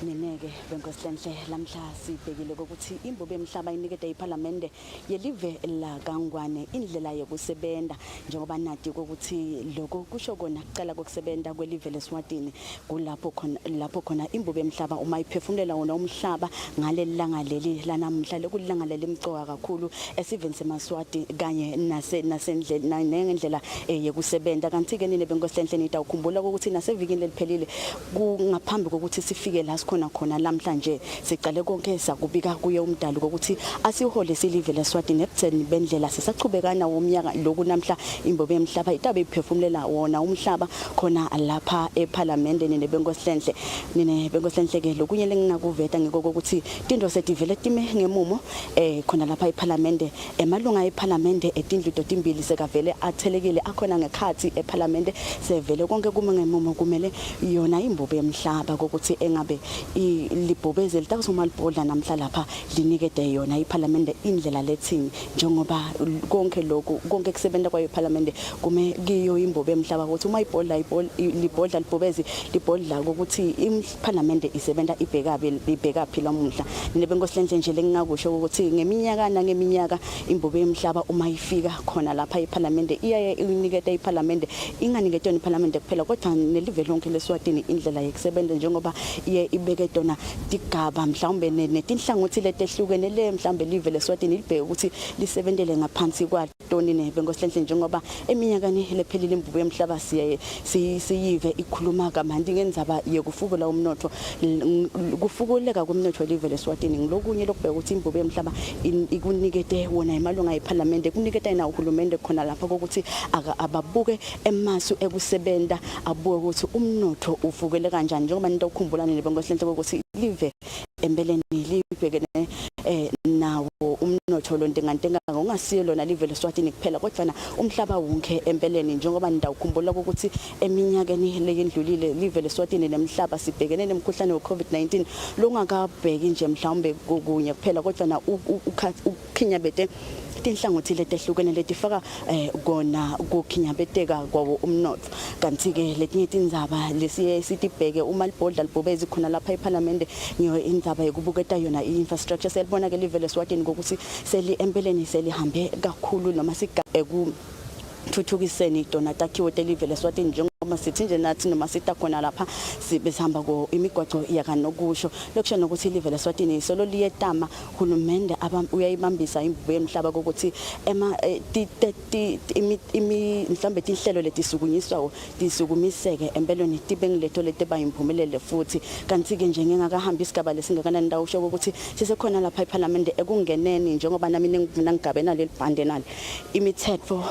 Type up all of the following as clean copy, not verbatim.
Nineke benkosihle lamhla sibhekile ukuthi imbobo emhlaba inikete iParliament yelive la kaNgwane indlela yokusebenza njengoba nati ukuthi lokho kusho kona kucala kokusebenza kwelive leSwatini kulapho khona imbobo emhlaba uma iphefumulela wona umhlaba ngalelanga leli lanamhla lekulilanga lelimcoka kakhulu esiveni seMswati kanye nasendlela nengendlela yokusebenza kanti ke nine benkosihle nita ukhumbula ukuthi nasevikini leliphelile ngaphambi kokuthi sifike la khona lamhlanje siqale konke sakubika kuye umdali ukuthi asihole silive leSwatini ebutheni bendlela sisachubekana womnyaka lokhu namhla imbobo emhlaba itabe iphefumulela wona umhlaba khona lapha eParliament nine benkosihle ke lokunye lengingakuveta ngiko ukuthi tindo setivele time ngemumo khona lapha eParliament emalunga eParliament etindlu totimbili sekavele athelekile akhona ngekhathi eParliament sevele konke kuma ngemumo kumele yona imbobo emhlaba ukuthi engabe libhobeze litakuzomalibhodla namhla lapha linikede yona iParliament indlela lethini njengoba konke lokho konke kusebenza kwayo iParliament kume kiyo imbobo emhlaba ukuthi uma ibhodla libhodla libhobezi libhodla ukuthi iParliament isebenza ibheka phila umhla nebenkosihle nje lengingakusho ukuthi ngeminyaka imbobo emhlaba uma ifika khona lapha iParliament iyaye inikede iParliament inganikede iParliament kuphela kodwa nelive lonke leSwatini indlela yokusebenza njengoba iye ibeke tona tigaba mhlawumbe netinhlangothi letehlukene le mhlawumbe live leSwatini libheke ukuthi lisebenzele ngaphansi kwatoni nebenkosihle njengoba eminyakani lephelile imbobo emhlaba siyive ikhuluma kamanti ngenzaba yokufukula umnotho kufukuleka komnotho live leSwatini ngilokunye lokubheka ukuthi imbobo emhlaba ikunikete wona emalunga eParliament kuniketa ina uhulumende khona lapha ukuthi ababuke emasu ekusebenza abuke ukuthi umnotho ufukele kanjani njengoba into ukhumbula nebenkosihle ukuthi live embeleni libhekene nawo umnotho lontengantenga ngongasiyo lona live leSwatini kuphela kodwa umhlaba wonke empeleni njengoba ndawukhumbula ukuthi eminyakeni leyendlulile live leSwatini nemhlaba sibhekene nemkhuhlane weCovid-19 longakabheki nje mhlawumbe kunye kuphela kodwa ukhinyabete tinhlangothi letehlukene letifaka kona ukukhinyabeteka kwawo umnotho kanti ke letinye tindzaba lesiye sitibheke uma libhodla libhobezi khona lapha eParliament ngiyo indzaba yokubuketa yona infrastructure selibona ke live leSwatini ukuthi seli empeleni selihambe kakhulu noma thuthukiseni dona takhiwo telive leSwatini njengoba sithi nje nathi noma sita khona lapha sibesihamba imigwaco yakanokusho lokusho nokuthi live leSwatini solo liyetama hulumende uyayibambisa imbobo emhlaba ukuthi mhlambe tinhlelo letisukunyiswa tisukumiseke empelweni tibe ngiletho leteba impumelelo futhi kanti ke nje ngingakahamba isigaba lesingakanani ndawo usho ukuthi sisekhona lapha eParliament ekungeneni njengoba nami ngingabena lelibhande nali imithetho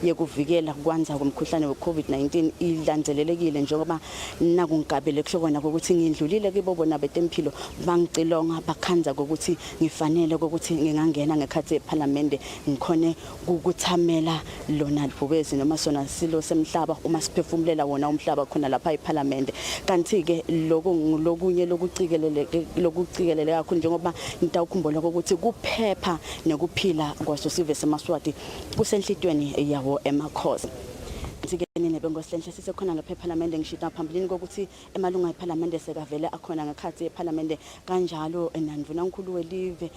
yekuvikela kwanza komkhuhlane weCovid-19 ilandzelelekile njengoba nakungabele kusho kona ukuthi ngindlulile kibo bona betempilo bangicilonga bakhanza ukuthi ngifanele ukuthi ngingangena ngekhathi eParliament ngikhone ukuthamela lona libhobezi noma sona silo semhlaba uma siphefumulela wona umhlaba khona lapha eParliament kanti ke lokunye lokucikelele kakhulu njengoba nitawukhumbula ukuthi kuphepha nekuphila kwaso sive seMswati kusenhlitweni yawo emakhosi sikene nebenkosihle sisekhona lapha eParliament ngishita phambilini kokuthi emalunga eParliament sekavele akhona ngekhathi eParliament kanjalo nandvuna nkulu welive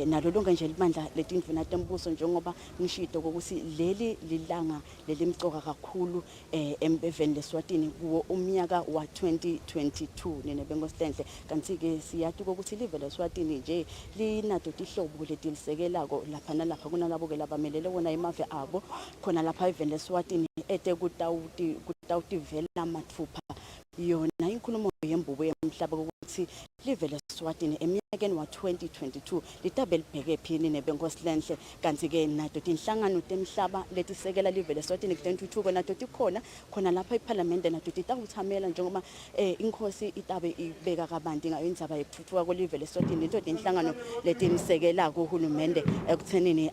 nalo lonke nje libandla letindvuna tembuso njengoba ngishito kokuthi leli lilanga lelimcoka kakhulu empeveni leSwatini kuwo umnyaka wa 2022 nebenkosihle kanti ke siyathi ukuthi live leSwatini nje linato tihlobo letilisekelako lapha nalapha kunalabo ke labamelele wona emave abo khona lapha eveni leSwatini kutawutivela mathupha yona inkulumo yembobo emhlaba ukuthi live leSwatini eminyakeni wa 2022 litabe libheke phini nebenkosihle kanti ke nato tinhlangano temhlaba letisekela live leSwatini kutentuthuko nato tikhona khona lapha eParliament nato titawuthamela njengoba inkosi itabe ibeka kabanti ngayo indzaba yokuthuthuka kwelive leSwatini into tinhlangano letinisekela kuhulumende ekuthenini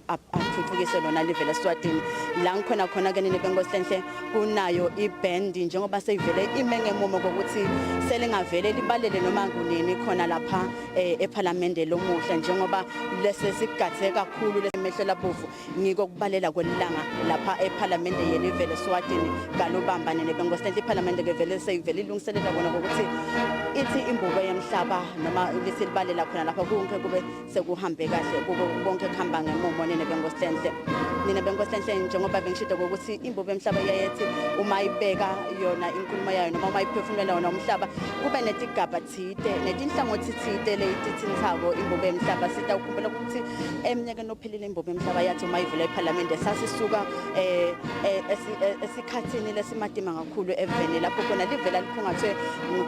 athuthukise lona live leSwatini la ngikhona ke nebenkosihle kunayo iband njengoba seyivele imengemumo ukuthi selingavele libalele noma kunini khona lapha eParliament lomuhla njengoba lese sigathe kakhulu emehlo labovu ngiko kubalela kwelanga lapha eParliament yelive leSwatini galubambane nebengosentla iParliament ke vele seyivele ilungiselela kona ukuthi ithi imbubo yemhlaba noma lesilibalela khona lapha konke kube sekuhambe kahle bonke kuhamba ngemumo nebengosentla njengoba bengishida ukuthi imbubo yemhlaba yayethi uma ibeka yona inkulumo yayo noma uma iphefumulela wona umhlaba kube netigaba thide netinhlangothi thide leyitithintako imbubo yemhlaba sita ukukhumbula ukuthi eminyakeni ophelile imbubo yemhlaba yathi uma ivela eParliament sasisuka esikhathini lesimadima kakhulu eveni lapho khona livela liphungathwe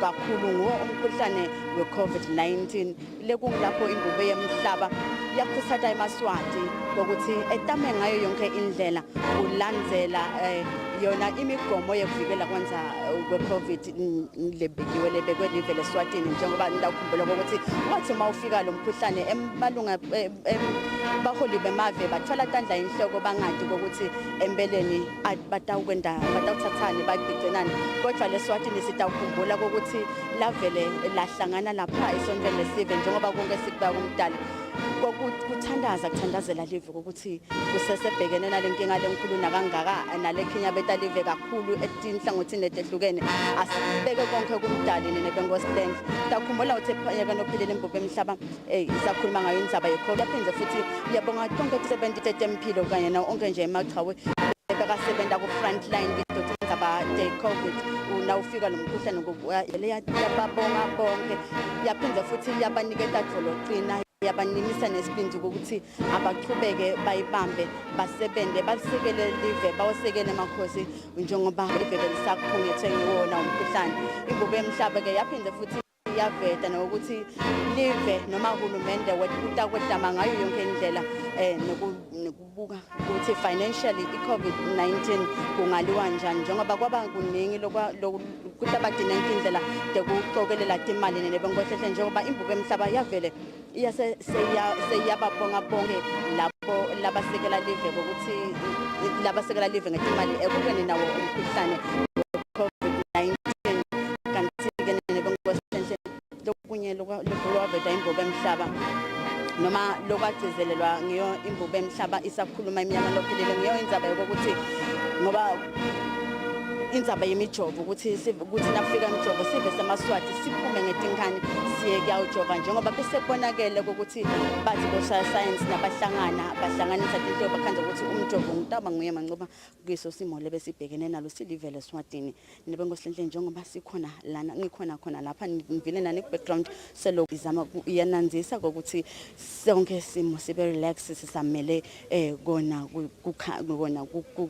kakhulu umkhuhlane we-COVID-19 lekungilapho imbubo yemhlaba yakuthatha eMswati ukuthi etame ngayo yonke indlela ulandzela yona imigomo yokuvikela kwanza kwe-COVID lebekiwe lebekwe live leSwatini njengoba ngidakhumbula ukuthi wathi mawufika lo mkhuhlane emalunga baholi bemave bathola tandla inhloko bangadi ukuthi empeleni batawuthathani bayibhicenani kodwa leSwatini sitawukhumbula ukuthi lavele lahlangana lapha esontweni lesive njengoba konke sikubaya kumdali kuthandazela live ukuthi kusesebhekene nalenkinga lenkulu nakangaka nalekhinya betalive kakhulu etinhlangothini etehlukene asibeke konke kumdali nebengosentla takhumbula uthi phanyaka nophelele imbubo emhlaba isakhuluma ngayo indzaba yeCOVID yaphindze futhi yabonga konke kusebenza itempilo kanye na onke nje emaqhawe bekasebenza ku front line ngidothe indzaba yeCOVID una ufika lo mkhuhlane yababonga bonke yaphindze futhi yabanikeza dloloqina yabanimisa nesibindi ukuthi abachubeke bayibambe basebende basekele live bawasekele emakhosi njengoba live lisakhungethwe ngiwona umkhuhlane imbubo yemhlaba ke yaphinde futhi yaveta nokuthi live noma uhulumende wetama ngayo yonke indlela nokubuka ukuthi financially iCOVID-19 kungaliwa njani njengoba kwaba kuningi ukuthi abadinga indlela yokuqokelela imali nebengosentla njengoba imbubo yemhlaba yavele seyababonga bonke lapho labasekela live ukuthi labasekela live ngetimali ekubeni nawo umkhuhlane we-COVID-19 kanti ke nebengosentla lokunye lokwaveta imbubo yemhlaba noma lokwagcizelelwa ngiyo imbubo yemhlaba isakhuluma iminyaka lophelele ngiyo indzaba yokuthi ngoba indzaba yemijovo ukuthi nafika imijovo sive seMswati siphume ngetinkani siye kuyawujova njengoba bese kubonakele ukuthi bathi science bahlanganisa into bakhanza ukuthi umjovo ngitaba nguye mancoba kuyiso simo lebesibhekene nalo silive leSwatini nebengosentla njengoba sikhona lana ngikhona khona lapha ngivile nani background selokhu izama iyananzisa ukuthi sonke simo sibe relax sisamele kona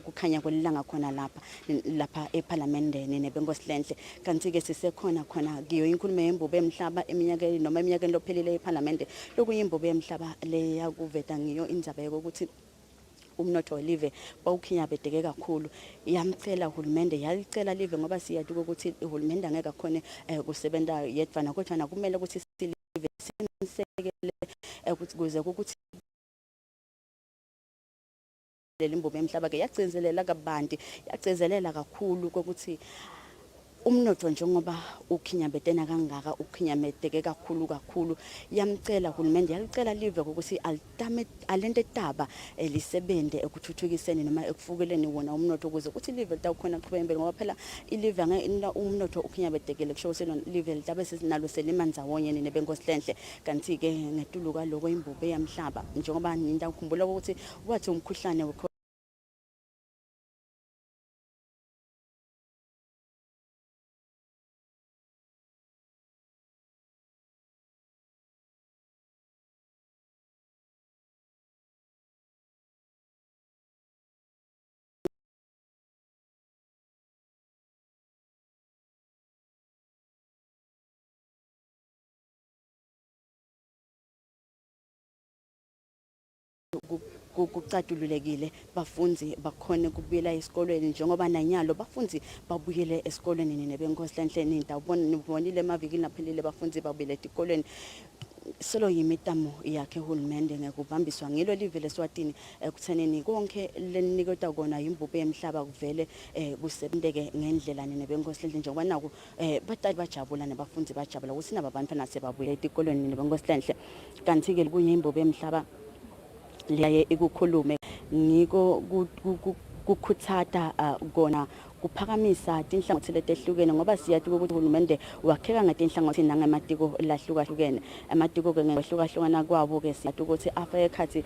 kukhanya kwelanga khona lapha eParliament nebengosentla kanti ke sisekhona khona kiyo inkulumo yembubo emhlaba eminyakeni noma eminyakeni lophelile eParliament lokuyimbubo emhlaba leya kuveta ngiyo indzaba yokuthi umnotho welive bawukhinya bedeke kakhulu yamcela uhulumende yalicela live ngoba siyathi ukuthi uhulumende angeke khona kusebenza yedvana kodwa na kumele ukuthi silive simsekele ukuthi ukuthi imbubo emhlaba ke yagcizelela kabanti yagcizelela kakhulu ukuthi umnotho njengoba ukhinyabetena kangaka ukhinyamedeke kakhulu yamcela uhulumende yalicela live ukuthi alente etaba lisebenze ekuthuthukiseni noma ekufukeleni wona umnotho ukuze ukuthi live litawukhona kuqhubeka ngoba phela ilive umnotho ukhinyabedekele kusho selona live litabe sesinalo selimanza wonye nebengosentla kanti ke ngetuluka lokho imbubo yamhlaba njengoba ngidakhumbula ukuthi wathi umkhuhlane kucatululekile bafundi bakhona kubuyela esikolweni njengoba nanyalo bafundi babuyele esikolweni nebengosentla nitawubonile emavikini laphelile bafundi babuyele esikolweni solo yimitamo yakhe uhulumende ngekubambiswa ngilo live leSwatini ekutheneni konke lenikota kona imbubo yemhlaba kuvele kusebenzeke ngendlela nebengosentla njengoba naku batali bajabula nabafundi bajabula ukuthi nabantwana sebabuye esikolweni nebengosentla kanti ke kunye imbubo yemhlaba liyaye ikukhulume ngiko kukhuthata kona kuphakamisa tinhlangothi letehlukene ngoba siyathi ukuthi uhulumende wakheka ngatinhlangothi nangematiko lahlukahlukene amatiko ke ngehlukahlukana kwabo ke siyathi ukuthi afake ekhathi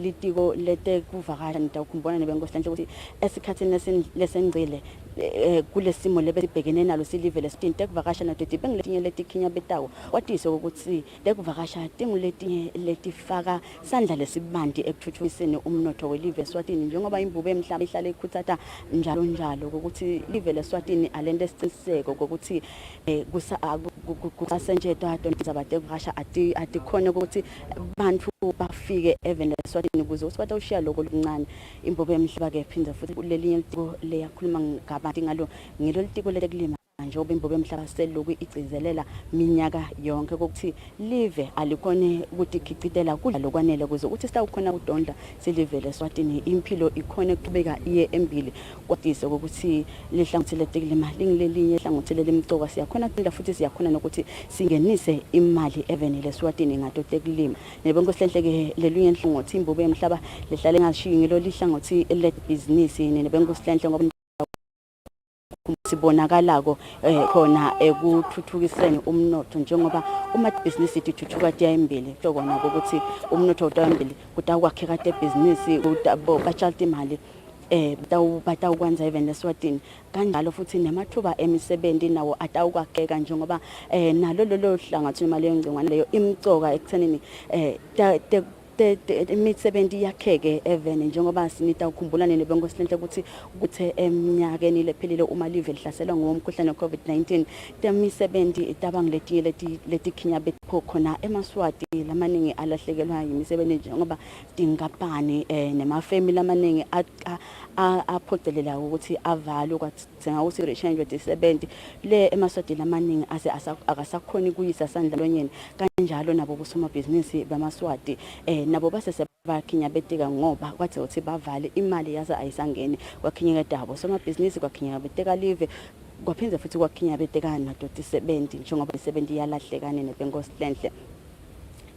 litiko letekuvakasha nitawukhumbula nebenkohlanhle ukuthi esikhathini lesengcile kulesimo lebesibhekene nalo silive lesitini tekuvakasha nato dibengiletinye letikhinya betawo watise ukuthi tekuvakasha tinguletinye letifaka sandla lesibandi ekuthuthukiseni umnotho welive Eswatini njengoba imbube emhlaba ihlale ikhuthata njalo ukuthi live leSwatini alende siciniseko ukuthi kusasenjetwa zabatekuvakasha atikhona ukuthi bantu bafike even leSwatini kuze usiphatha ushiya lokho luncane imbube emhlaba ke phinde futhi kulelinye litiko leyakhuluma ngabantu ngilo litiko lekulima njengoba imbube emhlaba seloku igcizelela minyaka yonke ukuthi live alikone ukuthi ikhicitela kudla lokwanele kuze ukuthi sitawukhona udonda silive leSwatini impilo ikhona ukuqhubeka iye embili kwadise ukuthi lihlangothi letekulima lingilelinye ihlangothi lelimcoka siyakhona kuphinda futhi siyakhona nokuthi singenise imali even leSwatini ngato tekulima nebonkohlenhle ke lelunye ihlangothi imbube emhlaba lehlale ngashiyi ngilo lihlangothi le business nebonkohlenhle ngoba sibonakalako khona ekuthuthukiseni umnotho njengoba uma business ithuthuka embili kutokona ukuthi umnotho utawembili kutawakhe kade business batshalta imali batawukwenza even leSwatini kanjalo futhi nemathuba emisebenzi nawo atawukwakeka njengoba nalo lolo hlangatho imali yengcingwane leyo imcoka ekuthenini imisebenzi yakheke even njengoba sinita ukhumbulane nebenkohlenhle ukuthi eminyakeni lephelile uma live lihlaselwa ngomkhuhlane weCovid-19 temisebenzi itabangletinye letikhinya betho khona eMswati lamaningi alahlekelwa yimisebenzi njengoba tinkampani nemafamily amaningi aphocelela ukuthi avalo kwathenga ukuthi rechange disebenzi le eMswati lamaningi akasakhoni kuyisa sandla lonyeni kanjalo nabo kusoma business baMswati nabo basesebakhinya betika ngoba kwathi uthi bavale imali yaza ayisangeni kwakhinya kedabo soma business kwakhinya beteka live kwaphinza futhi kwakhinya beteka nato disebenzi njengoba isebenzi yalahlekane nebenkohlenhle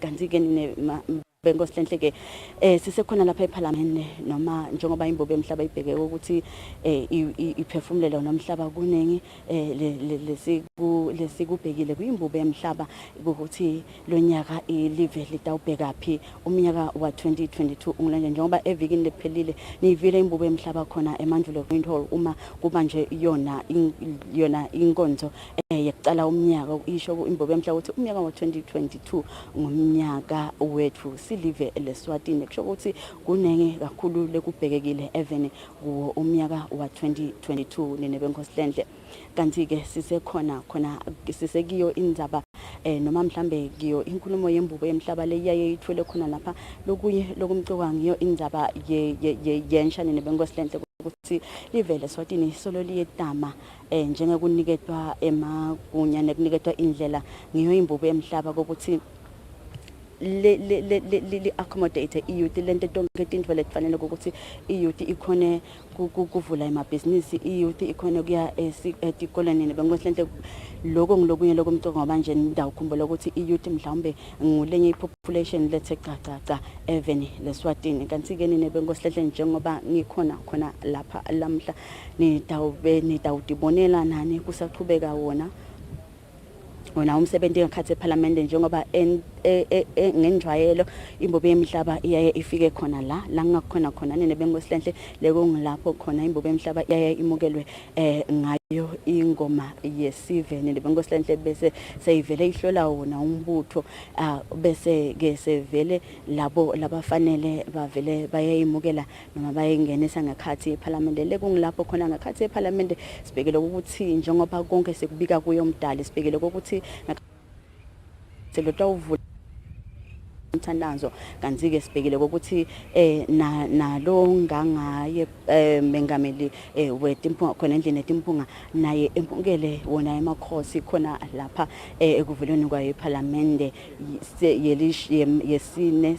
kanti ke benkohlenhle ke sisekhona lapha eParliament noma njengoba imbube emhlaba ibheke ukuthi iphefumulela nomhlaba kunengi lesikubhekile kuyimbube emhlaba ukuthi lonyaka ilive litawubheka phi umnyaka wa 2022 ungilanje njengoba evikini lephelile nivile imbube emhlaba khona eMandulo Grand Hall uma kuba nje yona inkonzo yekucala umnyaka isho imbube emhlaba ukuthi umnyaka wa 2022 ngumnyaka wethu silive leSwatini kusho ukuthi kunenge kakhulu lekubhekekile even kuwo umnyaka wa 2022 nebenkohlenhle kanti ke sisekhona sisekiyo indzaba noma mhlambe kiyo inkulumo yembube emhlaba leyaye ithwele khona lapha lokunye lokumcoka ngiyo indzaba yensha nebenkohlenhle ukuthi live leSwatini solo liyetama njengekuniketwa emagunya nekuniketwa indlela ngiyo imbube emhlaba ukuthi li accommodate youth lento tonke into lekufanele ukuthi youth ikhone kuvula emabhizinisi youth ikhone kuya esikoleni nebenkohlenhle lokho ngilokunye lokumcoka ngoba nje ndawukhumbula ukuthi youth mhlawumbe ngulenye population lethe cha even leSwatini kanti ke nebenkohlenhle njengoba ngikhona lapha lamhla nitawudibonela nani kusaqhubeka wona umsebenzi ngakhathi eParliament njengoba ngenjwayelo imbube emhlaba iyaye ifike khona la ngakhona khona nebenkohlenhle leko ngilapho khona imbube emhlaba iyaye imukelwe ngayo ingoma yesive nebenkohlenhle bese seyivele ihlola wona umbutho bese ke sevele labafanele bavele bayayimukela noma bayingenisa ngakhathi eParliament leko ngilapho khona ngakhathi eParliament sibhekele ukuthi njengoba konke sekubika kuyo umdali sibhekele ukuthi selotawuvula umthandazo kanti ke sibhekile ukuthi nalo ngangaye mengameli wetimpunga khona endlini etimpunga naye empungele wona emakhosi khona lapha ekuvulweni kwayo eParliament yesine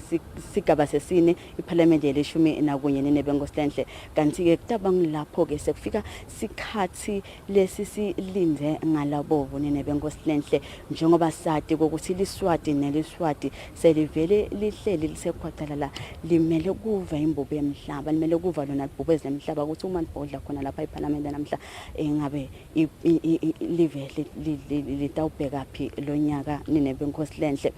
sigaba sesine iParliament yelishumi nakunye nebenkohlenhle kanti ke kutabangilapho ke sekufika sikhathi lesi silinze ngalabovu nebenkohlenhle njengoba sati ukuthi liSwati neliswati selive livele lihleli lisekhwathala la limele kuva imbobo yemhlaba limele kuva lona ibhobo ezemhlaba ukuthi uma libhodla khona lapha eParliament namhla engabe live litawubheka phi lonyaka ninebenkosi lenhle.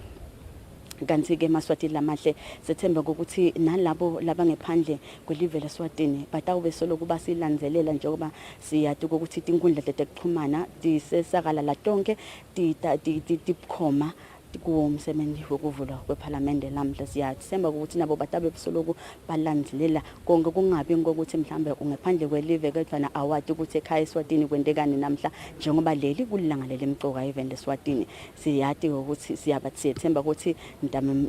Kanti-ke Mswati lamahle sethemba ukuthi nalabo labangephandle kwelive leSwatini batawube soloku basilandzelela njengoba siyathi ukuthi tinkundla zokuxhumana tisesakala la tonke tibukhoma kuwo umsebenzi wokuvulwa kweParliament lamhla. Siyathemba ukuthi nabo batabe besoloku balandzelela konke kungabi ngokuthi mhlambe ungephandle kwelive kodwa awadi ukuthi ekhaya eSwatini kwendekani namhla njengoba leli kulilanga lelimcoka event leSwatini. Siyathi ukuthi siyethemba ukuthi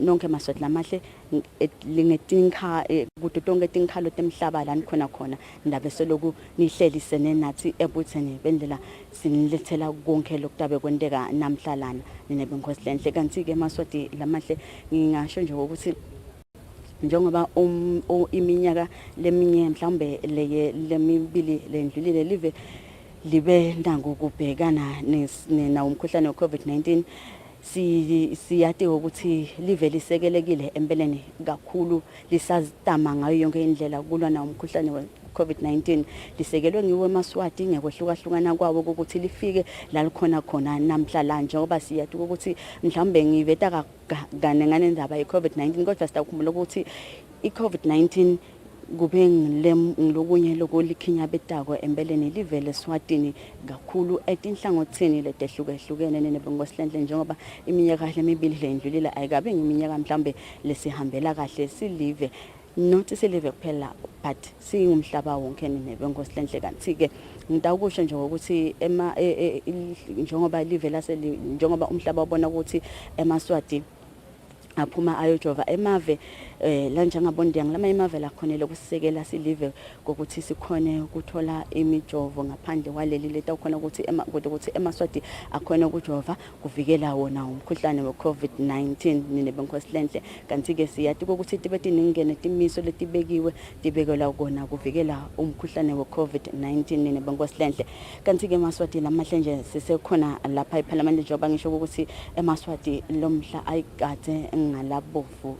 nonke Mswati lamahle lingetinka kude tonke tinkhalo temhlaba la khona ndabe soloku nihlelisene nathi ebutheni bendlela sinilethela konke lokutabe kwendeka namhla lana ninebenkosi lenhle. Kanti-ke Mswati lamahle ngingasho nje ukuthi njengoba iminyaka leminye mhlawumbe lemibili lendlulile libe nangu ukubhekana nawo umkhuhlane weCovid-19 siyathi ukuthi live lisekelekile empeleni kakhulu lisazitama ngayo yonke indlela kulwa nawo umkhuhlane weCovid-19 lisekelwe ngiwe Mswati ngekwehlukana kwawo ukuthi lifike la khona namhla la njengoba siyathi ukuthi mhlawumbe ngiveta ngane indaba yeCovid-19 kodwa sitakhumbula ukuthi iCovid-19 kube ngilokunye lokulikhinya betako empeleni live leSwatini kakhulu etinhlangothini letehlukahlukene nebenkosi lenhle njengoba iminyaka emibili lendlulile ayikabe ngiminyaka mhlambe lesihambela kahle silive not silive kuphela but singumhlaba wonke nebenkosi lenhle. Kanti-ke ngidawukusho nje ukuthi njengoba live njengoba umhlaba ubona ukuthi eMswati aphuma ayojova emave la njengabondiya ngilama imave la khonele kusisekela silive ukuthi sikhone ukuthola imijovo ngaphandle kwaleli leta khona ukuthi eMswati akhona ukujova kuvikela wona umkhuhlane weCovid-19 nebenkosi lenhle. Kanti-ke siyathi ukuthi tibeti ningene timiso letibekelwa kona kuvikela umkhuhlane weCovid-19 nebenkosi lenhle. Kanti-ke Mswati lamahle nje sisekhona lapha eParliament njengoba ngisho ukuthi eMswati lomhla ayikade ngalabofu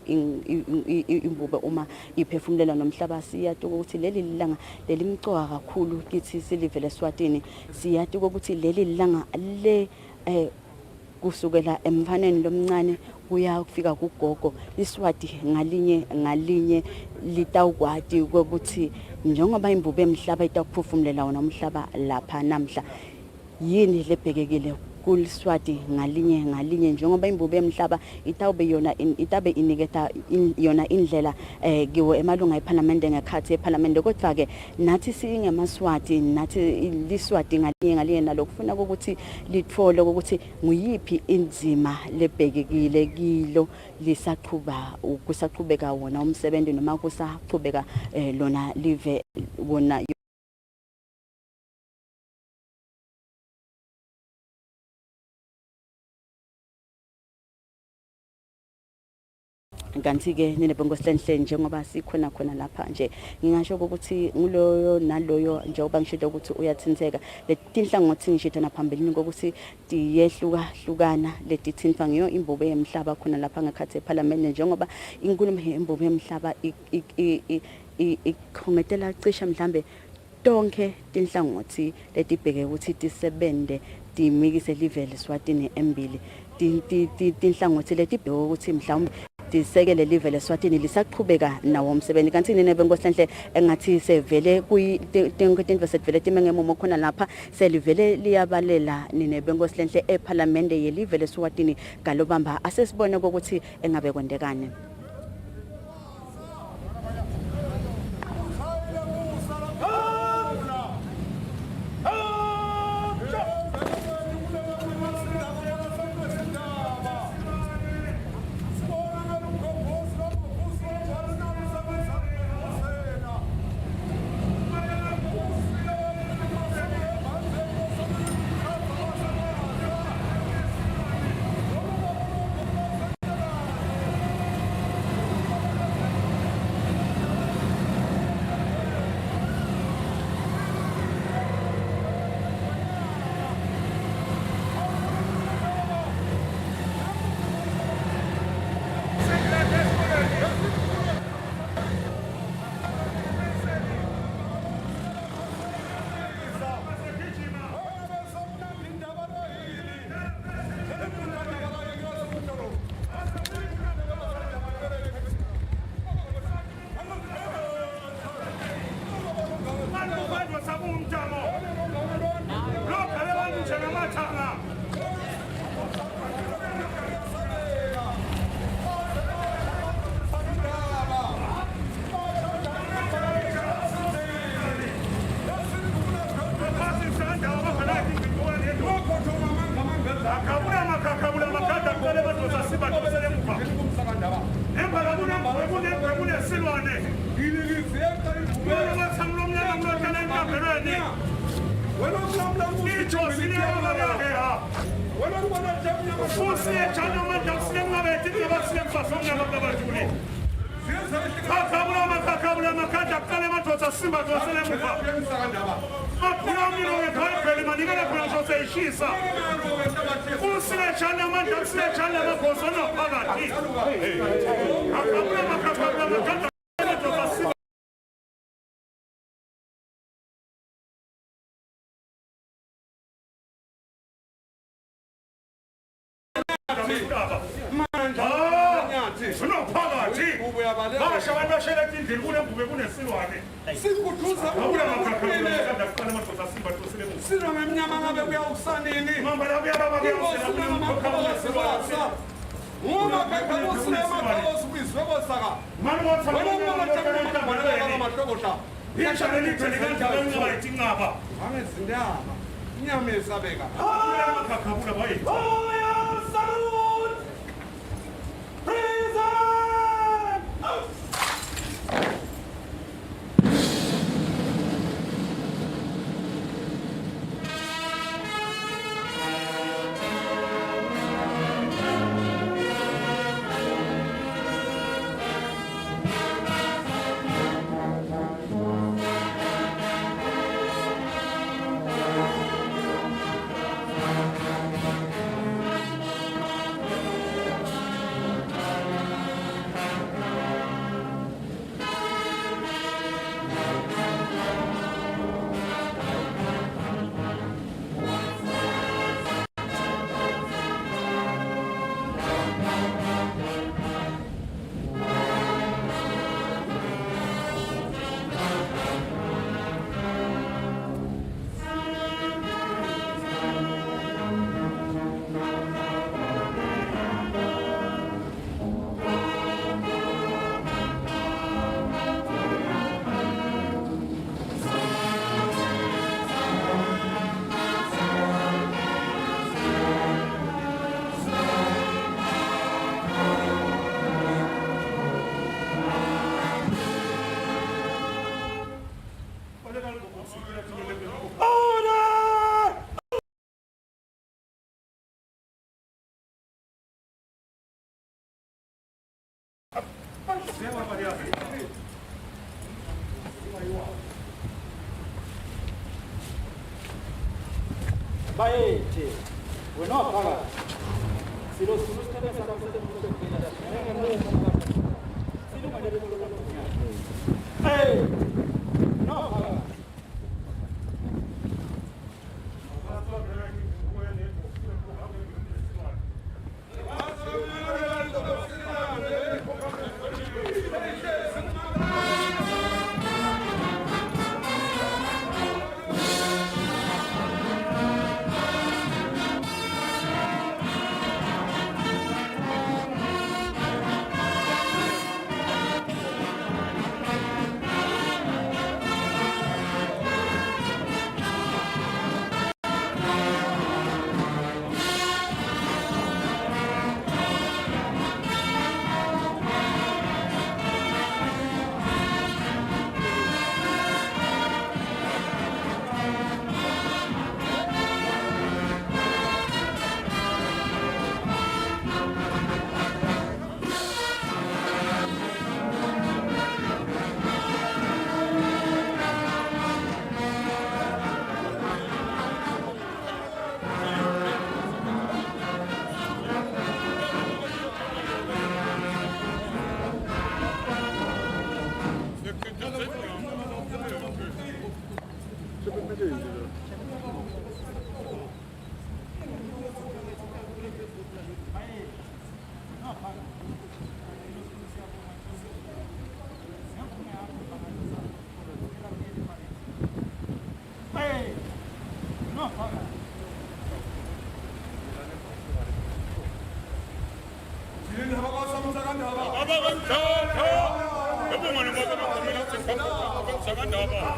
imbubo uma iphefumulela nomhlaba. Siyathi ukuthi leli lilanga lelimcoka kakhulu kithi silive leSwatini. Siyathi ukuthi leli lilanga le kusukela emfaneni lomncane kuya kufika kugogo iSwati ngalinye litawukwati ukuthi njengoba imbubo emhlaba itakuphefumulela wona umhlaba lapha namhla yini lebhekekile kuLswati ngalinye njengoba imbubo emhlaba itabe iniketa yona indlela kiwo emalunga eParliament ngekhathi eParliament kodwa ke nathi singeMswati nathi liSwati ngalinye nalokufuna ukuthi litfole ukuthi nguyiphi inzima lebhekekile kilo kusaqhubeka wona umsebenzi noma kusaqhubeka lona live wona. Kanti-ke ninebenkosi lenhle njengoba sikhona lapha nje ngingasho ukuthi nguloyo naloyo njengoba ngishilo ukuthi uyathintheka letinhlangothi ngishithana phambili ukuthi hlukana letithinthwa ngiyo imbobo yemhlaba khona lapha ngekhathi eParliament njengoba inkulumo imbobo yemhlaba ikhongetela cisha mhlambe tonke tinhlangothi letibheke ukuthi tisebende timikise live leSwatini embili tinhlangothi letibheke ukuthi mhlawumbe tisekele live leSwatini lisaqhubeka nawo umsebenzi. Kanti ninebenkosi lenhle engathi sevele tinto sevele timengemumo khona lapha selivele liyabalela ninebenkosi lenhle eParliament yelive leSwatini galobamba asesibone ukuthi engabe kwendekani. Baete, bueno, apaga. Si los no apaga.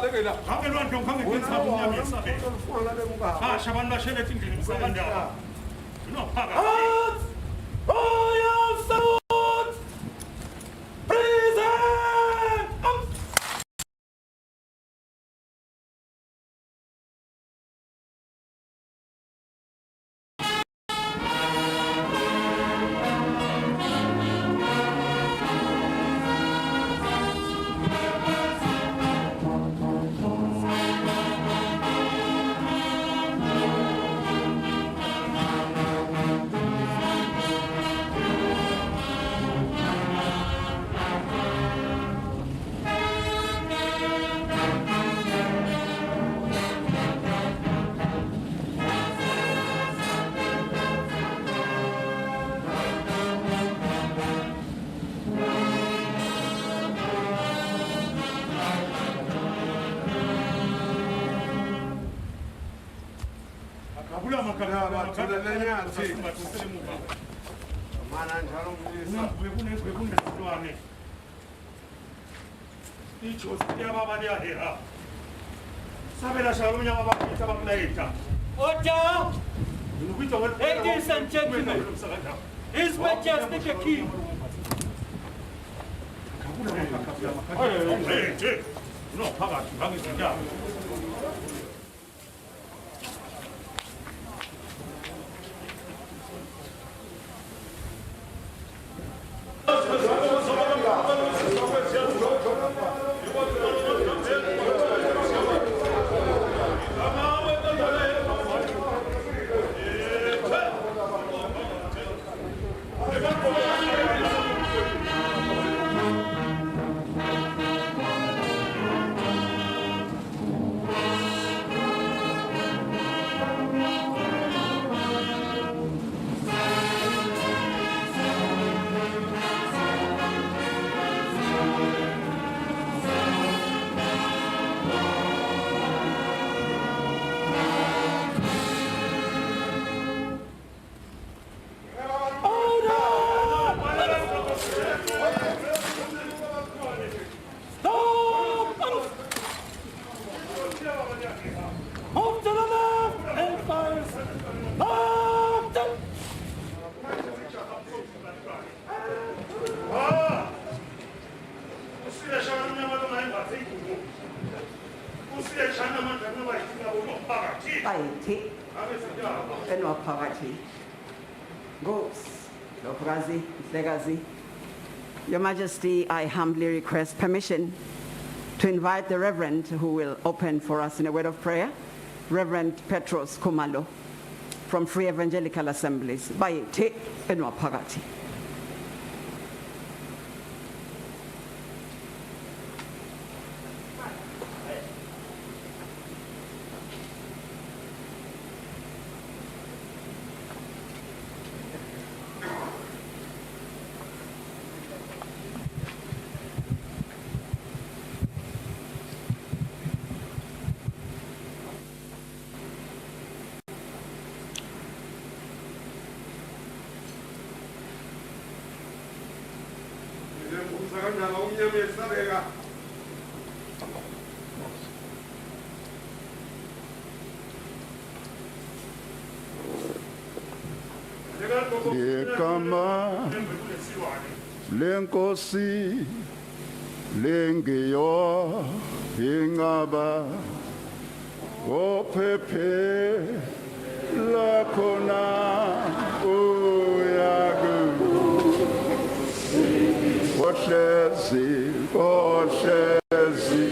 ubalekela. Ngabe loo nto ngangekwenza umnyama yesabelo. Ufuna labe mungaba. Basha abantu bashele endlini msakandaba. Unophaka. Royal salute! Present! Abula makabula Thelelelyathi. makabula. Mana njalo mlisa. Kunesilwane. Ijosi liyababa liyaheha. Sabela shalo umnyama bafisa bakulayita. Order! Ladies and gentlemen, His Majesty the King. Unophakathi ngangezinyawo. Move to the left and fire. Move to Bayithi enwaphakathi Nkosi Ndlovukazi Mhlekazi. Your Majesty, I humbly request permission to invite the Reverend who will open for us in a word of prayer, Reverend Petros Kumalo from Free Evangelical Assemblies. Bayithi enwaphakathi. Kanjani umnyama yesabeka. Igama lenkosi lengiyo ingaba ophephe lakhona uyaku kohlezi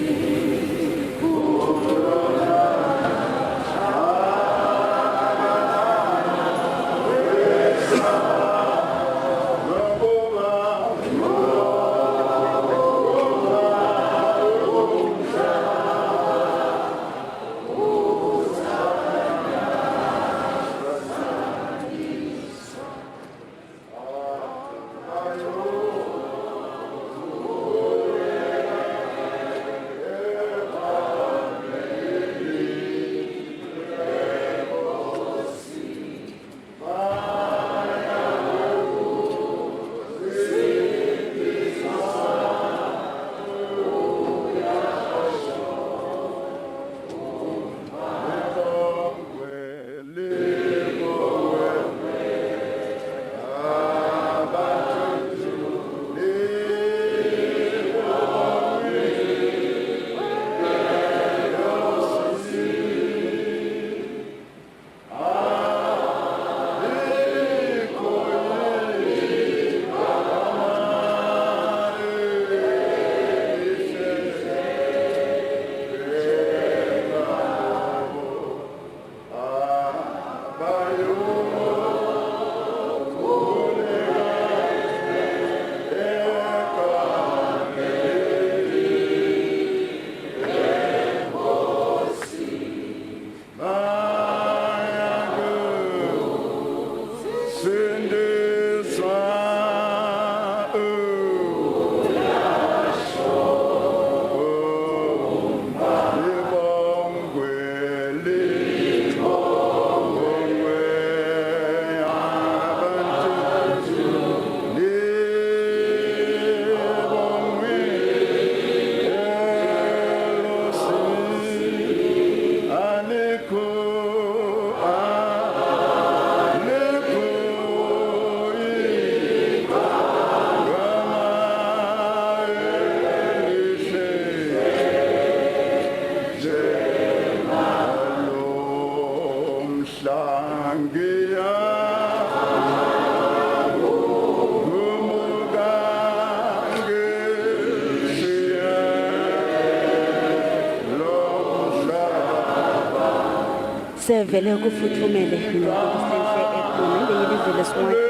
sevele kufuthumele nokusenhle ekhona yelive leSwati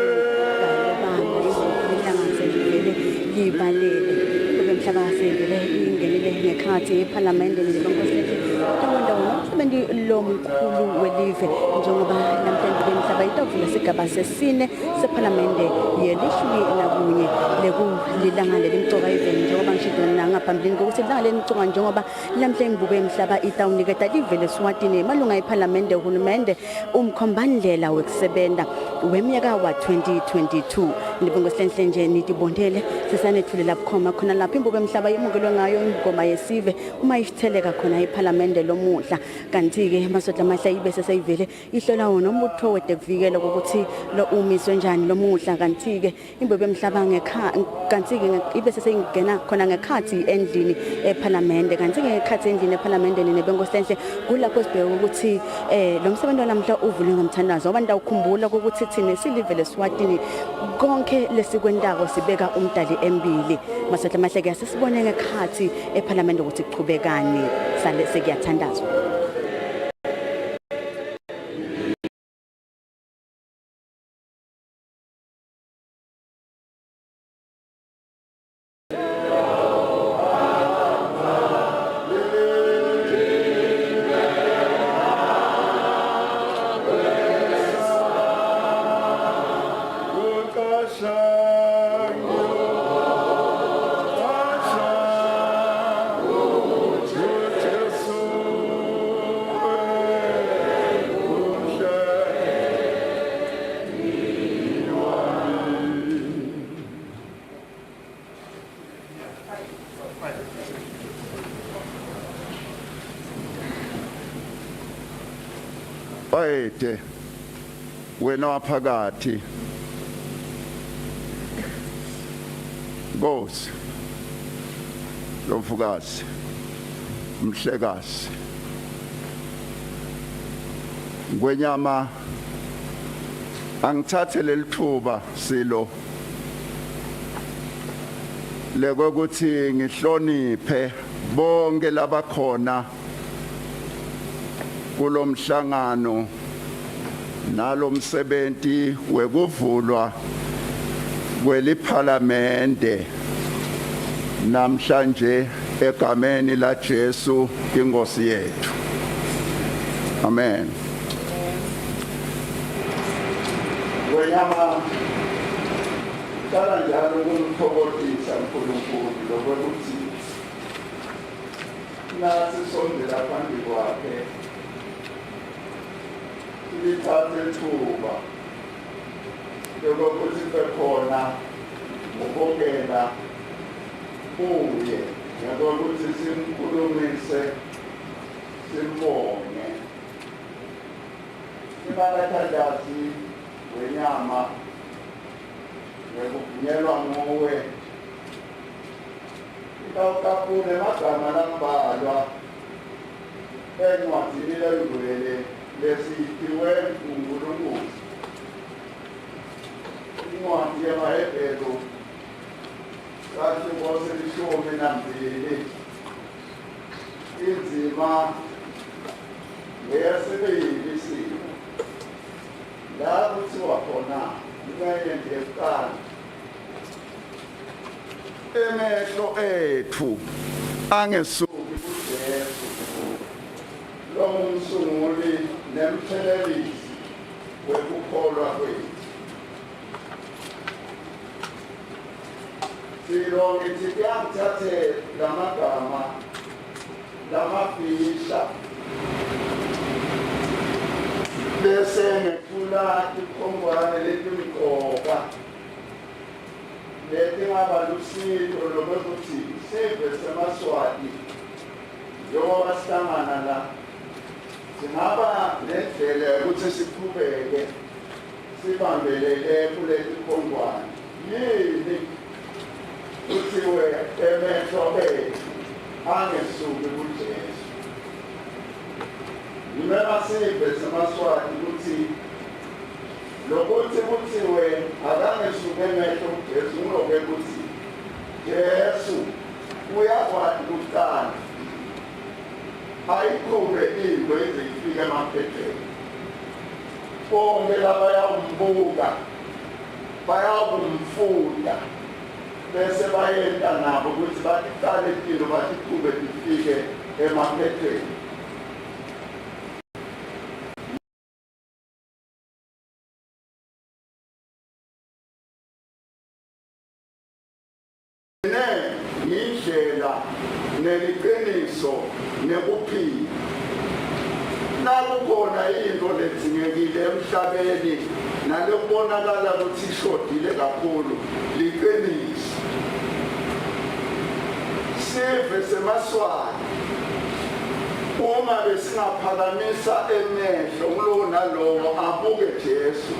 galobanga livele libalele mhlaka sevele ingenile ngekhathi eParliament nelibonkosenhle umsebenzi lomkhulu welive njengoba namhlanje bemhlaba itavula sigaba sesine seParliament yelishumi nakunye lekulilanga lelimcoka event njengoba ngishidona ngaphambilini ukuthi ilanga lelimcoka njengoba namhlanje ngibuke emhlaba itawuniketa live leSwatini malunga eParliament uhulumende umkhombandlela wekusebenta weminyaka wa 2022 libonkosenhle nje nitibondele sesanethulela bukhoma khona lapha imbuke emhlaba yemukelwe ngayo ingoma yesive uma isitheleka khona eParliament lomuhla kanti ke masodla amahla ibe sesayivele ihlola wona umbutho wedekuvikela ukuthi lo umiswe njani lomuhla kanti ke imbobe emhlaba kanti ke ibe sesayingena khona ngekhathi endlini eParliament kanti ke ngekhathi endlini eParliament nebenkosenhle kulapho sibheka ukuthi lo msebenzi namhla uvulwe ngomthandazo abantu awukhumbula ukuthi thina silive leSwatini konke lesikwendako sibeka umdali embili masodla amahla ke sesibone ngekhathi eParliament ukuthi kuchubekani sale sekuyathandazwa Bayede wena waphakathi Nkosi Lomfukazi Mhlekazi Ngwenyama angithathe lelithuba silo lekokuthi ngihloniphe bonke labakhona kulomhlangano nalomsebenzi wekuvulwa kweliParliamente namhlanje egameni la Jesu inkosi yethu amen Wena Kala njalo kumthokozisa uNkulunkulu lokuthi nathi sondela phambi kwakhe lithathe ithuba lokuthi bekhona ukubongela kuye ngokuthi simkhulumise simbonge sibalathandazi wenyama ngekuvunyelwa nguwe ikawukapune magama lambalwa encwadini lengcwele lesiphiwe nguNkulunkulu incwadi yamaHebheru kahle ngoselishumi nambili inzima ngeyesibili isimo la kuthiwa khona ingayende yekuqala emehlo ethu angesuki kuJesu lo ngumsunguli nemthelelisi wekukholwa kwethu silo ngithi kuyangithathe lamagama lamafisha bese ngethula ikhombane letimqoka letingaba lusizo lokuthi sive seMswati njengoba sihlangana la singaba nendlela ukuthi siqhubeke sibambelele kuleli khombane yini kuthiwe emehlo ethu angesuki kuJesu yimela sive seMswati ukuthi lokuthi kuthiwe akangesuki emehlo kuJesu nguloke kuthi Jesu uyakwazi ukuqala ayiqhube into ezifika emaphethelweni bonke labayawumbuka bayakumfunda bese bayenta nabo ukuthi baqale impilo bathikube lifike emaphethweni. Indlela neliqiniso nekuphila nakukhona into ledzingekile emhlabeni nalokubonakala ukuthi ishodile kakhulu liqiniso. Sive seMswati uma besingaphakamisa emehlo kulowo nalowo abuke Jesu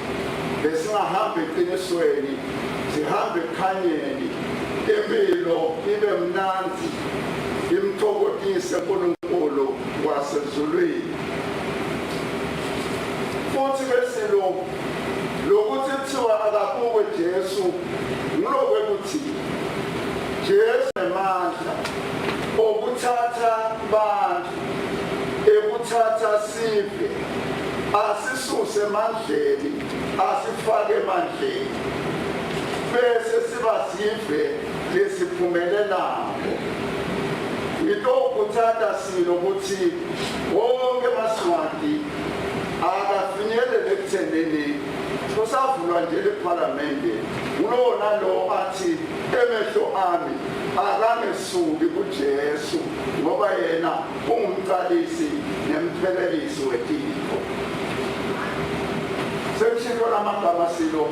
besingahamba eqinisweni sihambe ekhanyeni impilo ibe mnanzi imthokozise uNkulunkulu wasezulwini. Futhi bese lokuthi kuthiwa akabukwe Jesu ngilokwebuthi Jesu emandla okuthatha bantu ekuthatha sife asisuse emandleni asifake emandleni bese siba sife lesiphumelelayo. Ito ukuthatha silo ukuthi wonke Mswati akafinyelele ekuthenini kusavulwa nje leParliamente kulowo nalowo athi emehlo ami akangesuki kuJesu ngoba yena ungumqalisi nemphelelisi wetipho. Sekushilo lamagama silo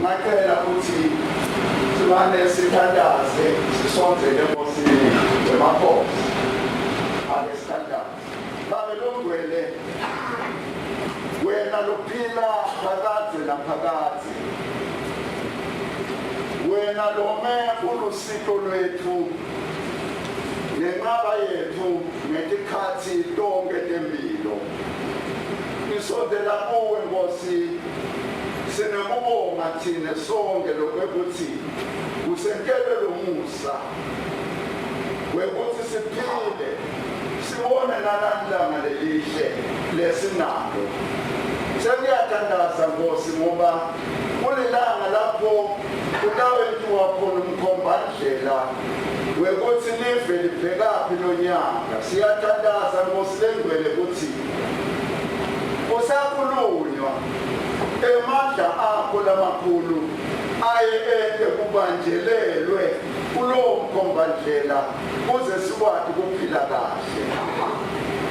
ngacela ukuthi sibane sithandaze sisonzele enkosini emakhosi ake sithandaze. Babe longcwele wena lophila phakathi naphakathi wena lome ulusito lwethu nenqaba yethu ngetikhathi tonke tempilo isondela kuwe Nkosi sinekubonga thina sonke lokuthi usenkele lomusa wekuthi siphile sibone nalalanga lelihle lesinalo. Sengiyathandaza Nkosi ngoba kulilanga lapho kutawentiwa khona umkhombandlela wekuthi live libhekaphi lonyaka. Siyathandaza Nkosi lengcwele ukuthi usakhulunywa emandla akho lamakhulu aye ende kubanjelelwe kulowo mkhombandlela kuze sikwazi ukuphila kahle.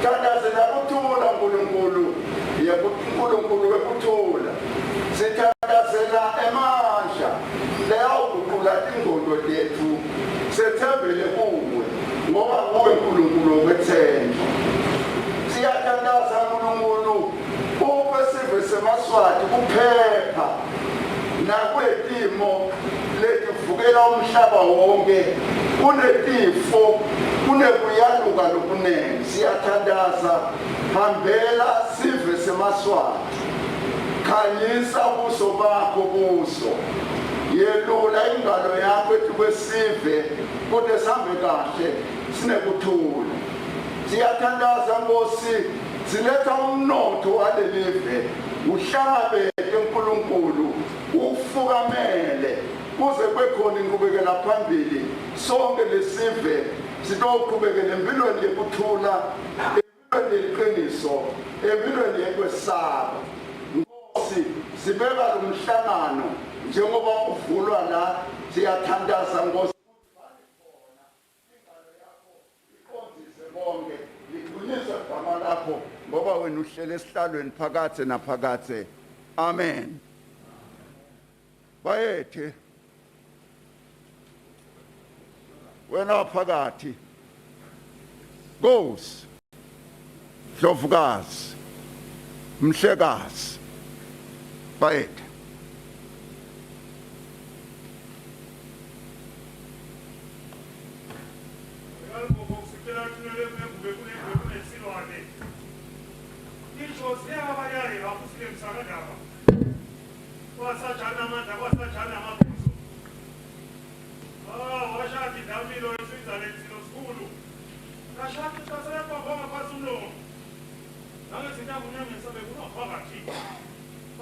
Thandazela ukuthula uNkulunkulu uNkulunkulu wekuthula. Sithandazela emandla leyaguqula ingqondo lethu sethembele kuwe ngoba kuwe uNkulunkulu wethenjwa. Siyathandaza uNkulunkulu ubesive seMswati kuphepha nakwetimo letivukela umhlaba wonke kunetifo kunekuyaluka lokunene. Siyathandaza hambela sive seMswati khanyisa ubuso bakho kuso yelula ingalo yakho ethi kwesive kodwa sihambe kahle sinekuthula. Siyathandaza Nkosi siletha umnotho walelive uhlangabeze uNkulunkulu ufukamele kuze kwekhona inqubekela phambili sonke lesive sitoqhubekela empilweni yokuthula empilweni yeqiniso empilweni yekwesaba. Nkosi sibeka lo mhlangano njengoba uvulwa la siyathandaza Nkosi igama lakho ngoba wena uhlele esihlalweni phakathi naphakathi. Amen. Bayethe wena phakathi Nkosi Dlovukazi Mhlekazi bayethe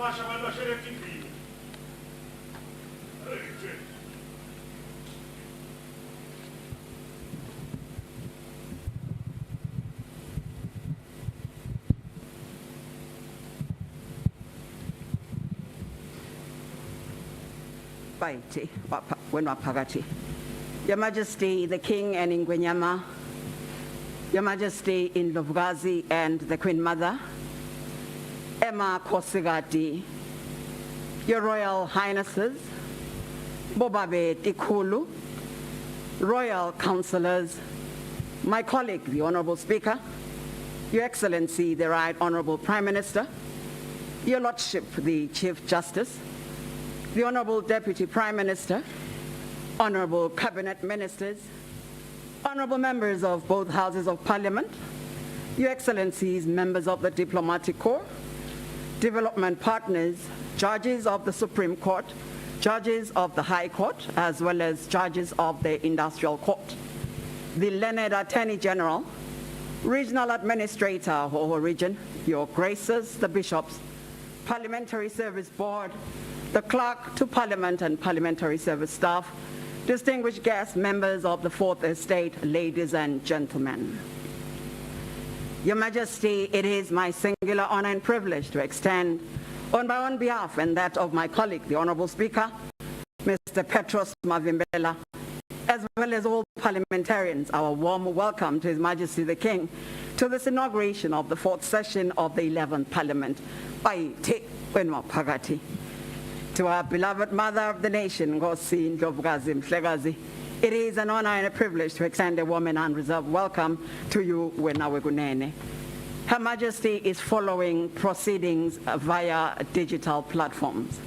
Masha balibashele eTV. Hey, Jay. Baiti, Wenwapagati. Your Majesty, the King and Ingwenyama, Your Majesty in Ndlovukazi and the Queen Mother, Emma Kosigati, Your Royal Highnesses, Bobabe Tikulu, Royal Councillors, my colleague, the Honourable Speaker, Your Excellency, the Right Honourable Prime Minister, Your Lordship, the Chief Justice, the Honourable Deputy Prime Minister, Honourable Cabinet Ministers, Honourable members of both Houses of Parliament, Your Excellencies, members of the Diplomatic Corps, development partners, judges of the Supreme Court, judges of the High Court, as well as judges of the Industrial Court, the learned Attorney General, Regional Administrator or Region, Your Graces, the Bishops, Parliamentary Service Board, the Clerk to Parliament and Parliamentary Service staff, distinguished guests, members of the Fourth Estate, ladies and gentlemen. Your Majesty, it is my singular honor and privilege to extend, on my own behalf and that of my colleague, the Honourable Speaker, Mr. Petros Mavimbela, as well as all parliamentarians, our warm welcome to His Majesty the King to this inauguration of the fourth session of the 11th Parliament. To our beloved Mother of the Nation, Nkosi Ndlovukazi Mhlekazi, it is an honor and a privilege to extend a warm and unreserved welcome to you, Wenawekunene. Her Majesty is following proceedings via digital platforms.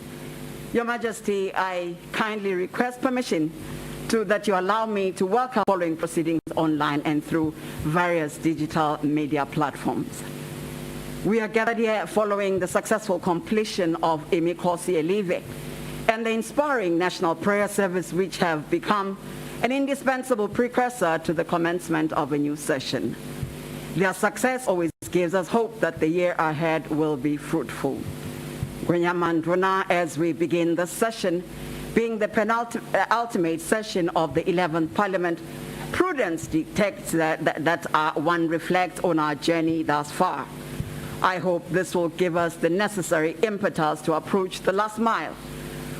Your Majesty, I kindly request permission that you allow me to welcome following proceedings online and through various digital media platforms. We are gathered here following the successful completion of Imikhosi Elive and the inspiring national prayer service, which have become an indispensable precursor to the commencement of a new session. Their success always gives us hope that the year ahead will be fruitful. Gwenyamandwana, as we begin the session, being the ultimate session of the 11th Parliament, prudence dictates that one reflects on our journey thus far. I hope this will give us the necessary impetus to approach the last mile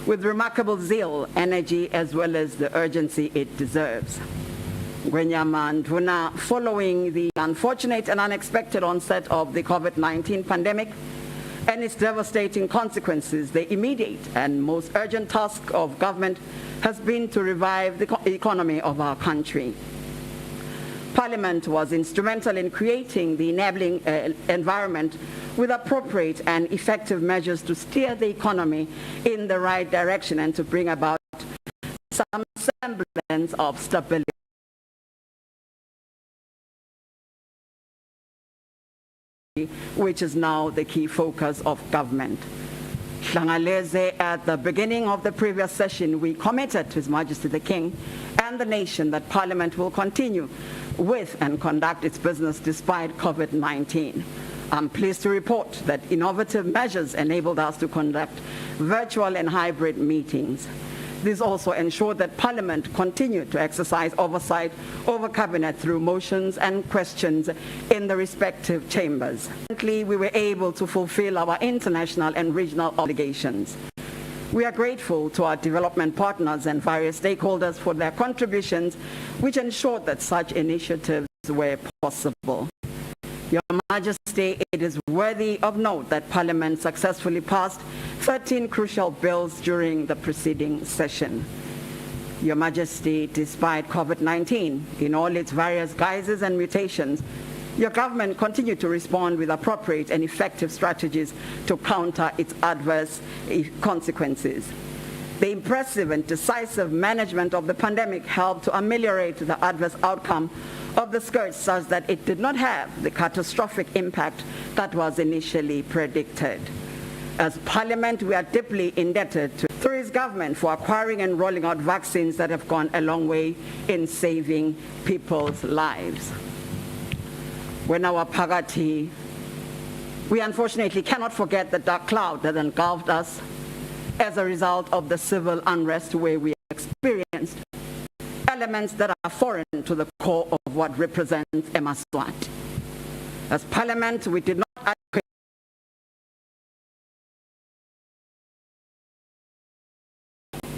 with remarkable zeal, energy, as well as the urgency it deserves. Gwenyamandwana, following the unfortunate and unexpected onset of the COVID-19 pandemic and its devastating consequences, the immediate and most urgent task of government has been to revive the economy of our country. Parliament was instrumental in creating the enabling environment with appropriate and effective measures to steer the economy in the right direction and to bring about some semblance of stability, which is now the key focus of government. At the beginning of the previous session, we committed to His Majesty the King and the nation that Parliament will continue with and conduct its business despite COVID-19. I'm pleased to report that innovative measures enabled us to conduct virtual and hybrid meetings. This also ensured that Parliament continued to exercise oversight over Cabinet through motions and questions in the respective chambers. We were able to fulfill our international and regional obligations. We are grateful to our development partners and various stakeholders for their contributions, which ensured that such initiatives were possible. Your Majesty, it is worthy of note that Parliament successfully passed 13 crucial bills during the preceding session. Your Majesty, despite COVID-19 in all its various guises and mutations, your government continued to respond with appropriate and effective strategies to counter its adverse consequences. The impressive and decisive management of the pandemic helped to ameliorate the adverse outcome of the scourge such that it did not have the catastrophic impact that was initially predicted. As Parliament, we are deeply indebted to His government for acquiring and rolling out vaccines that have gone a long way in saving people's lives. When our Pagati, We unfortunately cannot forget the dark cloud that engulfed us as a result of the civil unrest where we experienced elements that are foreign to the core of what represents Mswati. As Parliament, we did not advocate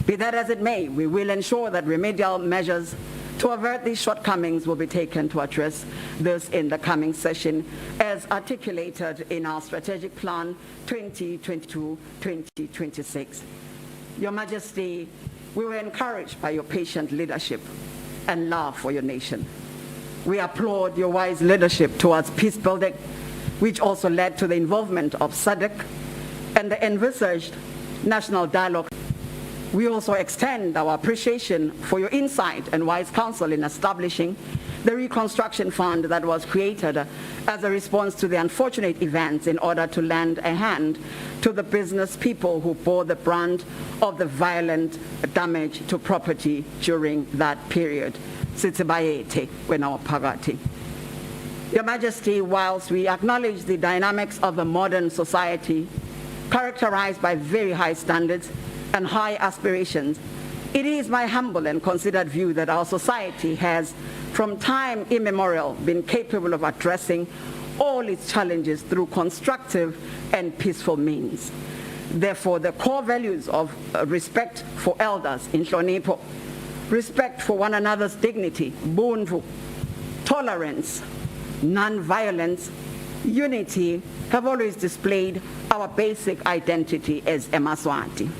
Be that as it may, we will ensure that remedial measures to avert these shortcomings will be taken to address this in the coming session as articulated in our strategic plan 2022-2026. Your Majesty, we were encouraged by your patient leadership and love for your nation. We applaud your wise leadership towards peace building, which also led to the involvement of SADC and the envisaged national dialogue. We also extend our appreciation for your insight and wise counsel in establishing the Reconstruction Fund that was created as a response to the unfortunate events in order to lend a hand to the business people who bore the brunt of the violent damage to property during that period. Sitsibayete wena waphakathi. Your Majesty, whilst we acknowledge the dynamics of a modern society characterized by very high standards and high aspirations, it is my humble and considered view that our society has, from time immemorial, been capable of addressing all its challenges through constructive and peaceful means. Therefore, the core values of respect for elders, inhlonipho, respect for one another's dignity, buntu, tolerance, non-violence, unity, have always displayed our basic identity as Mswati.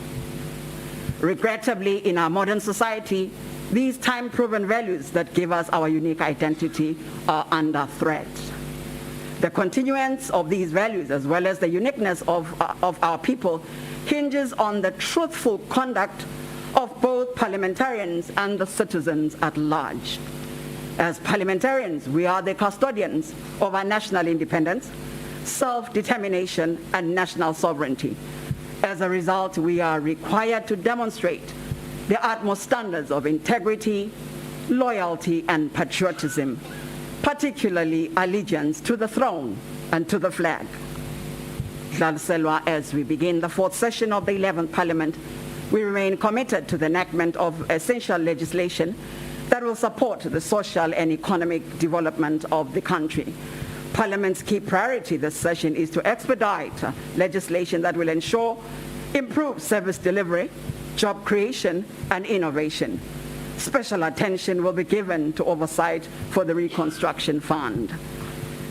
Regrettably, in our modern society, these time-proven values that give us our unique identity are under threat. The continuance of these values, as well as the uniqueness of our people, hinges on the truthful conduct of both parliamentarians and the citizens at large. As parliamentarians, we are the custodians of our national independence, self-determination, and national sovereignty. As a result, we are required to demonstrate the utmost standards of integrity, loyalty, and patriotism, particularly allegiance to the throne and to the flag. As we begin the fourth session of the 11th Parliament, we remain committed to the enactment of essential legislation that will support the social and economic development of the country. Parliament's key priority this session is to expedite legislation that will ensure improved service delivery, job creation, and innovation. Special attention will be given to oversight for the Reconstruction Fund.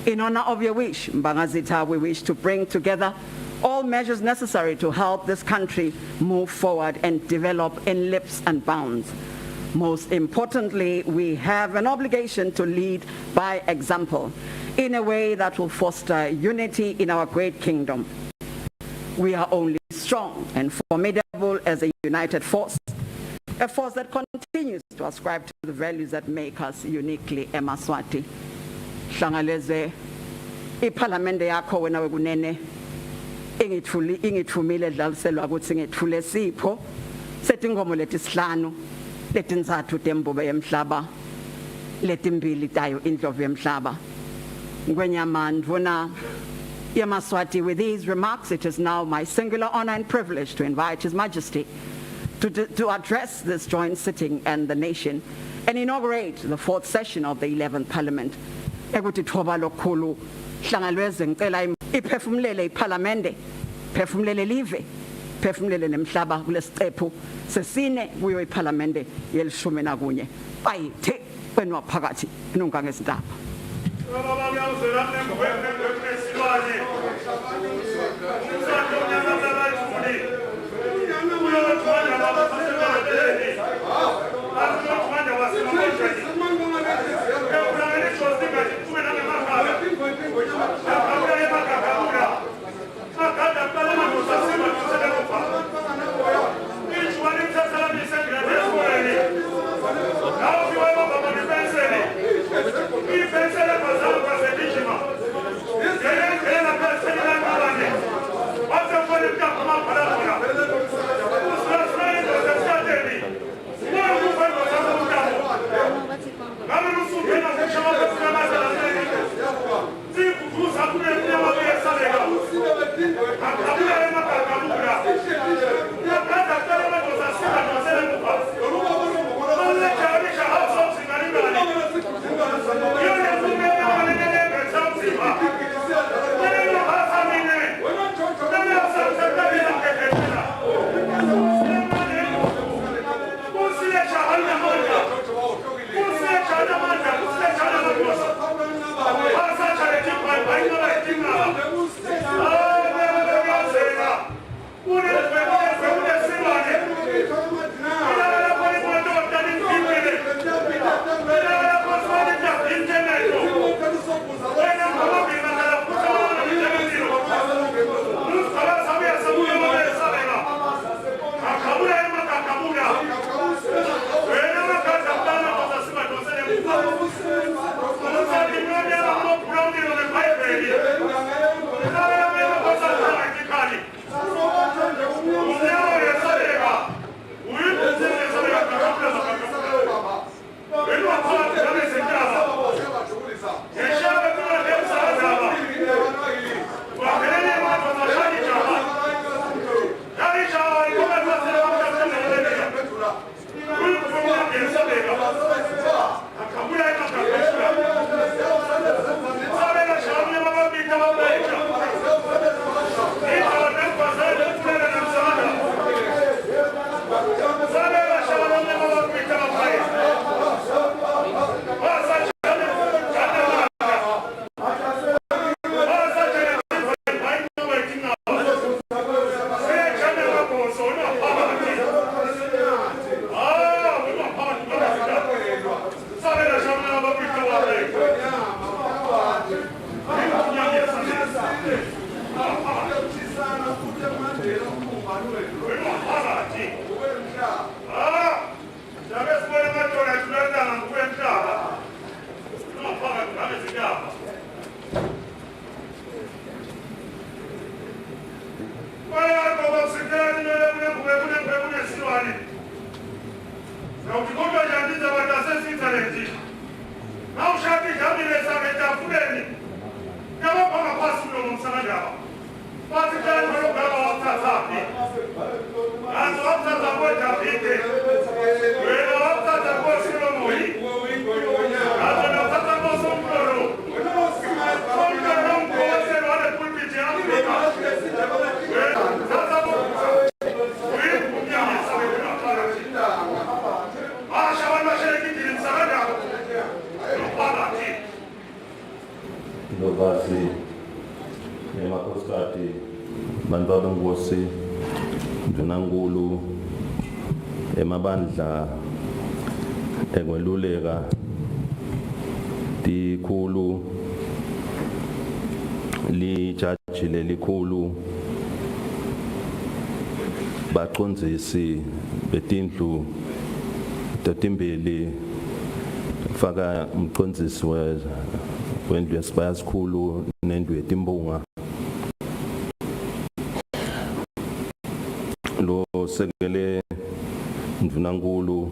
In honor of your wish, Mbangazitha, we wish to bring together all measures necessary to help this country move forward and develop in leaps and bounds. Most importantly, we have an obligation to lead by example in a way that will foster unity in our great kingdom. We are only strong and formidable as a united force, a force that continues to ascribe to the values that make us uniquely Mswati. Hlangaleze iParliamente yakho wena wekunene ingithumile dlaliselwa ukuthi ngithule sipho setingomo letisihlanu letinzathu tembube yemhlaba letimbili tayo indlovu yemhlaba. Mswati, with these remarks, it is now my singular honor and privilege to invite His Majesty to address this joint sitting and the nation and inaugurate the fourth session of the 11th Parliament. Ekuthi thoba lokhulu hlangalweze ngicela iphefumulele iParliamente, phefumulele live, phefumulele nemhlaba kulesicephu sesine kuyo iParliamente yelishumi nakunye. Bayithe wena phakathi inunga ngesindaba. Vamos Mswati, Mswati, Bandaba Ngosi, Dunangulu, emabandla ekweluleka tikhulu lijaji lelikhulu bacondzisi betindlu tetimbili faka umcondzisi wendlu yesibaya sikhulu nendlu yetimbunga lo sekele Ndvunankulu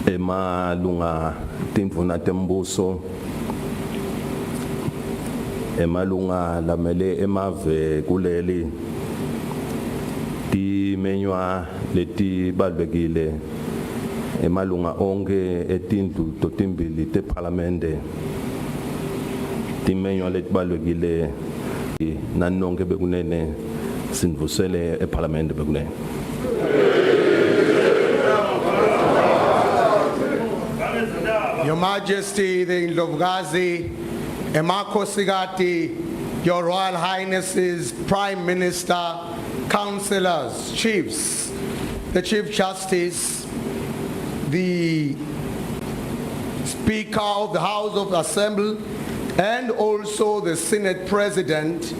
emalunga tindvuna tembuso emalunga lamele emave kuleli timenywa letibalulekile emalunga onke etindlu totimbili teparlamente timenywa letibalulekile nanonke bekunene sindvusele eparlamente bekunene. Your Majesty, the Indlovukazi, Emakosigati, Your Royal Highnesses, Prime Minister, Councillors, Chiefs, the Chief Justice, the Speaker of the House of Assembly, and also the Senate President,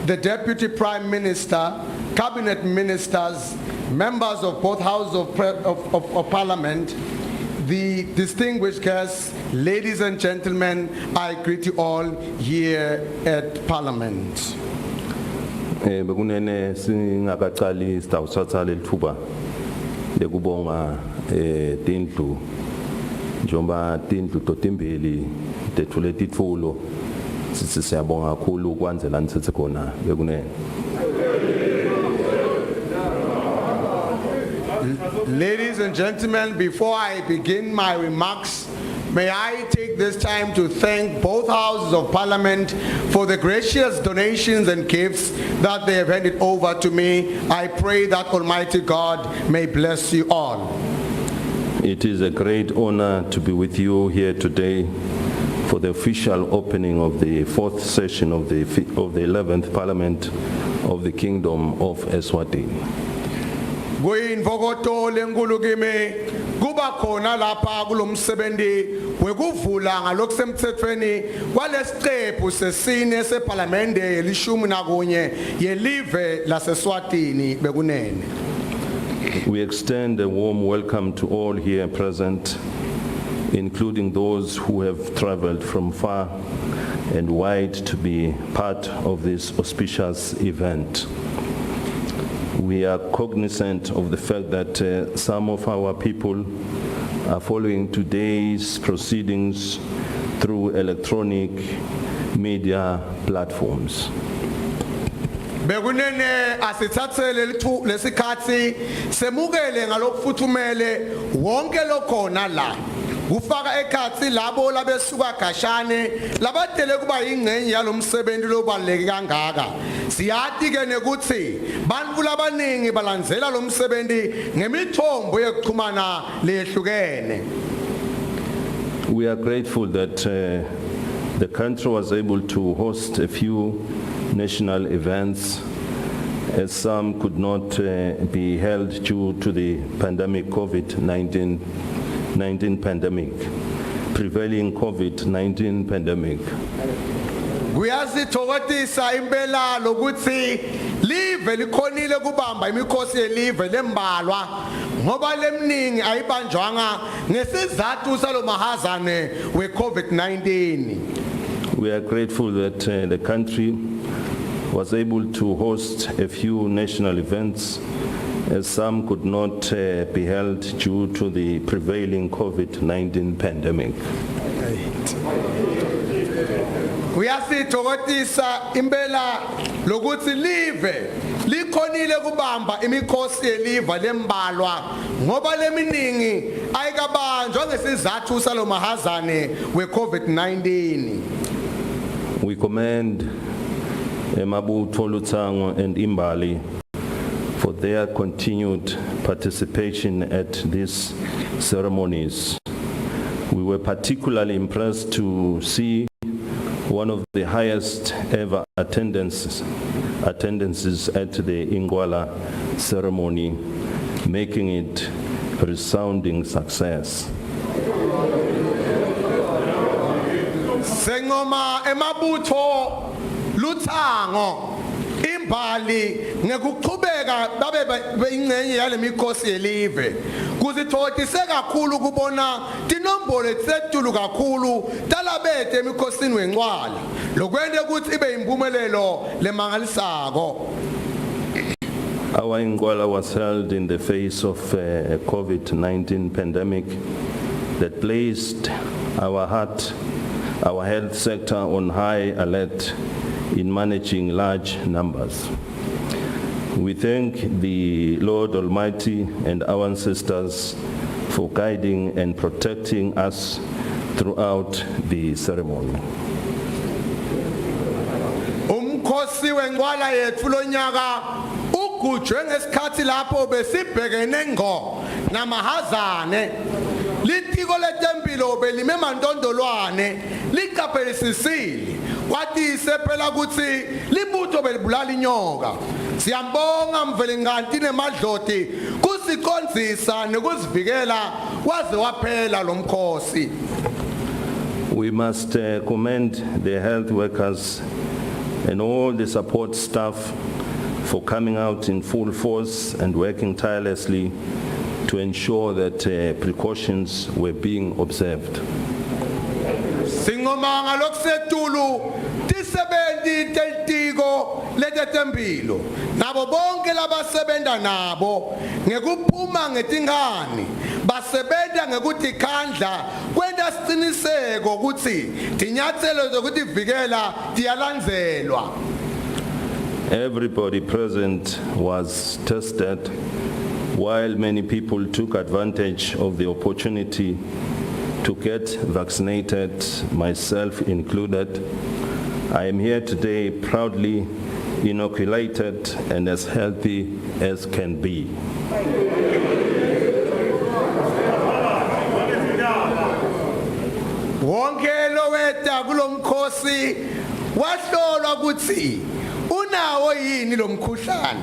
the Deputy Prime Minister, Cabinet Ministers, members of both Houses of Parliament, the distinguished guests, ladies and gentlemen, I greet you all here at Parliament. Bekunene singakaqali sitawusatsa lethuba lekubonga tindlu njengoba tindlu totimbili tethule titfulo sisi siyabonga kakhulu kwanzela nitsitse khona bekunene. Ladies and gentlemen, before I begin my remarks, may I take this time to thank both Houses of Parliament for the gracious donations and gifts that they have handed over to me. I pray that Almighty God may bless you all. It is a great honor to be with you here today for the official opening of the fourth session of the 11th Parliament of the Kingdom of Eswatini. Kuyinvokoto lenkulu kimi kuba khona lapha kulomsebenzi wekuvula ngalokusemthethweni kwalesiqephu sesine seParlamente yelishumi nakunye yelive laseSwatini bekunene. We extend a warm welcome to all here present, including those who have traveled from far and wide to be part of this auspicious event. We are cognizant of the fact that some of our people are following today's proceedings through electronic media platforms. Bekunene asithathele lesikhathi semukele ngalokufuthumele wonke lokhona la kufaka ekhathi labo labesuka gashane labadele kuba ingcenye yalomsebenzi lobaleke kangaka siyathi ke nekuthi bantu labaningi balandzela lomsebenzi ngemithombo yokuxhumana lehlukene. We are grateful that the country was able to host a few national events, as some could not be held due to the pandemic COVID-19 prevailing COVID-19 pandemic. Kuyasithokozisa impela lokuthi live likhonile kubamba imikhosi yelive lembalwa ngoba lemningi ayibanjwanga ngesizathu salomahazane we-COVID-19. We are grateful that the country was able to host a few national events, as some could not be held due to the prevailing COVID-19 pandemic. Kuyasithokozisa impela lokuthi live likhonile kubamba imikhosi yeliva lembalwa ngoba leminingi ayikabanjwa ngesizathu salomahazane we-COVID-19. We commend Mabutho Lutsango and Imbali for their continued participation at these ceremonies. We were particularly impressed to see one of the highest ever attendances at the Ingwala ceremony, making it a resounding success. Sengoma emabutho Lutsango Imbali ngekuqhubeka babe ingcenye yale mikhosi yelive kuzithokozise kakhulu kubona tinombolo etsetulu kakhulu talabethe emikhosini wencwala lokwende ukuthi ibe impumelelo lemangalisako. Our Ingwala was held in the face of a COVID-19 pandemic that placed our health sector on high alert in managing large numbers. We thank the Lord Almighty and our ancestors for guiding and protecting us throughout the ceremony. Umkhosi wencwala yethu lonyaka ugujwe ngesikhathi lapho besibhekene ngqo namahazane. Litiko letempilo belime mantondolwane liqaphelisisile kwatise phela ukuthi libutho belibulala inyoka. Siyambonga mvelinganti nemadloti kusikonzisa nekuzivikela waze waphela lomkhosi. We must commend the health workers and all the support staff for coming out in full force and working tirelessly to ensure that precautions were being observed. Singomanga lokusetulu tisebenzi teltiko letetempilo nabo bonke labasebenta nabo ngekuphuma ngetingani basebenta ngekutikhandla kwenta siciniseko ukuthi tinyathelo zokutivikela tiyalandzelwa. Everybody present was tested, while many people took advantage of the opportunity to get vaccinated, myself included. I am here today proudly inoculated and as healthy as can be. Wonke loweta kulomkhosi wahlolwa ukuthi unawo yini lo mkhuhlane.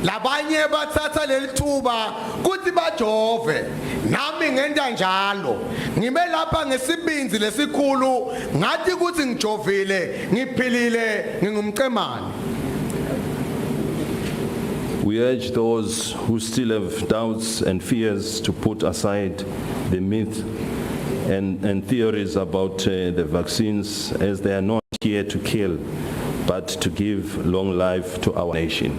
Labanye bathatha lelithuba kuthi bajove nami ngenta njalo ngime lapha ngesibinzi lesikhulu ngathi kuthi ngijovile ngiphilile ngingumcemane. We urge those who still have doubts and fears to put aside the myth and theories about the vaccines, as they are not here to kill but to give long life to our nation.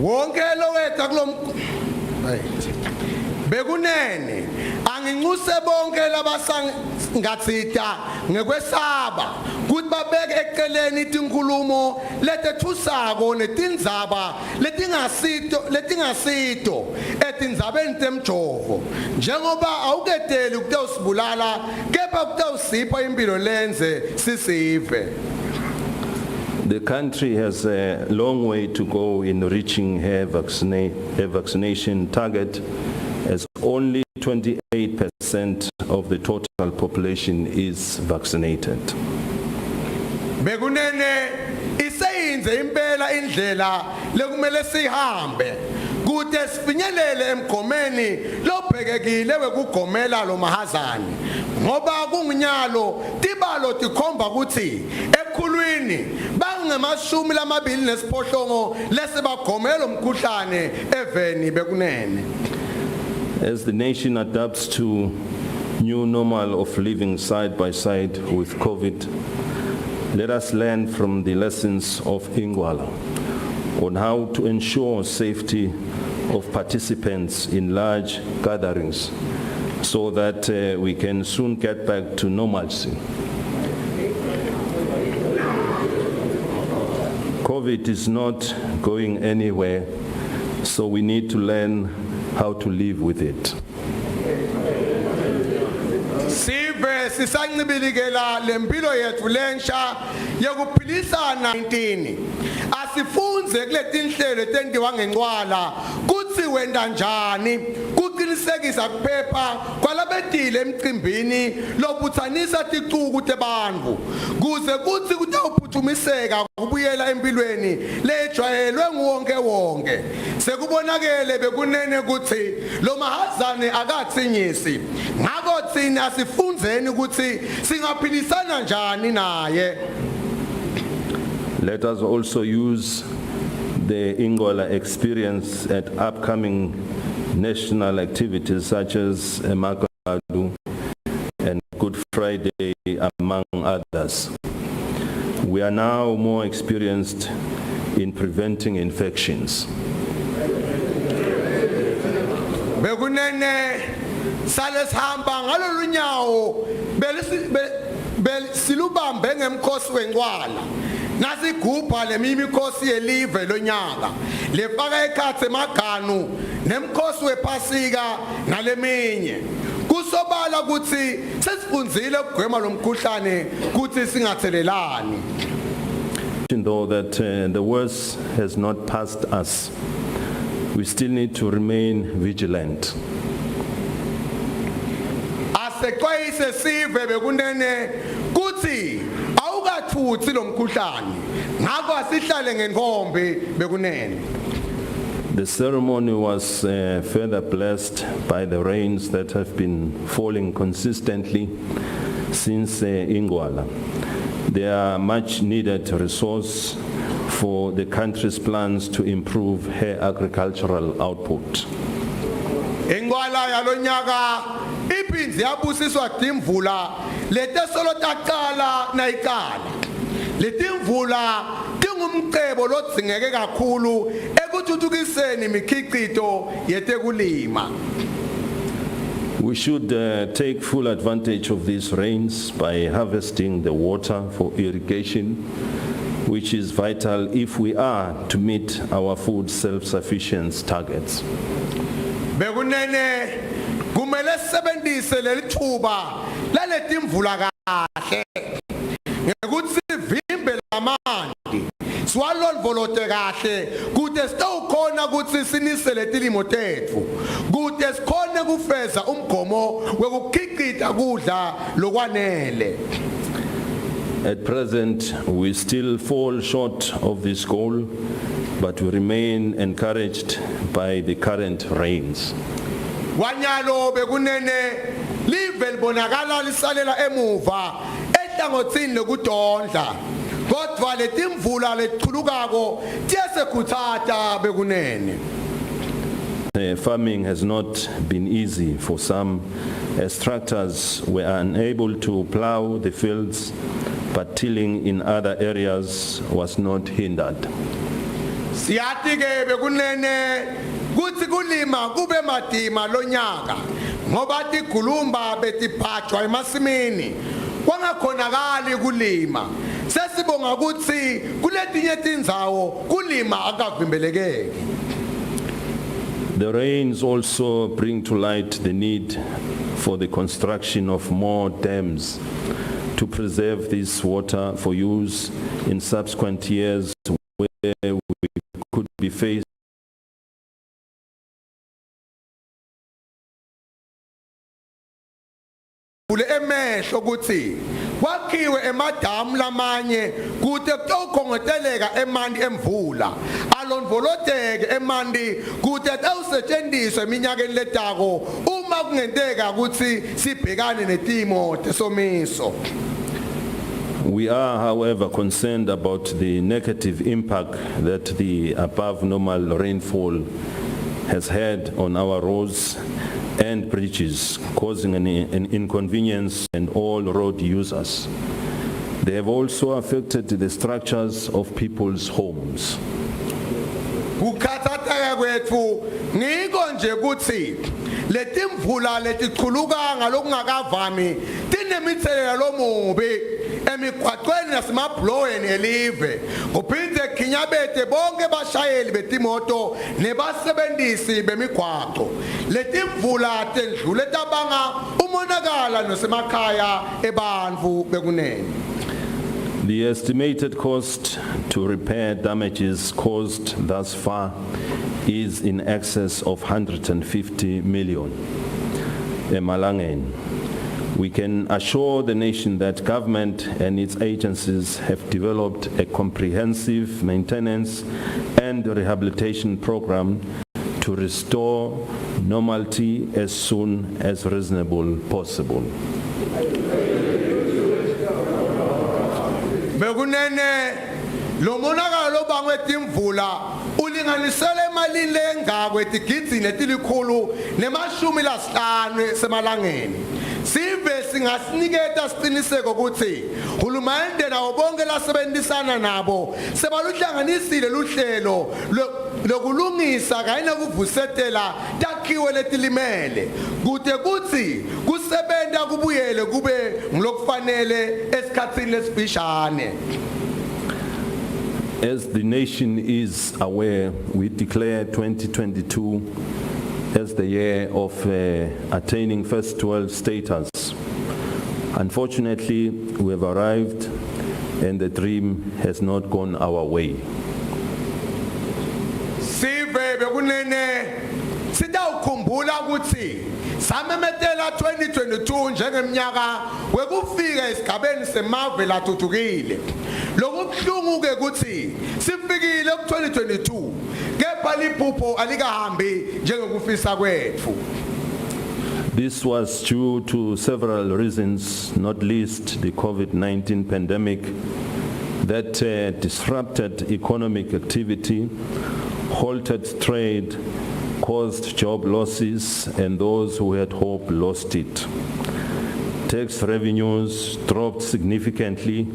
wonke lowethu kulom right bekunene anginxuse bonke labasangatsita ngekwesaba kuthi babeke eceleni izinkulumo letethusako netindzaba letingasito etindzabeni temjovo njengoba awuketeli ukutawusibulala kepha ukutawusipha impilo lenze sisive. The country has a long way to go in reaching her vaccination target, as only 28% of the total population is vaccinated. Bekunene iseyinze impela indlela lekumele sihambe kude sifinyelele emgomeni lobhekekile wekugomela lo mahazani ngoba kungunyalo tibalo tikhomba ukuthi ekhulwini bangemashumi lamabili nesiphohlongo lesebagomela umkhuhlane eveni bekunene. As the nation adapts to new normal of living side by side with COVID, let us learn from the lessons of Ingwala on how to ensure safety of participants in large gatherings so that we can soon get back to normalcy. COVID is not going anywhere, so we need to learn how to live with it. Sive sisancibilikela lempilo yethu lensha yokuphilisana 19 asifunze kuletinhlelo tentiwa ngenqwala kuthi wenda njani kuqinisekisa kuphepha kwalabetile emcimbini lobuthanisa ticuku tebantfu kuze kuthi kutawuphuthumiseka kubuyela empilweni lejwayelwe nguwonke wonke sekubonakele bekunene kuthi lo mahazane akatsinyisi ngako thina sifunzeni ukuthi singaphilisana njani naye. Let us also use the Ingwala experience at upcoming national activities such as Makadu and Good Friday, among others. We are now more experienced in preventing infections. Bekunene sales hamba ngalolunyawo besilubambe ngemkhosi wenqwala nasigubha lemimikhosi yelive lonyaka lefaka ekhatsi emaganu nemkhosi wephasika naleminye kusobala ukuthi sesifunzile ukugwema lomkhuhlane kuthi singathelelani. Though that the worst has not passed us, we still need to remain vigilant. Asekwayise sive bekunene kuthi awukathuthi lomkhuhlane ngakho asihlale ngenkombe bekunene. The ceremony was further blessed by the rains that have been falling consistently since Ingwala. They are much needed resource for the country's plans to improve her agricultural output. Ingwala yalonyaka iphinzi yabusiswa dimvula letesolo taqala nayikala. Letimvula tingumcebo lodzingeke kakhulu ekuthuthukiseni imikhiqito yetekulima. We should take full advantage of these rains by harvesting the water for irrigation, which is vital if we are to meet our food self-sufficiency targets. Bekunene kumele sisebenzise lelithuba laletimvula kahle ngekuthi sivimbe lamanti siwalondvolote kahle kude sitawukhona ukuthi sinise letilimo tetfu kude sikhone kufeza umgomo wekukhiqita kudla lokwanele. At present, we still fall short of this goal, but we remain encouraged by the current rains. Wanyalo bekunene live libonakala lisalela emuva ehlangothini lokudondla kodwa letimvula lechulukako tiyasekhuthata bekunene. Farming has not been easy for some, as tractors were unable to plow the fields, but tilling in other areas was not hindered. Siyathi ke bekunene kuthi kulima kube madima lonyaka ngoba tigulumba betiphathwa emasimini kwangakhonakali kulima sesibonga ukuthi kuletinye tindzawo kulima akavimbelekeki. The rains also bring to light the need for the construction of more dams to preserve this water for use in subsequent years where we could be faced Ule emehlo ukuthi kwakhiwe emadamu lamanye kude kuyokhongoteleka emanti emvula alondvoloteke emanti kude awusetshenziswe eminyakeni letako uma kungenteka ukuthi sibhekane netimo tesomiso. We are, however, concerned about the negative impact that the above normal rainfall has had on our roads and bridges, causing an inconvenience and all road users. They have also affected the structures of people's homes. Ukhathatha kwethu ngiko nje ukuthi letimvula letikhuluka ngalokungakavami tinemithela lomubi emigwaqweni nasemabhlowini elive kuphinde khinyabete bonke bashayeli betimoto nebasebenzisi bemigwaqo letimvula tendlule tabanga umonakala nosemakhaya ebantfu bekunene. The estimated cost to repair damages caused thus far is in excess of 150 million. Emalangeni. We can assure the nation that government and its agencies have developed a comprehensive maintenance and rehabilitation program to restore normality as soon as reasonable possible. Bekunene lo monakalo obangwe timvula ulinganisele emalini lengakwe tigidzi netilikhulu nemashumi lasihlanu semalangeni. Sive singasiniketa siqiniseko ukuthi hulumende nawo bonke lasebenzisana nabo sebaluhlanganisile luhlelo lokulungisa kanye nokuvusetela takhiwe letilimele kude kuthi kusebenta kubuyele kube ngilokufanele esikhatsini lesifishane. As the nation is aware, we declare 2022 as the year of attaining first world status. Unfortunately, we have arrived and the dream has not gone our way. Sive bekunene sitawukhumbula ukuthi samemetela 2022 njengemnyaka wekufika esigabeni semave lathuthukile. Lokubhlungu ke ukuthi sifikile ku2022 kepha liphupho alikahambi njengokufisa kwethu. This was due to several reasons, not least the COVID-19 pandemic that disrupted economic activity, halted trade, caused job losses, and those who had hope lost it. Tax revenues dropped significantly,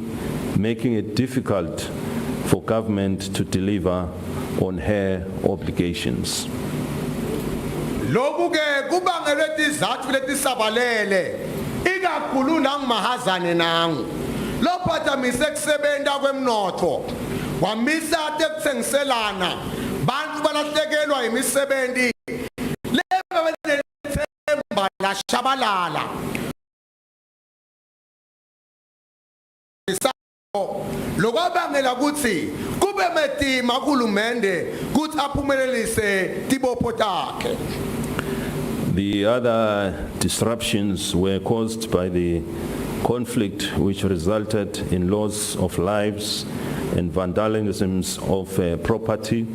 making it difficult for government to deliver on her obligations. Lokhu ke kubangele izathu letisabalele ikakhulu nangimahazane nangu lophatamise kusebenta kwemnotho wamisa tekuthengiselana bantu balahlekelwa imisebenzi lebelethemba lashabalala lokubangela ukuthi kube medima kulumende kuthi aphumelelise tibopho takhe. The other disruptions were caused by the conflict which resulted in loss of lives and vandalisms of property.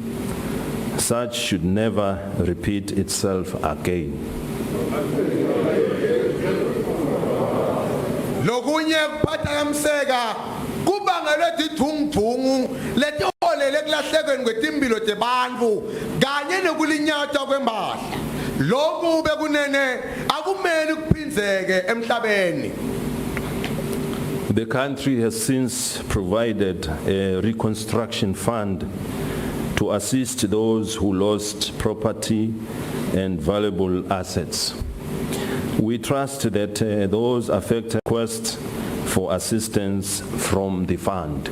Such should never repeat itself again. Lokunye kuphathamiseka kubangele dithungthungu letiholele kulahlekweni kwetimpilo tebantfu kanye nokulinyatha kwembahla. Lokhu bekunene akumele kuphinzeke emhlabeni. The country has since provided a reconstruction fund to assist those who lost property and valuable assets. We trust that those affected request for assistance from the fund.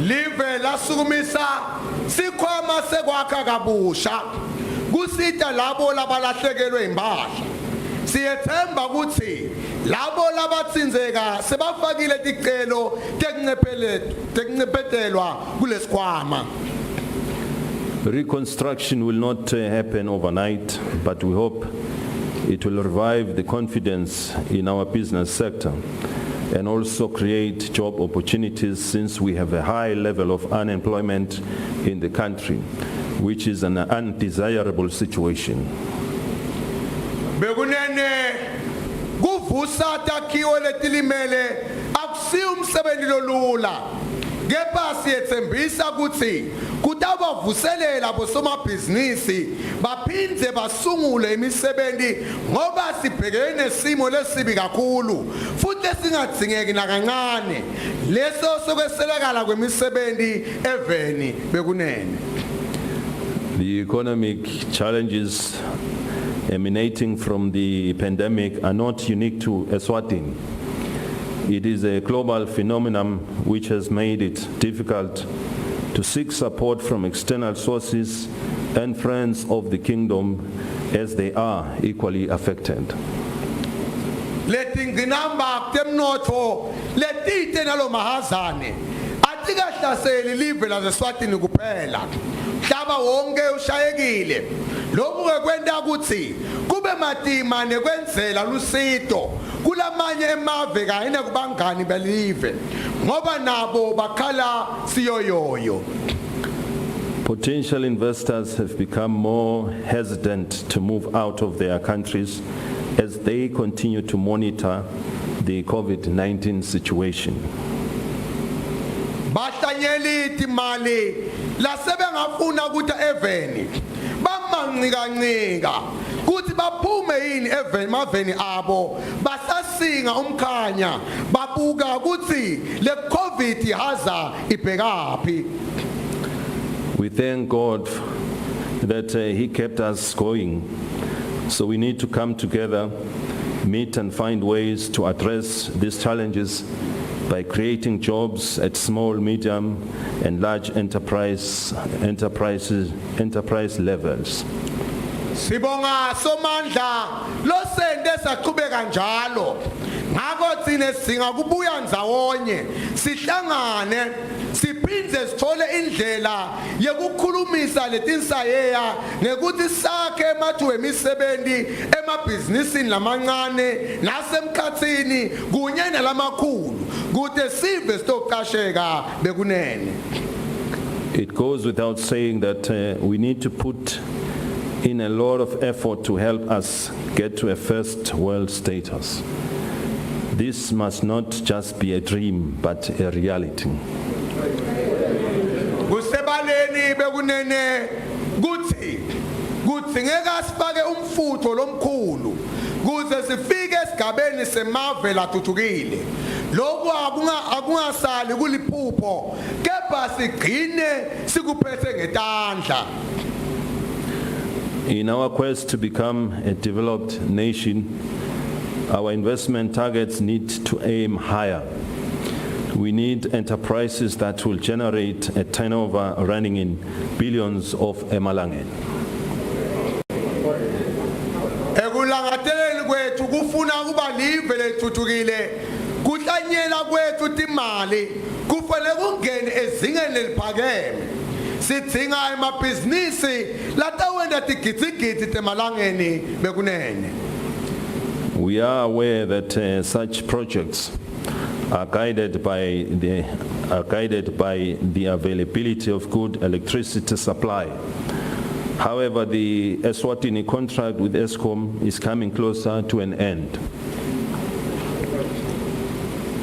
Live la sukumisa sikhwama sekwakha kabusha kusita labo labalahlekelwe impahla. Siyethemba ukuthi labo labatsinzeka sebafakile ticelo tekuncephetelwa kulesikhwama. Reconstruction will not happen overnight, but we hope it will revive the confidence in our business sector and also create job opportunities, since we have a high level of unemployment in the country, which is an undesirable situation. Bekunene kuvusa takhiwo letilimele akusiyo umsebenzi lolula. Kepha siyethembisa ukuthi kutabavuselela bosomabhizinisi baphindze basungule imisebenzi ngoba sibhekene nesimo lesibi kakhulu futhi singadzingeki nakancane leso sokweselakala kwemisebenzi eveni bekunene. The economic challenges emanating from the pandemic are not unique to Eswatini. It is a global phenomenon which has made it difficult to seek support from external sources and friends of the kingdom, as they are equally affected. Letting the number temnotho letite nalo mahazane atikahlaseli live la Eswatini kuphela hlaba wonke ushayekile lokhu kwenta ukuthi kube matima nekwenzela lusito kulamanye emave kanye kubangani belive ngoba nabo bakhala siyoyoyo. Potential investors have become more hesitant to move out of their countries as they continue to monitor the COVID-19 situation. Bahlanyeli timali la sebengafuna ukuthi eveni bamanqikancika kuthi baphume yini eveni maveni abo basasinga umkhanya babuka ukuthi le COVID haza ibhekaphi. We thank God that He kept us going. So we need to come together, meet and find ways to address these challenges by creating jobs at small, medium and large enterprise levels. Sibonga somandla losende saqhubeka njalo ngakho thina singa kubuya ndzawonye sihlangane siphindze sithole indlela yokukhulumisa letinsayeya ngekuthi sakhe emathuba emisebenzi emabhizinisini lamancane nasemkhatsini kunye nalamakhulu kude sive sitoqasheka bekunene. It goes without saying that we need to put in a lot of effort to help us get to a first world status. This must not just be a dream, but a reality. Kusebaleni bekunene kuthi ngeke sifake umfutho lomkhulu kuze sifike esigabeni semave lathuthukile. Lokhu akungasali kuliphupho kepha sigcine sikuphethe ngetandla. In our quest to become a developed nation, our investment targets need to aim higher. We need enterprises that will generate a turnover running in billions of emalangeni. Ekulangatheleni kwethu kufuna kuba live lethuthukile kuhlanyela kwethu timali kufanele kungene ezingeni eliphakeme. Sidinga emabhizinisi latawenda tigitsigiti temalangeni bekunene. We are aware that such projects are guided by the availability of good electricity supply. However, the Eswatini contract with Eskom is coming closer to an end.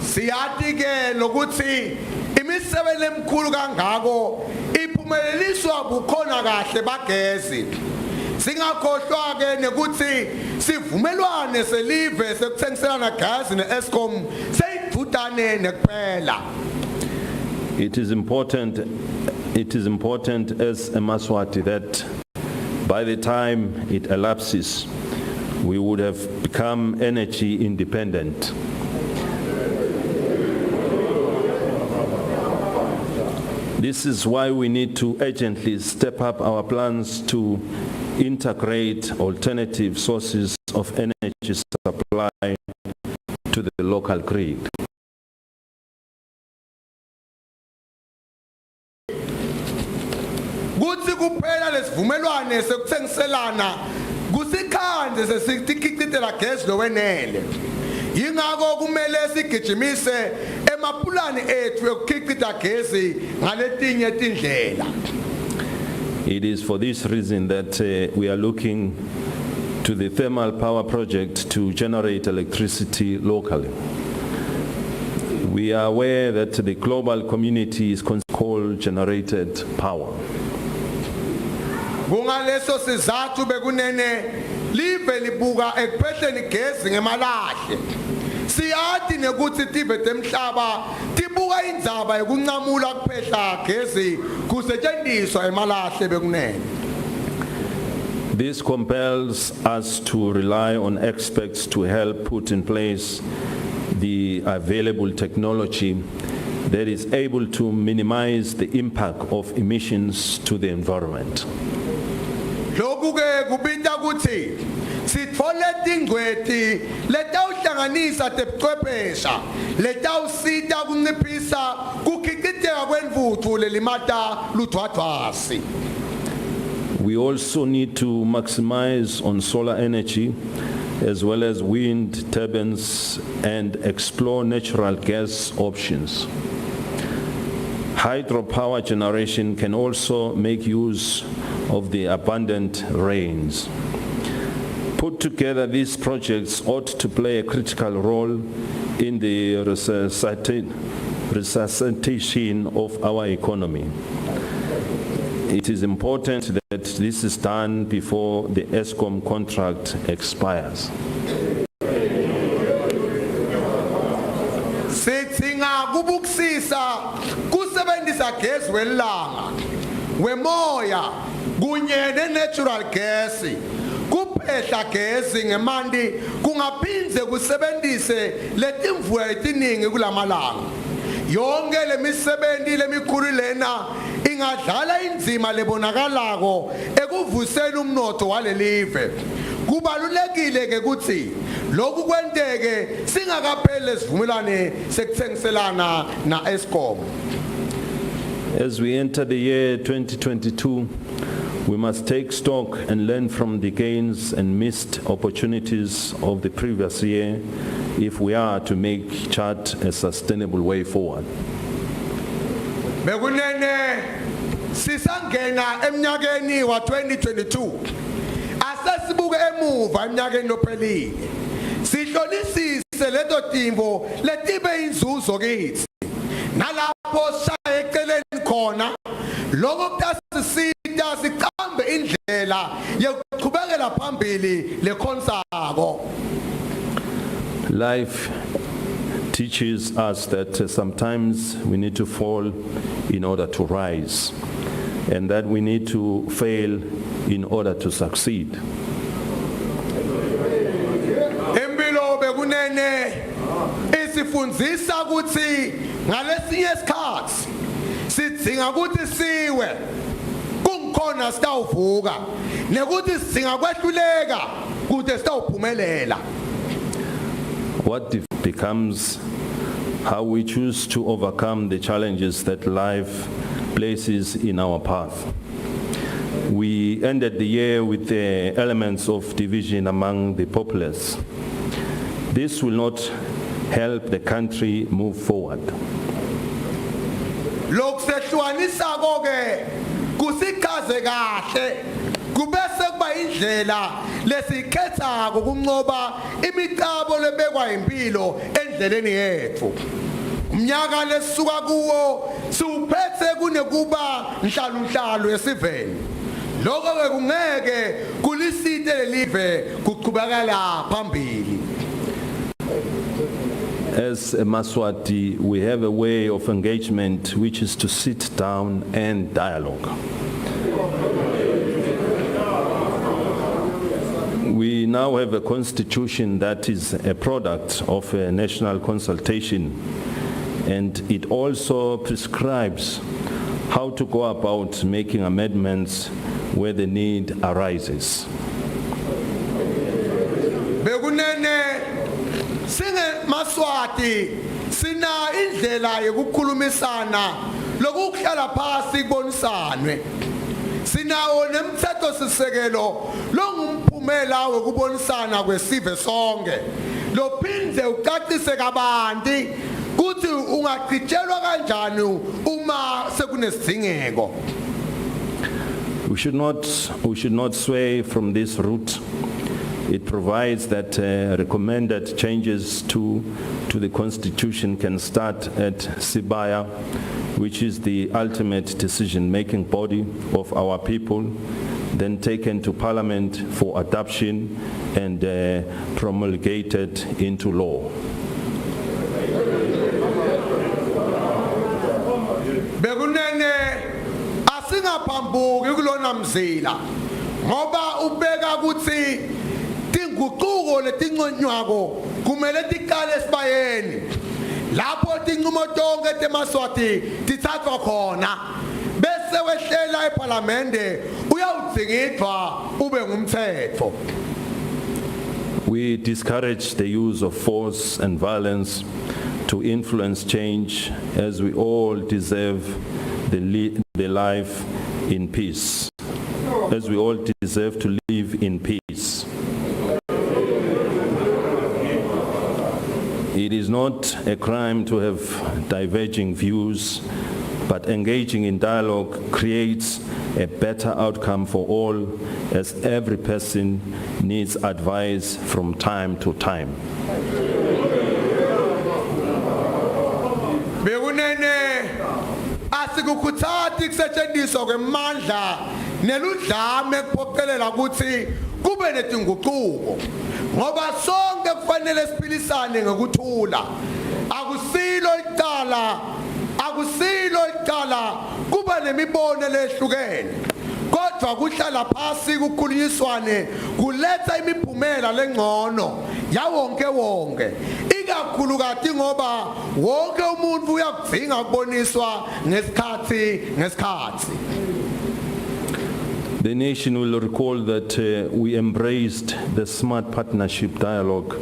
Siyathi ke lokuthi imisebenzi emkhulu kangako iphumeleliswa bukhona kahle bagezi. Singakhohlwa ke nekuthi sivumelwane selive sekuthengiselana gas neEskom seyidudane nekuphela. It is important it is important as a Mswati that by the time it elapses, we would have become energy independent. This is why we need to urgently step up our plans to integrate alternative sources of energy supply to the local grid. Kuthi kuphela lesivumelwane sekuthengiselana kusikhande sesitikicitela gas lowenele. Yingakho kumele sigijimise emapulani ethu yokukhicita gesi ngaletinye tindlela. It is for this reason that we are looking to the thermal power project to generate electricity locally. We are aware that the global community is coal-generated power. Kungaleso sizathu bekunene live libuka ekuphehleni gesi ngemalahle. Siyathi nekuthi tive temhlaba tibuka indzaba yokuncamula kuphehla gesi kusetshenziswa emalahle bekunene. This compels us to rely on experts to help put in place the available technology that is able to minimize the impact of emissions to the environment. Lokhu ke kubita ukuthi sitfole tingcweti letawuhlanganisa tebuchwephesha letawusita kunciphisa kukhiciteka kwemvuthu lelimata ludwadwasi. We also need to maximize on solar energy as well as wind turbines and explore natural gas options. Hydropower generation can also make use of the abundant rains. Put together, these projects ought to play a critical role in the resuscitation of our economy. It is important that this is done before the ESCOM contract expires. Sithinga kubukusisa kusebenzisa gas welanga wemoya kunye ne-natural gas kuphehla gesi ngemandi kungaphindze kusebenzise letimvula etiningi kulamalanga. Yonke lemisebenti lemikhulu lena ingadlala indzima lebonakalako ekuvuseni umnotho walelive. Kubalulekile ke ukuthi lokhu kwenteke singakapheli lesivumelwane sekuthengiselana na ESCOM. As we enter the year 2022, we must take stock and learn from the gains and missed opportunities of the previous year if we are to make chart a sustainable way forward. Bekunene sisangena emnyakeni wa 2022 asesibuke emuva emnyakeni lophelile sihlolisise leto timbo letibe inzuzo kithi nalapho sishaya eceleni khona lokho kutasisita siqambe indlela yokuqhubekela phambili lekhonsako. Life teaches us that sometimes we need to fall in order to rise, and that we need to fail in order to succeed. Empilo bekunene isifundzisa ukuthi ngalesinye isikhathi sidzinga ukuthi siwe kungikhona sitawuvuka nekuthi sidzinga kwehluleka kude sitawuphumelela. What becomes how we choose to overcome the challenges that life places in our path. We ended the year with the elements of division among the populace. This will not help the country move forward. Lokusehlukanisa konke kusikaze kahle kubese kuba indlela lesikhethako kunqoba imicabo lebekwa impilo endleleni yethu. Umnyaka lesisuka kuwo siuphethe kunekuba nhlalu esiveni. Lokho ke kungeke kulisite lelive kuqhubekela phambili. As a Mswati, we have a way of engagement which is to sit down and dialogue. We now have a constitution that is a product of a national consultation, and it also prescribes how to go about making amendments where the need arises. Bekunene singe Mswati sina indlela yokukhulumisana lokuhlala phasi kubonisane. Sinawo nemthetho sisekelo longumphumela wokubonisana kwesive sonke. Lophindze ucacise kabanti kuthi ungachitshelwa kanjani uma sekunesidingeko. We should not sway from this route. It provides that recommended changes to the constitution can start at Sibaya, which is the ultimate decision-making body of our people, then taken to Parliament for adoption and promulgated into law. Bekunene asingaphambuki kulona mzila ngoba ubeka ukuthi tinguquko letinconywako kumele tiqale esibayeni lapho tinqumo tonke teMswati tithathwa khona bese wehlela eParliamente uyawudzingidwa ube ngumthetho. We discourage the use of force and violence to influence change, as we all deserve the life in peace, as we all deserve to live in peace. It is not a crime to have diverging views, but engaging in dialogue creates a better outcome for all, as every person needs advice from time to time. Bekunene asikukhuthati kusetshenziswa kwemandla neludlame kuphoqelela ukuthi kube netinguquko ngoba sonke kufanele siphilisane ngokuthula. Akusilo icala kuba nemibono lehlukene kodwa kuhlala phasi kukhulunyiswane kuletha imiphumela lengcono yawonke ikakhulu kati ngoba wonke umuntu uyakudinga ukuboniswa ngesikhathi. The nation will recall that we embraced the smart partnership dialogue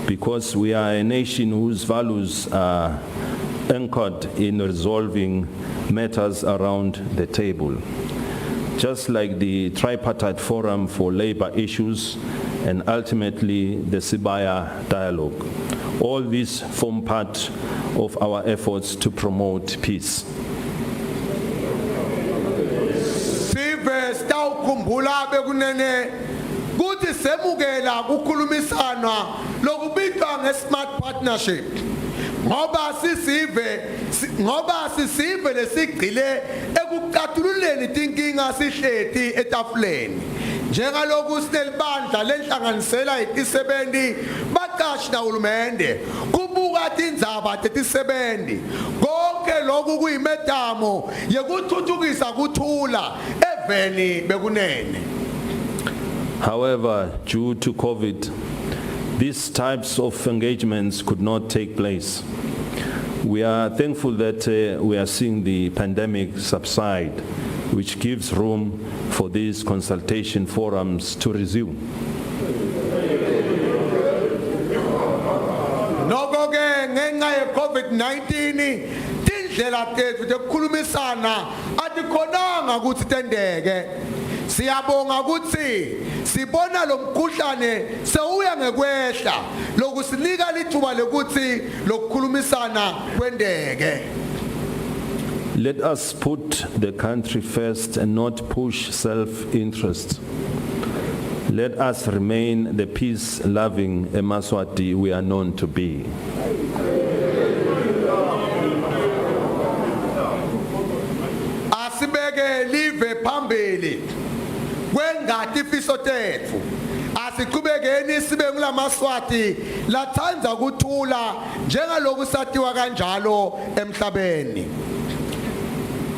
because we are a nation whose values are anchored in resolving matters around the table. Just like the tripartite forum for labor issues and ultimately the Sibaya dialogue. All these form part of our efforts to promote peace. Sive stawukhumbula bekunene kuthi semukela ukukhulumisana lokubitwa nge-smart partnership ngoba sisive lesigcile ekucathululeni tinkinga sihleti etafuleni njengaloku sinelibandla lenhlanganisela itisebenti baqashi nahulumende kubuka tindzaba tetisebendi konke lokhu kuyimedamo yekuthuthukisa kuthula eveni bekunene. However, due to COVID, these types of engagements could not take place. We are thankful that we are seeing the pandemic subside, which gives room for these consultation forums to resume. Nokoke ngenxa ye-COVID-19 tindlela tethu tekukhulumisana atikhonanga ukuthi tendeke. Siyabonga ukuthi sibona lo mkhuhlane sewuya ngekwehla lokusinika lithuba lokuthi lokukhulumisana kwendeke. Let us put the country first and not push self-interest. Let us remain the peace-loving Mswati we are known to be. Asibeke live phambili kwengati fiso tethu asiqhubekeni sibe ngulamaswati lathanza ukuthula njengaloku satiwa kanjalo emhlabeni.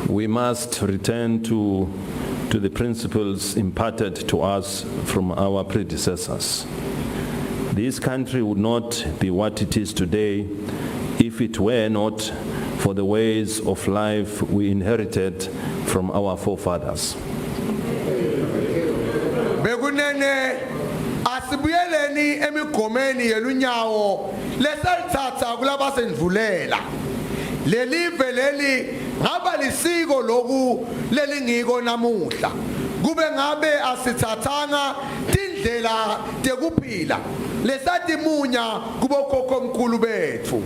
We must return to the principles imparted to us from our predecessors. This country would not be what it is today if it were not for the ways of life we inherited from our forefathers. Bekunene asibuyeleni emigomeni yelunyawo lesalithatha kulabasendvulela. Lelive leli ngaba lisiko loku lelingiko namuhla. Kube ngabe asithathanga tindlela tekuphila lesatimunya kubokhokho mkhulu bethu.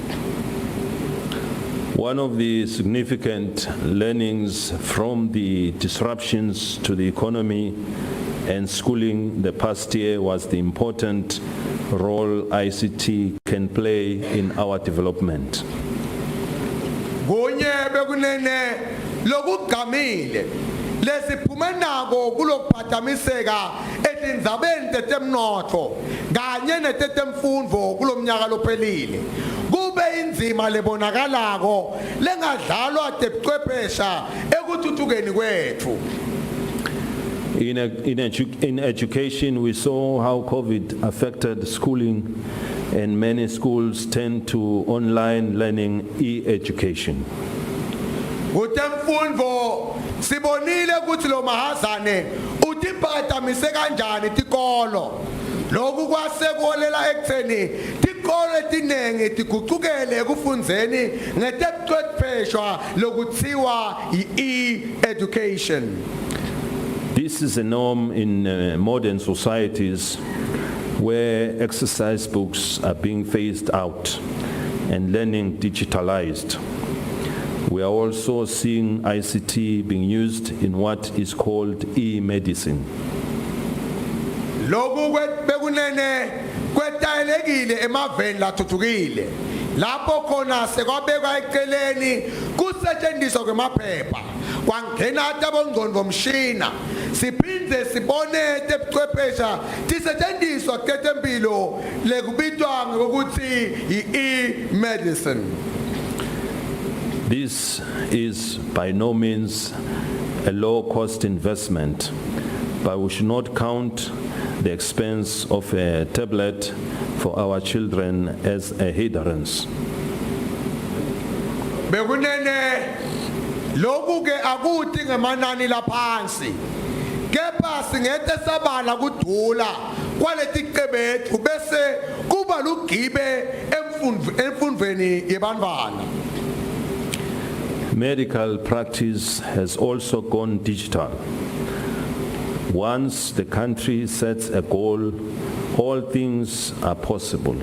One of the significant learnings from the disruptions to the economy and schooling the past year was the important role ICT can play in our development. Gonye bekunene lokugamile lesiphumenako kulokuphazamiseka etindzabeni tetemnotfo kanye netetemfundvo kulomnyaka lophelile. Kube inzima lebonakalako lengadlalwa tebuchwephesha ekuthuthukeni kwethu. In education, we saw how COVID affected schooling, and many schools turned to online learning, e-education. Kutemfundvo sibonile ukuthi lo mahazane utiphakatamise kanjani tikolo. Lokhu kwasekuholela ekutheni tikolo etinengi tiguqukele ekufundzeni ngetebuchwephesha lokuthiwa i-e-education. This is a norm in modern societies where exercise books are being phased out and learning digitalized. We are also seeing ICT being used in what is called e-medicine. Lokhu bekunene kwetayelekile emaveni lathuthukile. Lapho khona sekwabekwa eceleni kusetshenziswa kwemaphepha. Kwangena tabongqondo mshina. Siphinde sibone tebuchwephesha tisetshenziswa ketempilo lekubitwa ngokuthi i-e-medicine. This is by no means a low-cost investment, but we should not count the expense of a tablet for our children as a hindrance. Bekunene lokhu ke akuthi ngemanani laphansi. Kepha singete sabala kudula kwaletiqebethu bese kuba lugibe emfundweni yebantwana. Medical practice has also gone digital. Once the country sets a goal, all things are possible.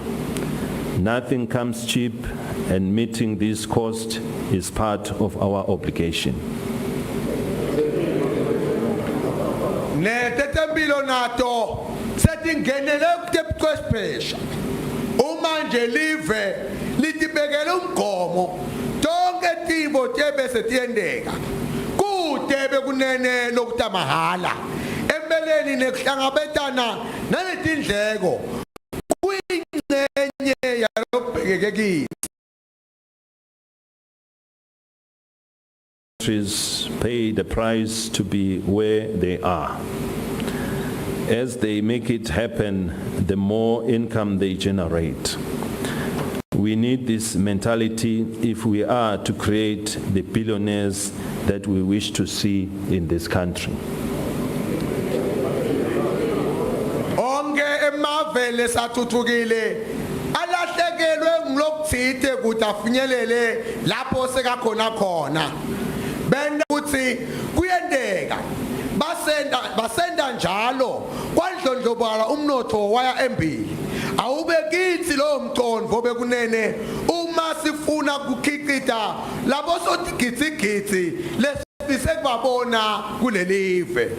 Nothing comes cheap, and meeting this cost is part of our obligation. Netetempilo nato setingenele kutebuchwephesha. Uma nje live litibekele umgomo tonke timbo tebe setiyendeka. Kude bekunene lokutamahala. Empeleni nekuhlangabetana naletindleko kuyingcenye yalobhekekile. Countries pay the price to be where they are. As they make it happen, the more income they generate. We need this mentality if we are to create the billionaires that we wish to see in this country. Onke emavele sathuthukile alahlekelwe nglokuthithe ukuthi afinyelele lapho sekakhona khona. Benda ukuthi kuyendeka basenda njalo kwadlondlobala umnotho waya embili. Awube kithi lo mqondo bekunene uma sifuna kukhicita labo sotigitsigitsi lesifise kubabona kulelive.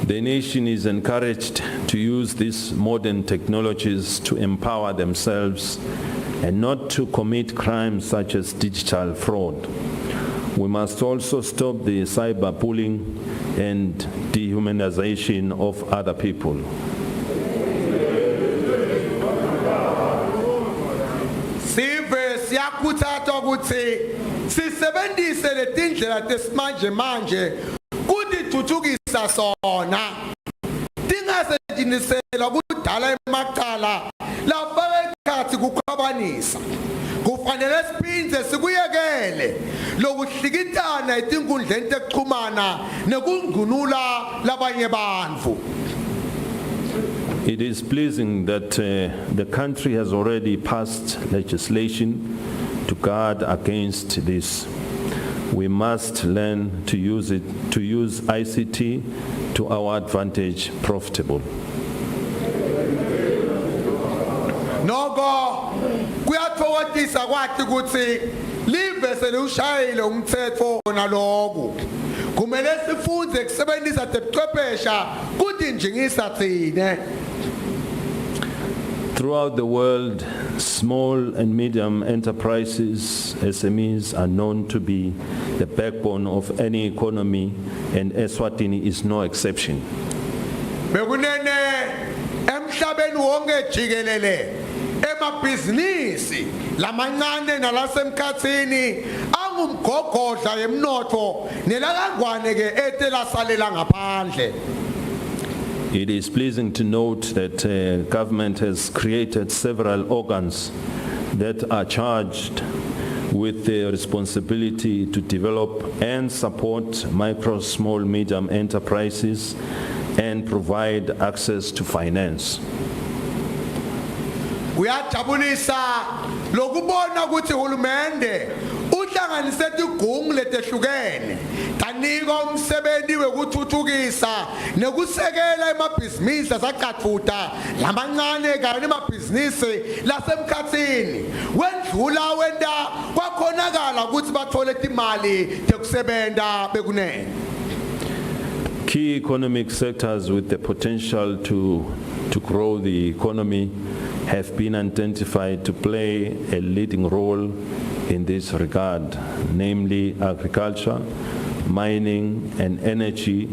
The nation is encouraged to use these modern technologies to empower themselves and not to commit crimes such as digital fraud. We must also stop the cyberbullying and dehumanization of other people. siyakhuthaza ukuthi sisebenzise letindlela tesimanje manje kuthi thuthukisa sona tingasetshenziswa kudala emacala lafaka ikhathi kukhwabanisa kufanele siphinde sikuyekele lokuhlikitana etinkundleni tekuxhumana nekungqunula labanye bantfu. It is pleasing that the country has already passed legislation to guard against this. We must learn to use ICT to our advantage profitable. Noko kuyathokozisa kwathi ukuthi live selushayile umthetho naloku. Kumele sifunze kusebenzisa tebuchwephesha kuthi njengisa thine. Throughout the world, small and medium enterprises, SMEs, are known to be the backbone of any economy, and Eswatini is no exception. Bekunene emhlabeni wonke jikelele emabhizinisi lamancane nalasemkhathini angumgogodla yemnotho nelakangwane ke etelasalela ngaphandle. It is pleasing to note that government has created several organs that are charged with the responsibility to develop and support micro, small, medium enterprises and provide access to finance. Kuyajabulisa lokubona ukuthi uhulumende uhlanganise tigungu letehlukene tanika umsebenzi wekuthuthukisa nekusekela emabhizinisi asaqatfuta lamancane kanye nemabhizinisi lasemkhathini wendlula wenda kwakhonakala ukuthi bathole imali tekusebenta bekunene. Key economic sectors with the potential to grow the economy have been identified to play a leading role in this regard, namely agriculture, mining and energy,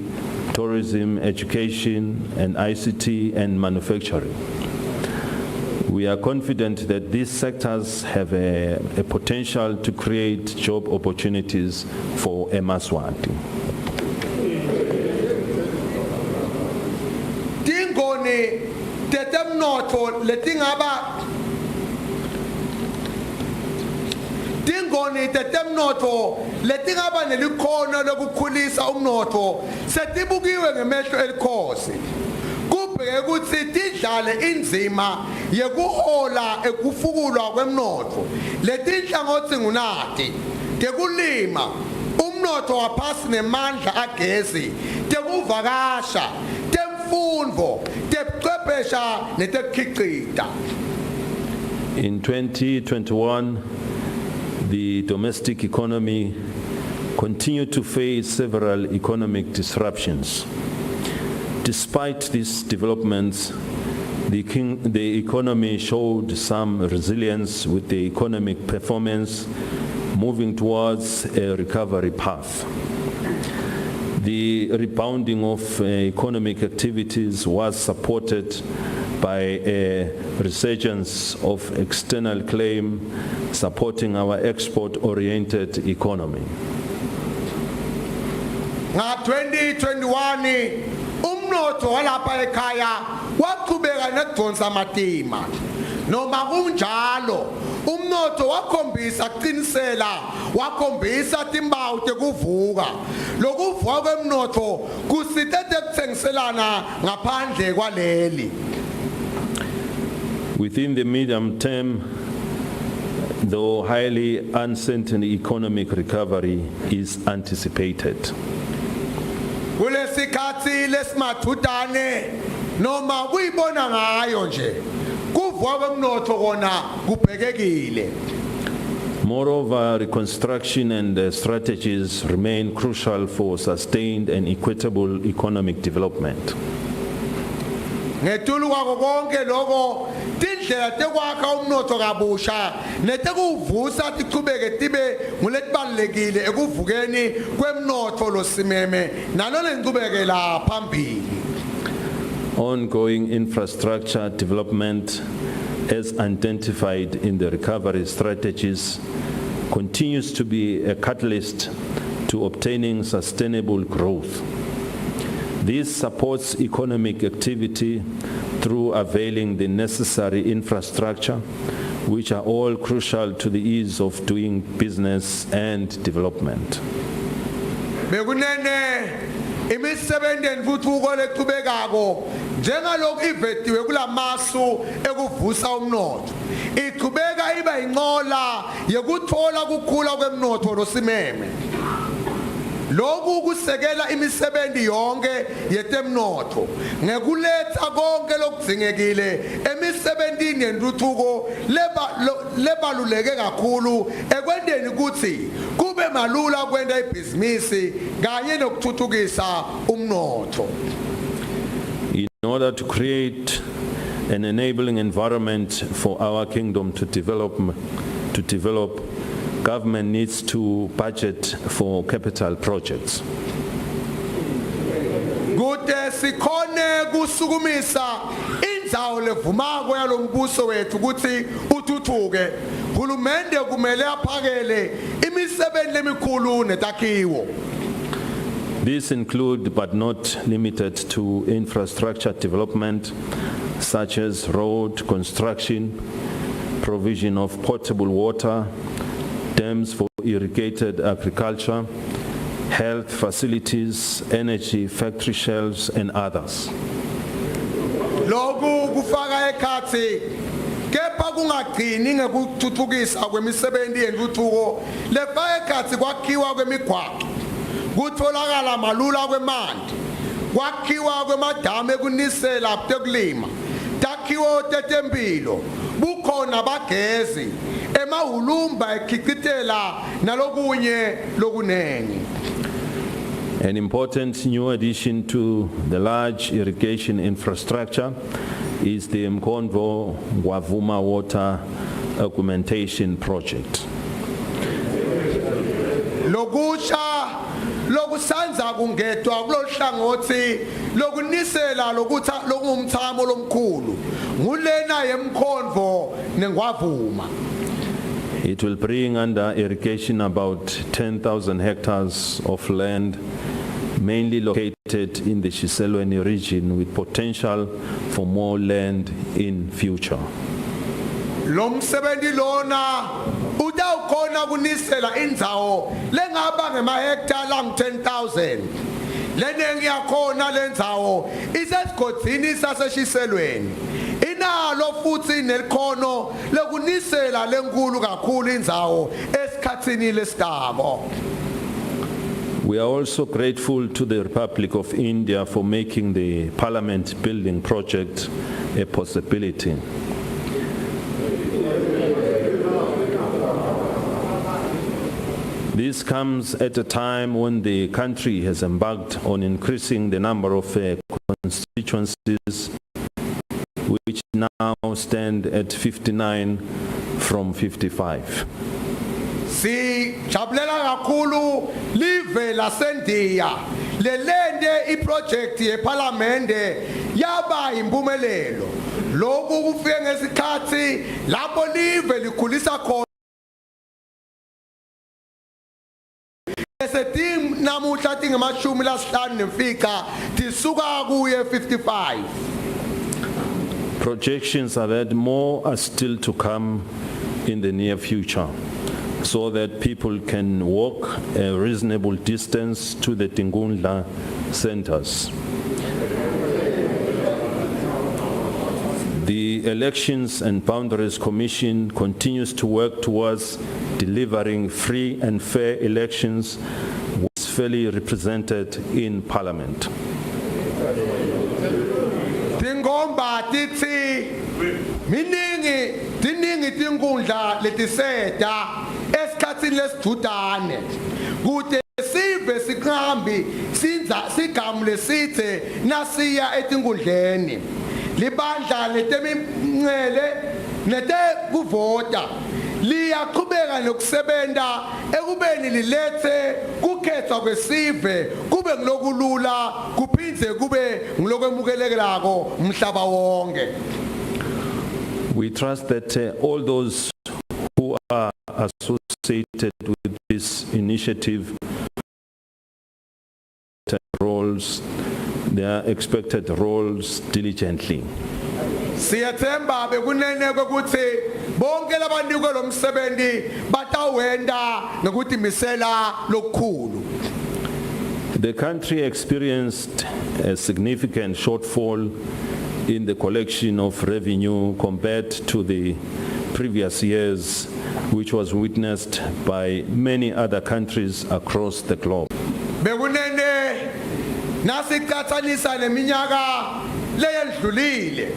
tourism, education, and ICT and manufacturing. We are confident that these sectors have a potential to create job opportunities for Mswati. Tingoni tetemnotho letingaba Tingoni tetemnotho letingaba nelikhono lokukhulisa umnotho setibukiwe ngemehlo elikhosi. Kubheke ukuthi tidlale inzima yekuhola ekufukulwa kwemnotho. Letinhlangothi ngunati tekulima umnotho waphasi nemandla agezi tekuvakasha temfundvo tebuchwephesha netekukhicita. In 2021, the domestic economy continued to face several economic disruptions. Despite these developments, the economy showed some resilience with the economic performance moving towards a recovery path. The rebounding of economic activities was supported by a resurgence of external claim supporting our export-oriented economy. Nga 2021 umnotho walapha ekhaya waqhubeka nekudonsa matima. Noma kunjalo umnotho wakhombisa kuqinisela wakhombisa timpawu tekuvuka. Lokuvuka kwemnotho kusitete kutsengiselana ngaphandle kwaleli. Within the medium term, though highly uncertain economic recovery is anticipated. Kulesikhathi lesimathutane noma kuyibona ngayo nje kuvuka kwemnotho kona kubhekekile. Moreover, reconstruction and strategies remain crucial for sustained and equitable economic development. Ngetulu kwako konke lokho tindlela tekwakha umnotho kabusha netekuvusa tichubeke tibe nguletibalekile ekuvukeni kwemnotho losimeme nalole ngcubekela phambili. Ongoing infrastructure development as identified in the recovery strategies, continues to be a catalyst to obtaining sustainable growth. This supports economic activity through availing the necessary infrastructure, which are all crucial to the ease of doing business and development. Bekunene imisebenzi entuthuko leqhubekako njengalokhu ivediwe kulamasu ekuvusa umnotho iqhubeka iba inqola yekuthola ukukhula kwemnotho losimeme. Lokhu kusekela imisebenzi yonke yetemnotho ngekuletha konke lokudzingekile emisebenzini yentuthuko lebaluleke kakhulu ekwendeni ukuthi kube malula kwenda ibhizinisi kanye nokuthuthukisa umnotho. In order to create an enabling environment for our kingdom to develop, government needs to budget for capital projects. Kude sikhone kusukumisa indzawo levumako yalombuso wethu ukuthi uthuthuke. Hulumende kumele aphakele imisebenzi lemikhulu netakhiwo. These include, but not limited to, infrastructure development, such as road construction, provision of potable water, dams for irrigated agriculture, health facilities, energy factory shelves, and others. Loku kufaka ekhathi kepha kungagcini ngekuthuthukisa kwemisebenzi yentuthuko lefaka ekhathi kwakhiwa kwemigwaqo kutholakala malula kwemanti kwakhiwa kwemadamu ekunisela kutekulima takhiwo tetempilo bukhona bagezi emahulumba ekhicitela nalokunye lokunengi. An important new addition to the large irrigation infrastructure is the Mkonvo Wavuma Water Augmentation Project. Lokusha lokusanza kungedwa kulohlangothi lokunisela lokungumthamo lomkhulu ngulena yemkhonvo nengwavuma. It will bring under irrigation about 10,000 hectares of land, mainly located in the Shiselweni region, with potential for more land in future. Lomsebenzi lona utawukhona kunisela indzawo lengaba ngemahektare angu-10,000. Lenengi yakhona lendzawo isesigodini saseshiselweni. Inalo futhi nelikhono lokunisela lenkulu kakhulu indzawo esikhatsini lesitako. We are also grateful to the Republic of India for making the parliament building project a possibility. This comes at a time when the country has embarked on increasing the number of constituencies, which now stand at 59 from 55. Si jabulela kakhulu live lasendiya lelende iproject yeparlamente yaba impumelelo. Lokhu kufike ngesikhathi lapho live likhulisa khona esetim namuhla tingemashumi lasihlanu nemfica tisuka kuye 55. Projections are that more are still to come in the near future, so that people can walk a reasonable distance to the Tingundla centers. The Elections and Boundaries Commission continues to work towards delivering free and fair elections which is fairly represented in Parliament. Tingomba titsi miningi tinkundla letiseta esikhatsini lesidudane kude sive siqhambi sigamu lesithe nasiya etinkundleni libandla letemingcele netekuvota liyaqhubeka nokusebenta ekubeni lilethe kukhethwa kwesive kube ngilokulula kuphindze kube ngilokwemukelekako umhlaba wonke. We trust that all those who are associated with this initiative roles their expected roles diligently. Siyathemba bekunene ukuthi bonke labanike lo msebenzi batawenda ngokuthi misela lokukhulu. The country experienced a significant shortfall in the collection of revenue compared to the previous years, which was witnessed by many other countries across the globe. Bekunene nasikhathalisa neminyaka leyendlulile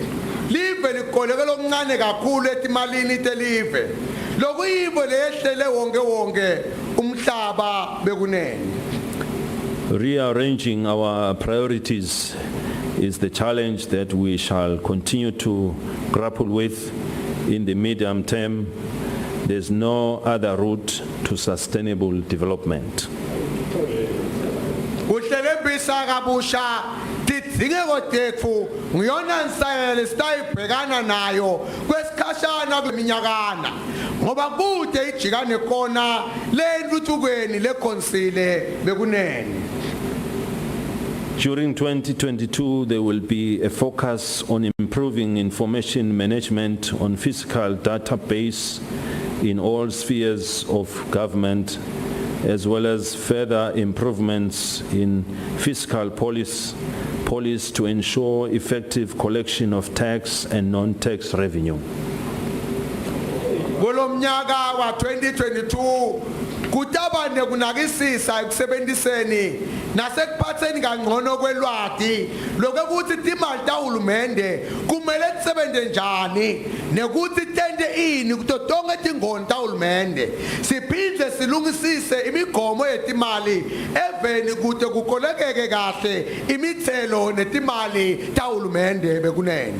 live likoleke lokuncane kakhulu etimalini telive lokuyibo lehlele wonke umhlaba bekunene. Rearranging our priorities is the challenge that we shall continue to grapple with in the medium term. There's no other route to sustainable development. Kuhlelembisa kabusha tidingeko tethu ngiyona nsayele sitayibhekana nayo kwesikhashana kweminyakana ngoba kude ijikane khona lentuthukweni lekonsile bekunene. During 2022, there will be a focus on improving information management on fiscal database in all spheres of government, as well as further improvements in fiscal policy to ensure effective collection of tax and non-tax revenue. Kulomnyaka wa 2022 kutabane kunakisisa ekusebenziseni nasekuphatheni kangcono kwelwati lokuthi imali tahulumende kumele sisebenze njani nekuthi tende ini kuto tonke tingoni tahulumende siphinde silungisise imigomo yetimali eveni kude kukolekeke kahle imithelo netimali tahulumende bekunene.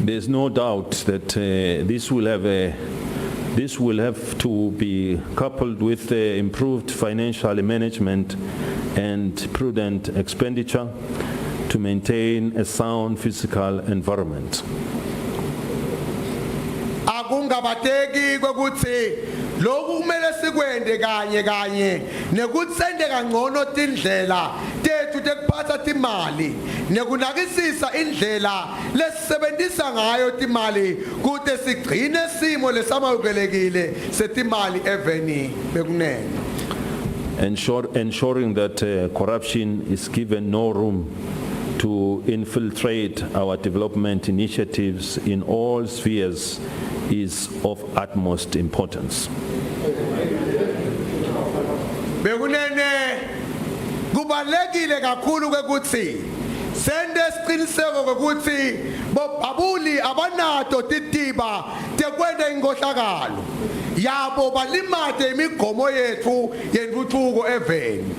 There's no doubt that this will have to be coupled with improved financial management and prudent expenditure to maintain a sound fiscal environment. Akungabateki kwekuthi lokhu kumele sikwende kanye nekuthi sende kangcono tindlela tethu tekuphatha timali nekunakisisa indlela lesisebenzisa ngayo timali kude sigcine simo lesamukelekile setimali eveni bekunene. Ensuring that corruption is given no room to infiltrate our development initiatives in all spheres is of utmost importance. Bekunene kubalekile kakhulu kwekuthi sende siqiniseko ukuthi bobabuli abanato titiba tekwenda ingohlakalo yabo balimate imigomo yethu yentuthuko eveni.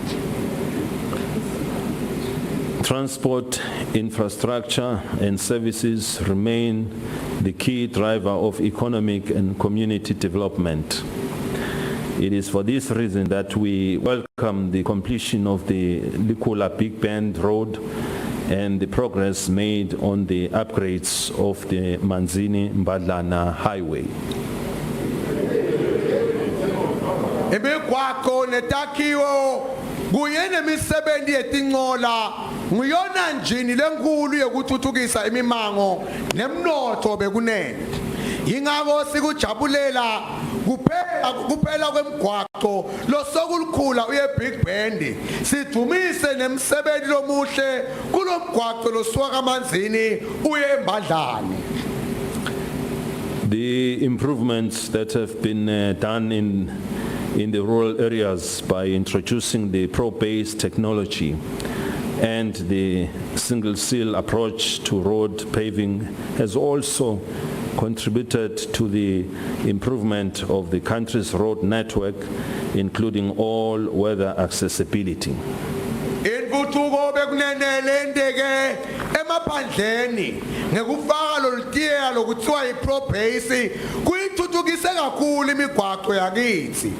Transport, infrastructure and services remain the key driver of economic and community development. It is for this reason that we welcome the completion of the Likula Big Bend Road and the progress made on the upgrades of the Manzini-Mbadlana Highway. Imigwaqo netakhiwo kuyene misebenzi yetinqola nguyona njini lenkulu yokuthuthukisa imimango nemnotho bekunene. Yingakho sikujabulela kuphela kwemigwaqo losokulukhula uye Big Bend sidumise nemsebenzi lomuhle kulomgwaqo losuka kaManzini uye eMbadlane. The improvements that have been done in the rural areas by introducing the pro-based technology and the single seal approach to road paving has also contributed to the improvement of the country's road network, including all-weather accessibility. Intuthuko bekunene lendeke emaphandleni ngekufaka lolutiya lokuthiwa i-pro-base kuyithuthukise kakhulu imigwaqo yakithi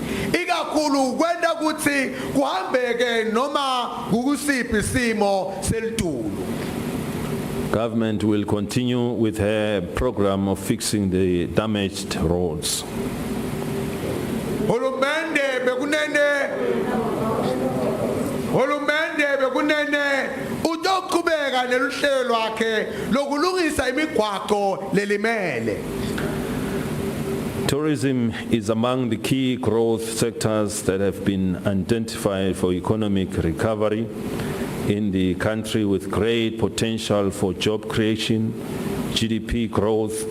ikakhulu kwenda ukuthi kuhambeke noma kukusiphi isimo selitulu. Government will continue with her program of fixing the damaged roads. Hulumende bekunene uzoqhubeka neluhlelo lwakhe lokulungisa imigwaqo lelimele. Tourism is among the key growth sectors that have been identified for economic recovery in the country, with great potential for job creation, GDP growth,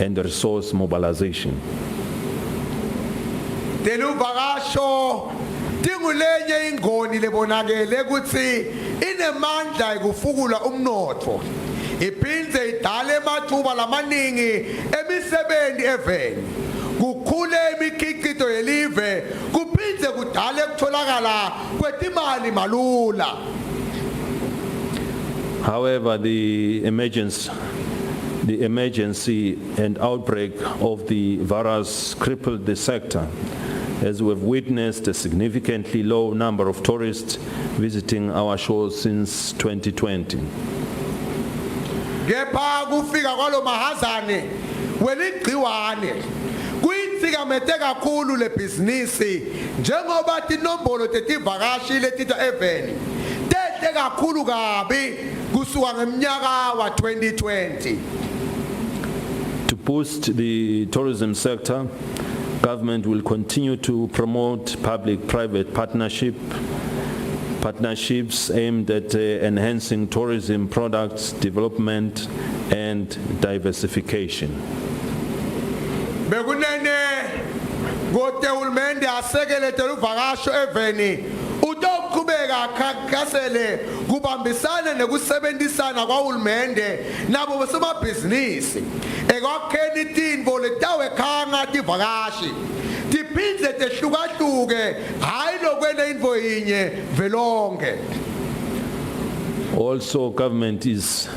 and resource mobilization. Deluvakasho tingulenye ingoni lebonakele ukuthi inemandla ekufukula umnotho. Iphindze idale amathuba lamaningi emisebenzi eveni. Kukhule imikhiqizo yelive, kuphindze kudale ukutholakala kwetimali malula. However, the emergency and outbreak of the virus crippled the sector, as we've witnessed a significantly low number of tourists visiting our shores since 2020. Kepha kufika kwalo mahazane weligciwane kuyintsikamete kakhulu le business njengoba tinombolo tetivakashi letita eveni tehle kakhulu kabi kusuka ngemnyaka wa 2020. To boost the tourism sector, government will continue to promote public-private partnerships aimed at enhancing tourism products, development, and diversification. Bekunene ngote hulumende asekele teluvakasho eveni uzoqhubeka kasele kubambisana nekusebenzisana kwahulumende nabo bosomabhizinisi ekwakheni tintfo letawukhanga tivakashi tiphindze tehlukahluke hayi lokwena intfo yinye velonke. Also, government is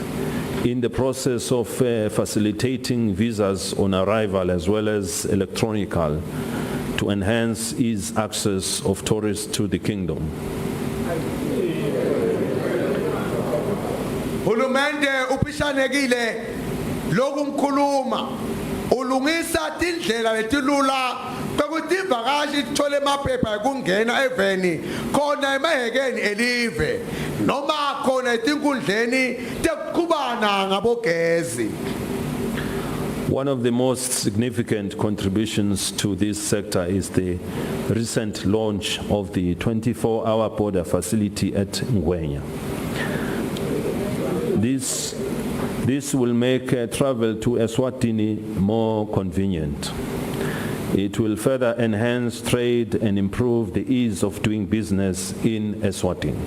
in the process of facilitating visas on arrival as well as electronical to enhance ease access of tourists to the kingdom. Hulumende upishanekile lokumkhuluma ulungisa tindlela letilula bekuthi ivakashi thole emaphepha ekungena eveni khona emahekeni elive noma khona etinkundleni tekuqhubana ngabogezi. One of the most significant contributions to this sector is the recent launch of the 24-hour border facility at Ngwenya. This will make travel to Eswatini more convenient. It will further enhance trade and improve the ease of doing business in Eswatini.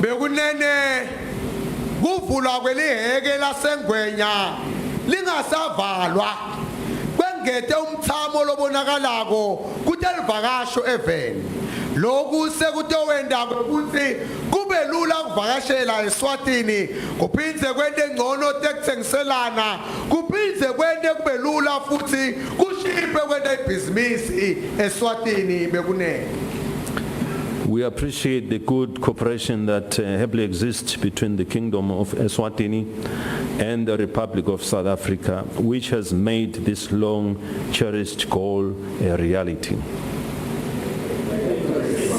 Bekunene kuvulwa kweliheke laseNgwenya lingasavalwa kwengete umthamo lobonakalako kutelivakasho eveni. Lokhu sekutowenda ukuthi kube lula ukuvakashela eSwatini, kuphindze kwende ngcono tekuthengiselana, kuphindze kwende kube lula futhi kushiphe kwenda ibhizinisi eSwatini bekunene. We appreciate the good cooperation that happily exists between the Kingdom of Eswatini and the Republic of South Africa, which has made this long-cherished goal a reality.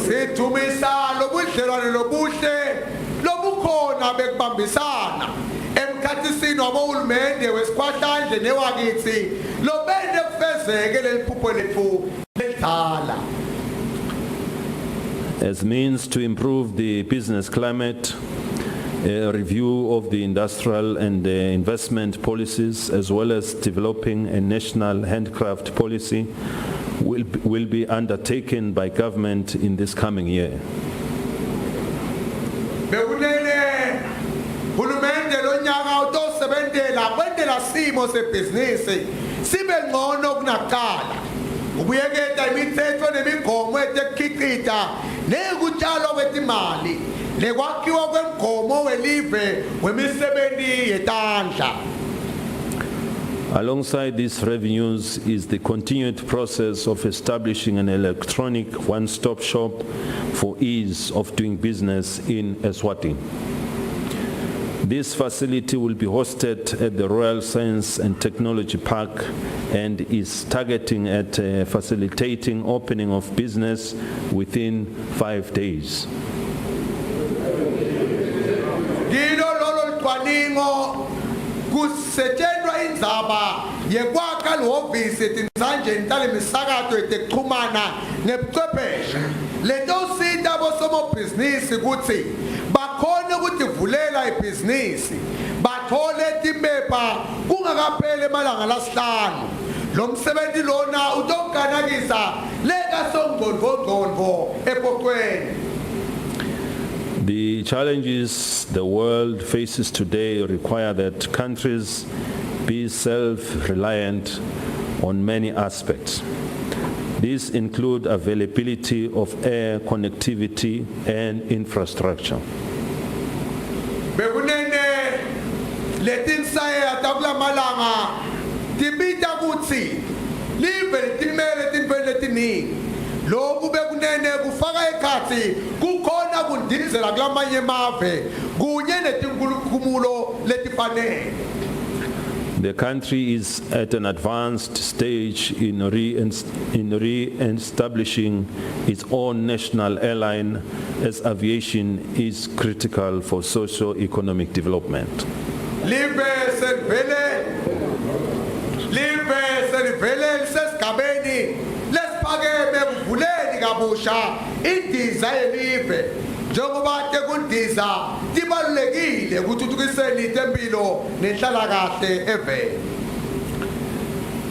Sithumisa lobudlelwane lobuhle lobukhona bekubambisana emkhathisini wabohulumende wesikhwahlandle newakithi lobende kufezeke leliphupho lethu ledala. As means to improve the business climate, a review of the industrial and investment policies, as well as developing a national handcraft policy, will be undertaken by government in this coming year. Bekunene hulumende lonyaka utosebentela kwendela simo sebhizinisi sibe ngcono kunakuqala. Ubuyeketa imithetho nemigomo etekhiqita nekutshalwa kwetimali nekwakhiwa kwemgomo welive wemisebenzi yetandla. Alongside these revenues is the continued process of establishing an electronic one-stop shop for ease of doing business in Eswatini. This facility will be hosted at the Royal Science and Technology Park and is targeting at facilitating opening of business within 5 days. Kusetshenzwa indzaba yekwakha lehhovisi etinzanjeni talemisakato yetekuchumana nebuchwepheshe letosita bosomabhizinisi ukuthi bakhone ukutivulela ibhizinisi bathole timpepha kungakapheli amalanga lasihlanu. Lo msebenzi lona utoganakisa lekasongqondvo epokweni. The challenges the world faces today require that countries be self-reliant on many aspects. These include availability of air connectivity and infrastructure. Bekunene letinsaya tabla malanga tibita kutsi live timele tinvele tiningi. Lokhu bekunene kufaka ekhathi kukhona kundizela kulamanye emave kunye netinkhulumo letifanele. The country is at an advanced stage in re-establishing its own national airline as aviation is critical for socio-economic development. Live selivele lisesigabeni lesiphakeme kuvuleni kabusha indiza yelive njengoba tekundiza tibalulekile ekuthuthukiseni itempilo nenhlalakahle eveni.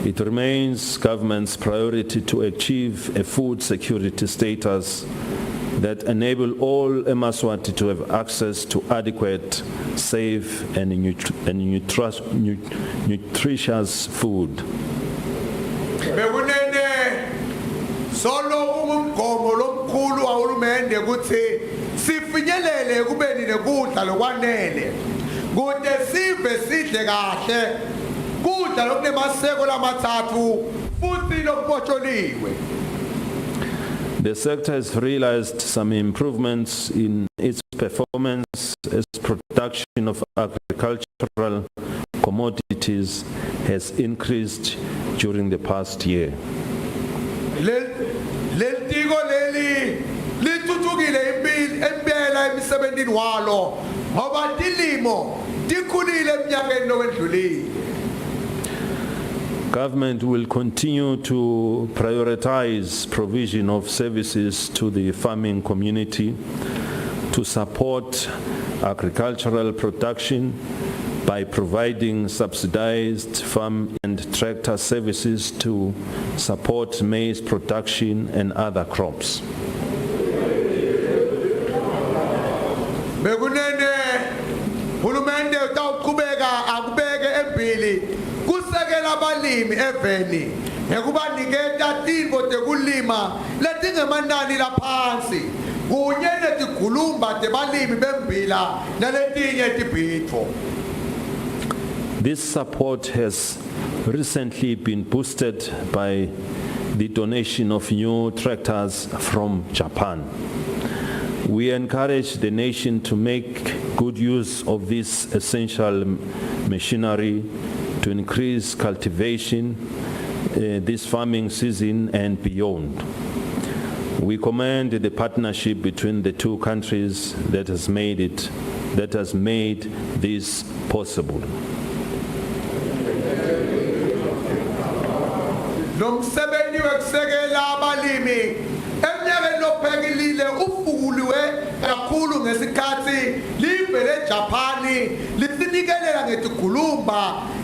It remains government's priority to achieve a food security status that enable all Mswati to have access to adequate, safe and nutritious food. Bekunene solo umgomo lomkhulu wahulumende ukuthi sifinyelele kubeni nekudla lokwanele kude sive sidle kahle kudla lokunemaseko lamathathu futhi lokubotsholiwe. The sector has realized some improvements in its performance as production of agricultural commodities has increased during the past year. Leltiko leli lithuthukile impela emisebenzini walo ngoba tilimo tikhulile eminyakeni lowendlulile. Government will continue to prioritize provision of services to the farming community to support agricultural production by providing subsidized farm and tractor services to support maize production and other crops. Bekunene hulumende utawuqhubeka akubeke embili kusekela abalimi eveni ngekubaniketa tintfo tekulima letingemanani laphansi kunye netigulumba tebalimi bembila naletinye tibhitfo. This support has recently been boosted by the donation of new tractors from Japan. We encourage the nation to make good use of this essential machinery to increase cultivation this farming season and beyond. We commend the partnership between the two countries that has made this possible. Nomsebenzi wekusekela abalimi eminyakeni lophelile ufukuliwe kakhulu ngesikhathi live leJapani lisinikelela ngetigulumba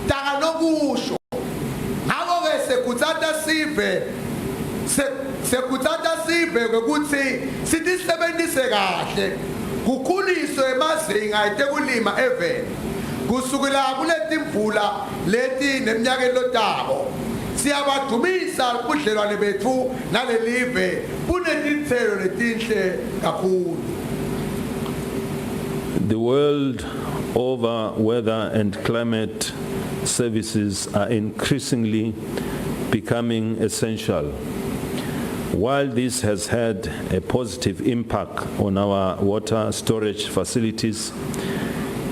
takanokusho. Ngakho ke sekutsatsa sive ukuthi sitisebenzise kahle kukhuliswe emazinga etekulima eveni kusukela kuletimvula leti neminyakeni lotako. Siyabadumisa budlelwane bethu nalelive bunetithelo letinhle kakhulu. The world over weather and climate services are increasingly becoming essential. While this has had a positive impact on our water storage facilities,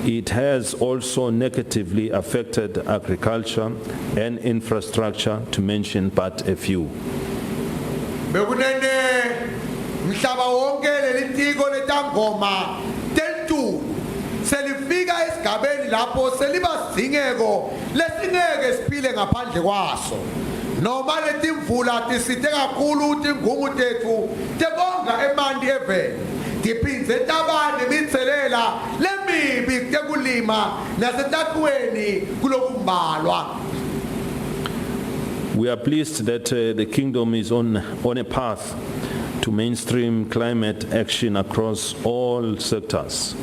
it has also negatively affected agriculture and infrastructure, to mention but a few. Bekunene mhlaba wonke lelitiko letangoma teltu selifika esigabeni lapho selibazingeko lesingeke siphile ngaphandle kwaso. Noma letimvula tisite kakhulu tingungu tethu tebonga emanti eveni. Dipinze tabane mitselela lemibi tekulima nasetakweni kulokumbalwa. We are pleased that the Kingdom is on a path to mainstream climate action across all sectors,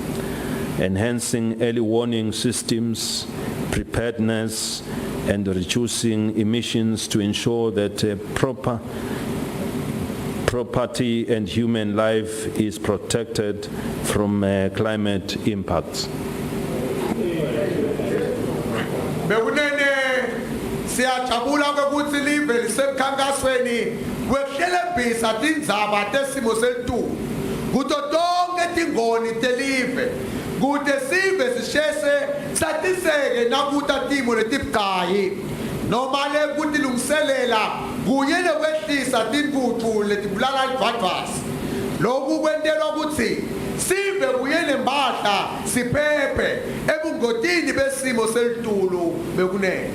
enhancing early warning systems, preparedness, and reducing emissions to ensure that property and human life is protected from climate impacts. Siyajabula ukuthi live lisemkhankasweni kwehlelembisa tindzaba tesimo selitulu kuto tonke tingoni telive kude sive sishese satiseke nakuta timo letibucayi noma lekutilungiselela kunye nekwehlisa tintfutfu letibulala livadvasi. Lokhu kwentelwa kutsi sive kunye nempahla siphephe ebungotini besimo selitulu bekunene.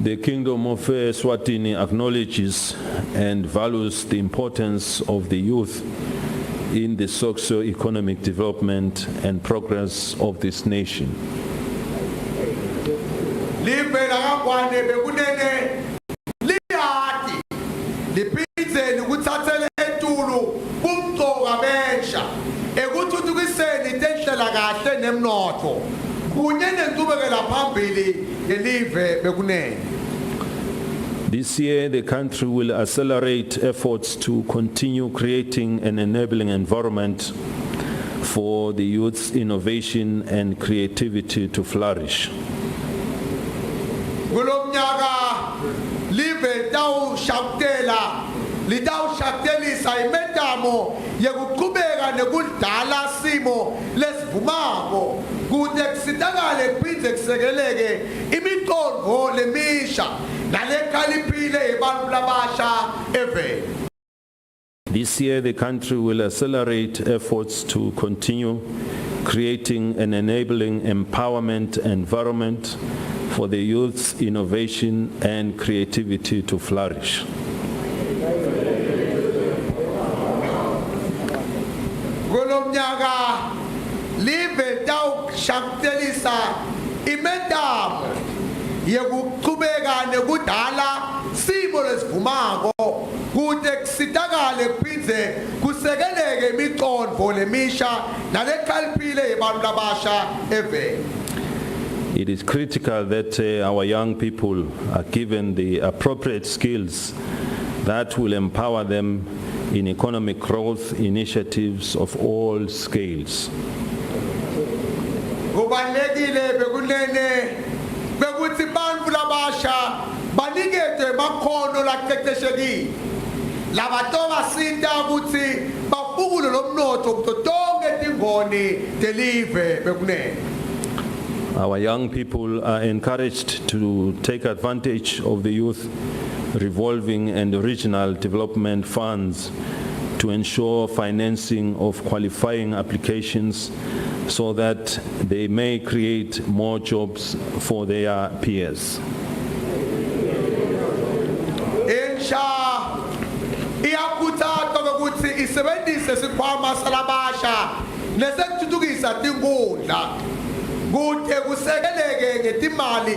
The Kingdom of Eswatini acknowledges and values the importance of the youth in the socio-economic development and progress of this nation. Livela kangwane bekunene liyati liphinze ukuthathele etulu kumcoka bensha ekuthuthukiseni tendlela kahle nemnotho kunye nentubekela phambili yelive bekunene. This year, the country will accelerate efforts to continue creating an enabling environment for the youth's innovation and creativity to flourish. Kulomnyaka live litawushaktelisa imetamo yekuqhubeka nekudala simo lesivumako kude kusitakale kuphindze kusekeleke imicondvo lemisha nalekhaliphile yebantfu labasha eveni. This year, the country will accelerate efforts to continue creating an enabling empowerment environment for the youth's innovation and creativity to flourish. Kulomnyaka live tawushaktelisa imetamo yekuqhubeka nekudala simo lesivumako kude kusitakale kuphindze kusekeleke imicondvo lemisha nalekhaliphile yebantfu labasha eveni. It is critical that our young people are given the appropriate skills that will empower them in economic growth initiatives of all scales. Kubalulekile bekunene bekuthi bantfu labasha banikete makhono laceceshekile labatobasita ukuthi bafukule lomnotho kuto tonke tingoni telive bekunene. Our young people are encouraged to take advantage of the youth revolving and regional development funds to ensure financing of qualifying applications so that they may create more jobs for their peers. Insha iyakhuthaza ukuthi isebenzise sikhwama salabasha nesekuthuthukisa tinkundla kude kusekeleke ngetimali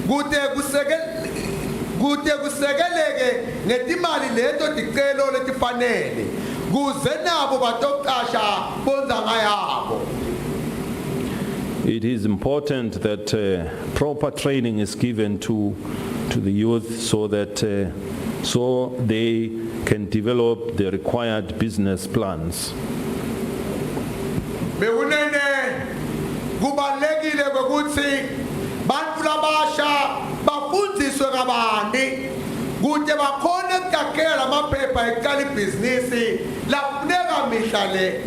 kude kusekeleke ngetimali leto ticelo letifanele kuze nabo batoqasha bonzanga yabo. It is important that proper training is given to the youth so that so they can develop the required business plans. Bekunene kubalekile ukuthi bantfu bafundiswe kabanti kude bakhona ukutakhela lamaphepha eqala ibhizinisi lafuneka mihla le.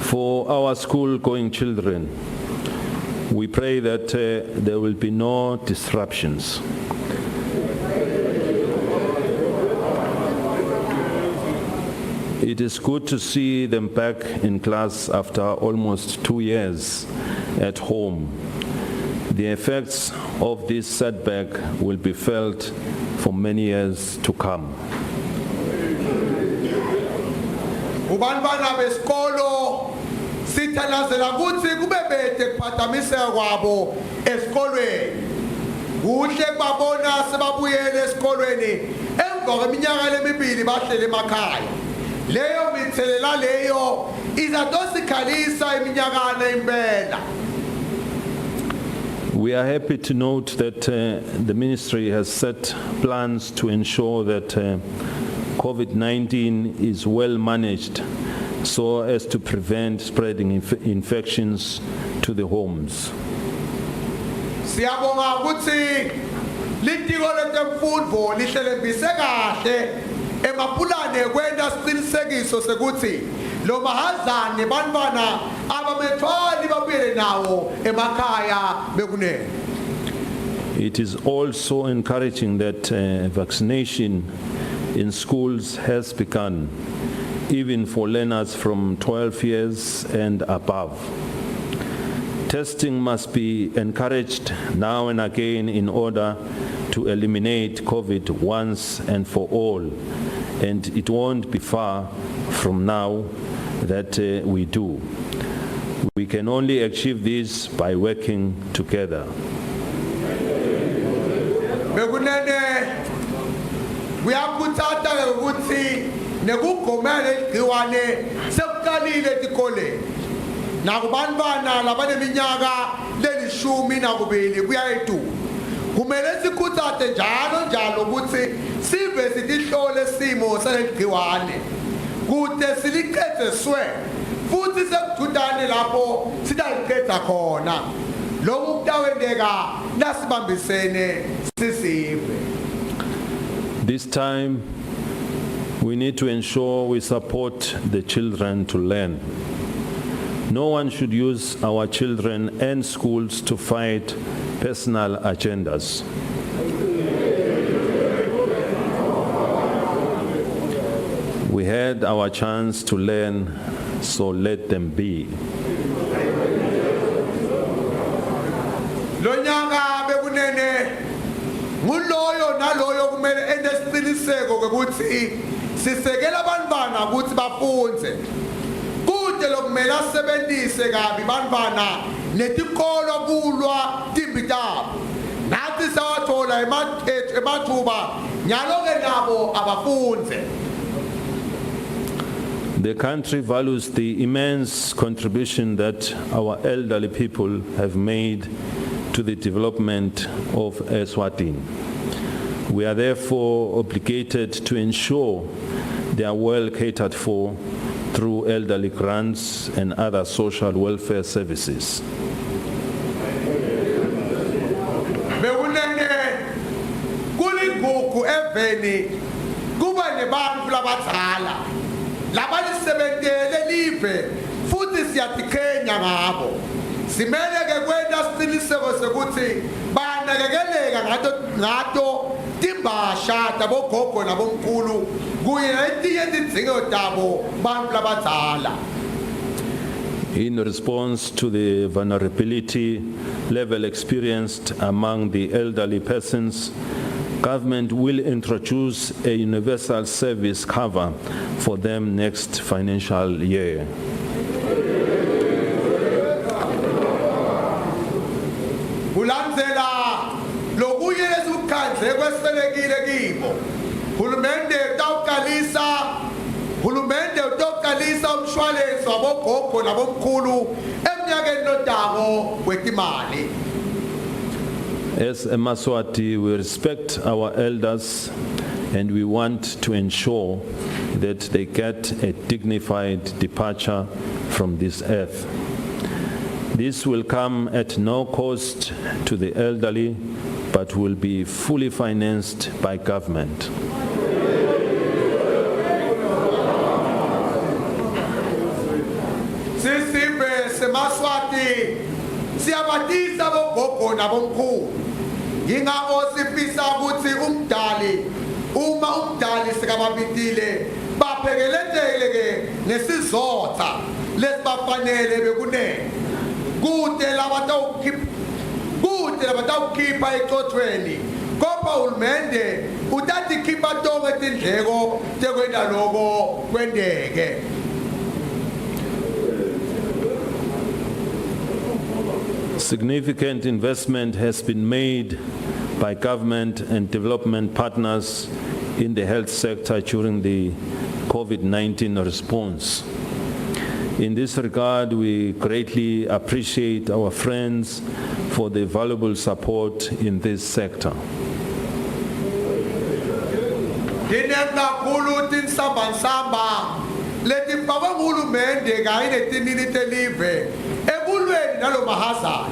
For our school-going children, we pray that there will be no disruptions. It is good to see them back in class after almost 2 years at home. The effects of this setback will be felt for many years to come. Ubantwana besikolo sithanazela ukuthi kube bede kuphazamiseka kwabo esikolweni. Kuhle babona sebabuyele esikolweni emva kweminyaka lemibili bahlele emakhaya. Leyo mithelela leyo izadosikhalisa iminyakana impela. We are happy to note that the ministry has set plans to ensure that COVID-19 is well managed so as to prevent spreading infections to the homes. Siyabonga ukuthi litiko letemfundvo lihlelembise kahle emapulane kwenda siqinisekiso sekuthi lo mahazane bantwana abamethwali babuyele nawo emakhaya bekunene. It is also encouraging that vaccination in schools has begun, even for learners from 12 years and above. Testing must be encouraged now and again in order to eliminate COVID once and for all, and it won't be far from now that we do. We can only achieve this by working together. Bekunene kuyakhuthaza ukuthi nekugomela igciwane sekuqalile etikoleni. Nakubantwana labaneminyaka lelishumi nakubili kuyayitu. Kumele sikhuthaze njalo ukuthi sive sitihlole simo seligciwane. Kude siliqede swe futhi sekujudane lapho sidaliqeda khona. Lokhu kutawendeka nasibambisene sisive. This time, we need to ensure we support the children to learn. No one should use our children and schools to fight personal agendas. We had our chance to learn, so let them be. Lonyaka bekunene nguloyo naloyo kumele enesiqiniseko ukuthi sisekela abantwana ukuthi bafunde. Kude lokumele asebenzise kabi abantwana netikolo kulwa timbitabo. Nathi sawathola emathuba nyalo ke nabo abafunde. The country values the immense contribution that our elderly people have made to the development of Eswatini. We are therefore obligated to ensure they are well catered for through elderly grants and other social welfare services. Bekunene kuligugu eveni kuba nebantu labadala labalisebenzele live futhi siyatikhenya ngabo. Simele ke kwenda siqiniseko sekuthi banakekeleka ngato timbasha tabogogo nabomkhulu kuye letinye tidzingo tabo bantu labadala. In response to the vulnerability level experienced among the elderly persons, government will introduce a universal service cover for them next financial year. Ulandzela lokuye lesukhandle kweselekile kibo. Hulumende utawuqalisa umshwalense wabogogo nabomkhulu eminyakeni notako wetimali. As a Mswati, we respect our elders and we want to ensure that they get a dignified departure from this earth. This will come at no cost to the elderly, but will be fully financed by government. Sisibe seMswati siyabatisa bogogo nabomkhulu. Yingakho sifisa ukuthi umdali uma umdali sikababitile baphekelethele ke nesizotha lesibafanele bekunene. Kude labatawukhipha ecothweni kodwa uhulumende utati khipha tonke tindleko tekwenda lokho kwendeke. Significant investment has been made by government and development partners in the health sector during the COVID-19 response. In this regard, we greatly appreciate our friends for the valuable support in this sector. Dinekakhulu tinsambansamba leti baba ngulumende kanye netinini telive ekulweni nalomahazana.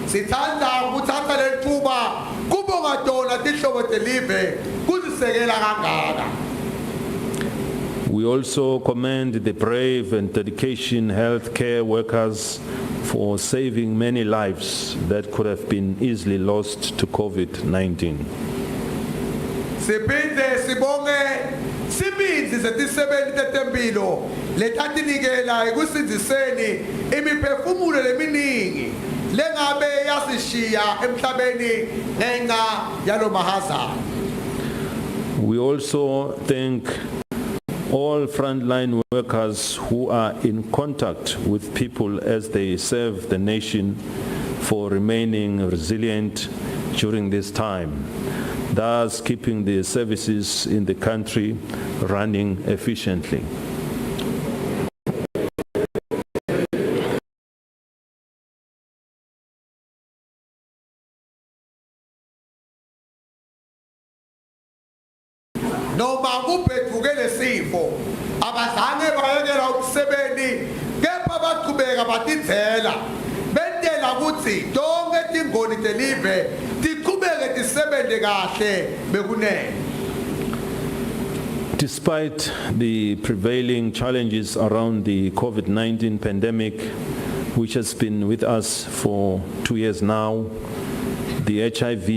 Sithanda ukuthatha lethuba kubonga tona tihlobo telive kuzisekela kangaka. We also commend the brave and dedication healthcare workers for saving many lives that could have been easily lost to COVID-19. Siphinde sibonge sibinzi zetisebenzi tetempilo letatinikela ekusinziseni imiphefumulo leminingi lengabe yasishiya emhlabeni ngenxa yalomahazana. We also thank all frontline workers who are in contact with people as they serve the nation for remaining resilient during this time, thus keeping the services in the country running efficiently. Noma kuphethuke sifo abazange bayekela ukusebenzi kepha baqhubeka batithela bentela ukuthi tonke tingoni telive tiqhubeke tisebenze kahle bekunene. Despite the prevailing challenges around the COVID-19 pandemic, which has been with us for 2 years now, the HIV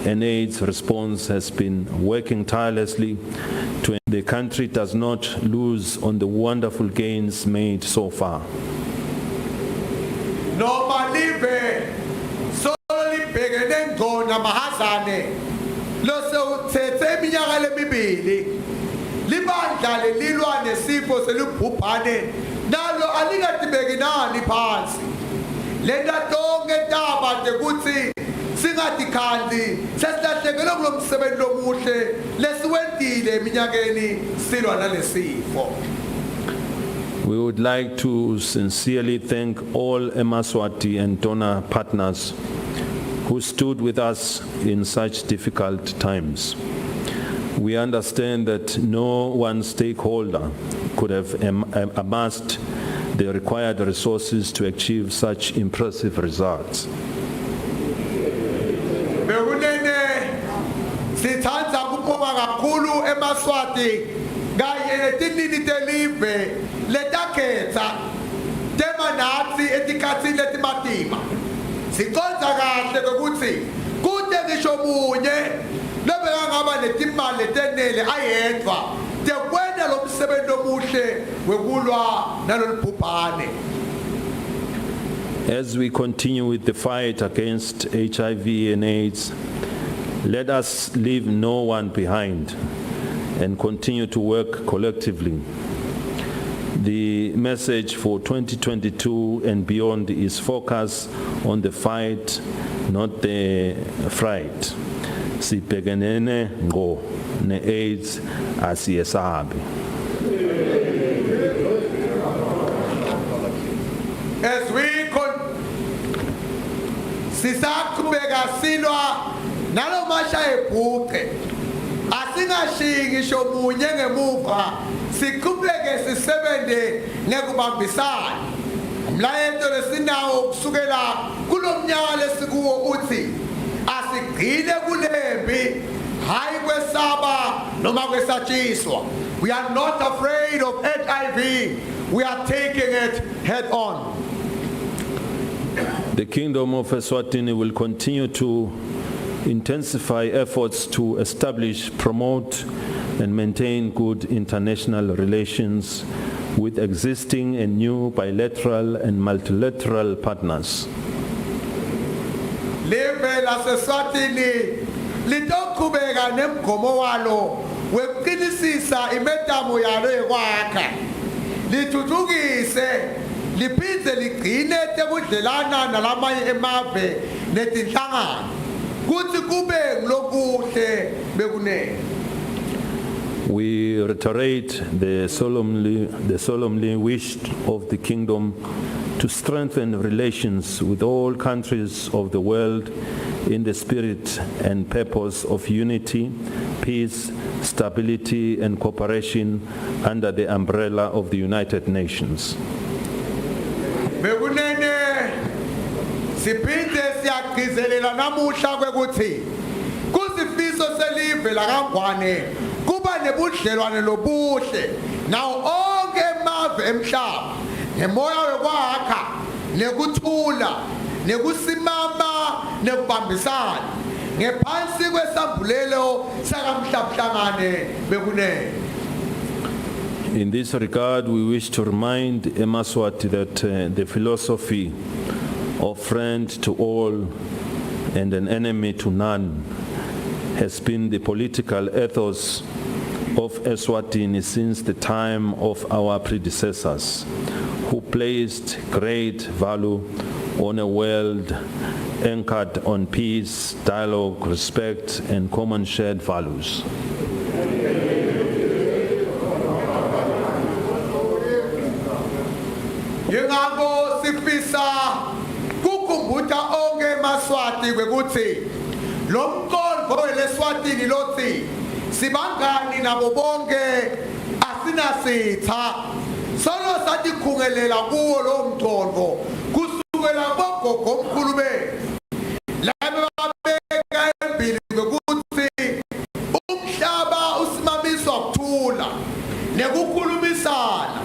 and AIDS response has been working tirelessly to ensure the country does not lose on the wonderful gains made so far. Noma live solely begene ngona mahazane lo sethe iminyaka lemibili libandla lelilwa nesifo selubhubhane nalo alingatibeki phansi lenda tonke taba ukuthi singatikhanzi sesilahlekelwe kulomsebenzi lomuhle lesiwendile eminyakeni silwa nalesifo. We would like to sincerely thank all Mswati and donor partners who stood with us in such difficult times. We understand that no one stakeholder could have amassed the required resources to achieve such impressive results. Sithanda kubonga kakhulu eMswati kanye netinini telive letakhetha temanathi etikhatsini letimatima. Siconza kahle ukuthi kude ngisho munye lobekangaba netimali letenele ayedwa tekwenda lomsebenzi omuhle wekulwa nalolubhubhane. As we continue with the fight against HIV and AIDS, let us leave no one behind and continue to work collectively. The message for 2022 and beyond is focused on the fight, not the fright. Sibhekenene ngqo ne-AIDS asiyesabi. As we sisaqhubeka silwa nalomasha ebhuqe asingashiyi ngisho munye ngemuva siqhubeke sisebenze nekubambisana Mlayeto lesinawo kusukela kulomnyaka lesikuwo uthi asigcine kulembi hayi kwesaba noma kwesatshiswa. We are not afraid of HIV. We are taking it head on. The Kingdom of Eswatini will continue to intensify efforts to establish, promote, and maintain good international relations with existing and new bilateral and multilateral partners. Live laseSwatini litoqhubeka nemgomo walo weqinisisa imetamo yalo yekwakha. Lithuthukise liphindze ligcine tekudlelana nalamanye emave netinhlangano kuthi kube ngilokuhle bekunene. We reiterate the solemnly wish of the Kingdom to strengthen relations with all countries of the world in the spirit and purpose of unity, peace, stability and cooperation under the umbrella of the United Nations. Bekunene siphinde siyagcizelela namuhla kwekuthi kusifiso selive laKangwane kuba nebudlelwane lobuhle nawo onke emave emhlaba ngemoya wekwakha nekuthula nekusimama nekubambisana ngephansi kwesambulelo sakamhlabhlangane bekunene. In this regard, we wish to remind Mswati that the philosophy of friend to all and an enemy to none has been the political ethos of Eswatini since the time of our predecessors, who placed great value on a world anchored on peace, dialogue, respect, and common shared values. Yingakho sifisa kukhumbuta onke Mswati kwekuthi lo mqondo weleswatini lothi sibangani nabo bonke asinasitha solo sathi khungelela kuwo lo mqondo kusukela bogogo omkhulu bethu laba babeka empili kwekuthi umhlaba usimamiswa ukuthula nekukhulumisana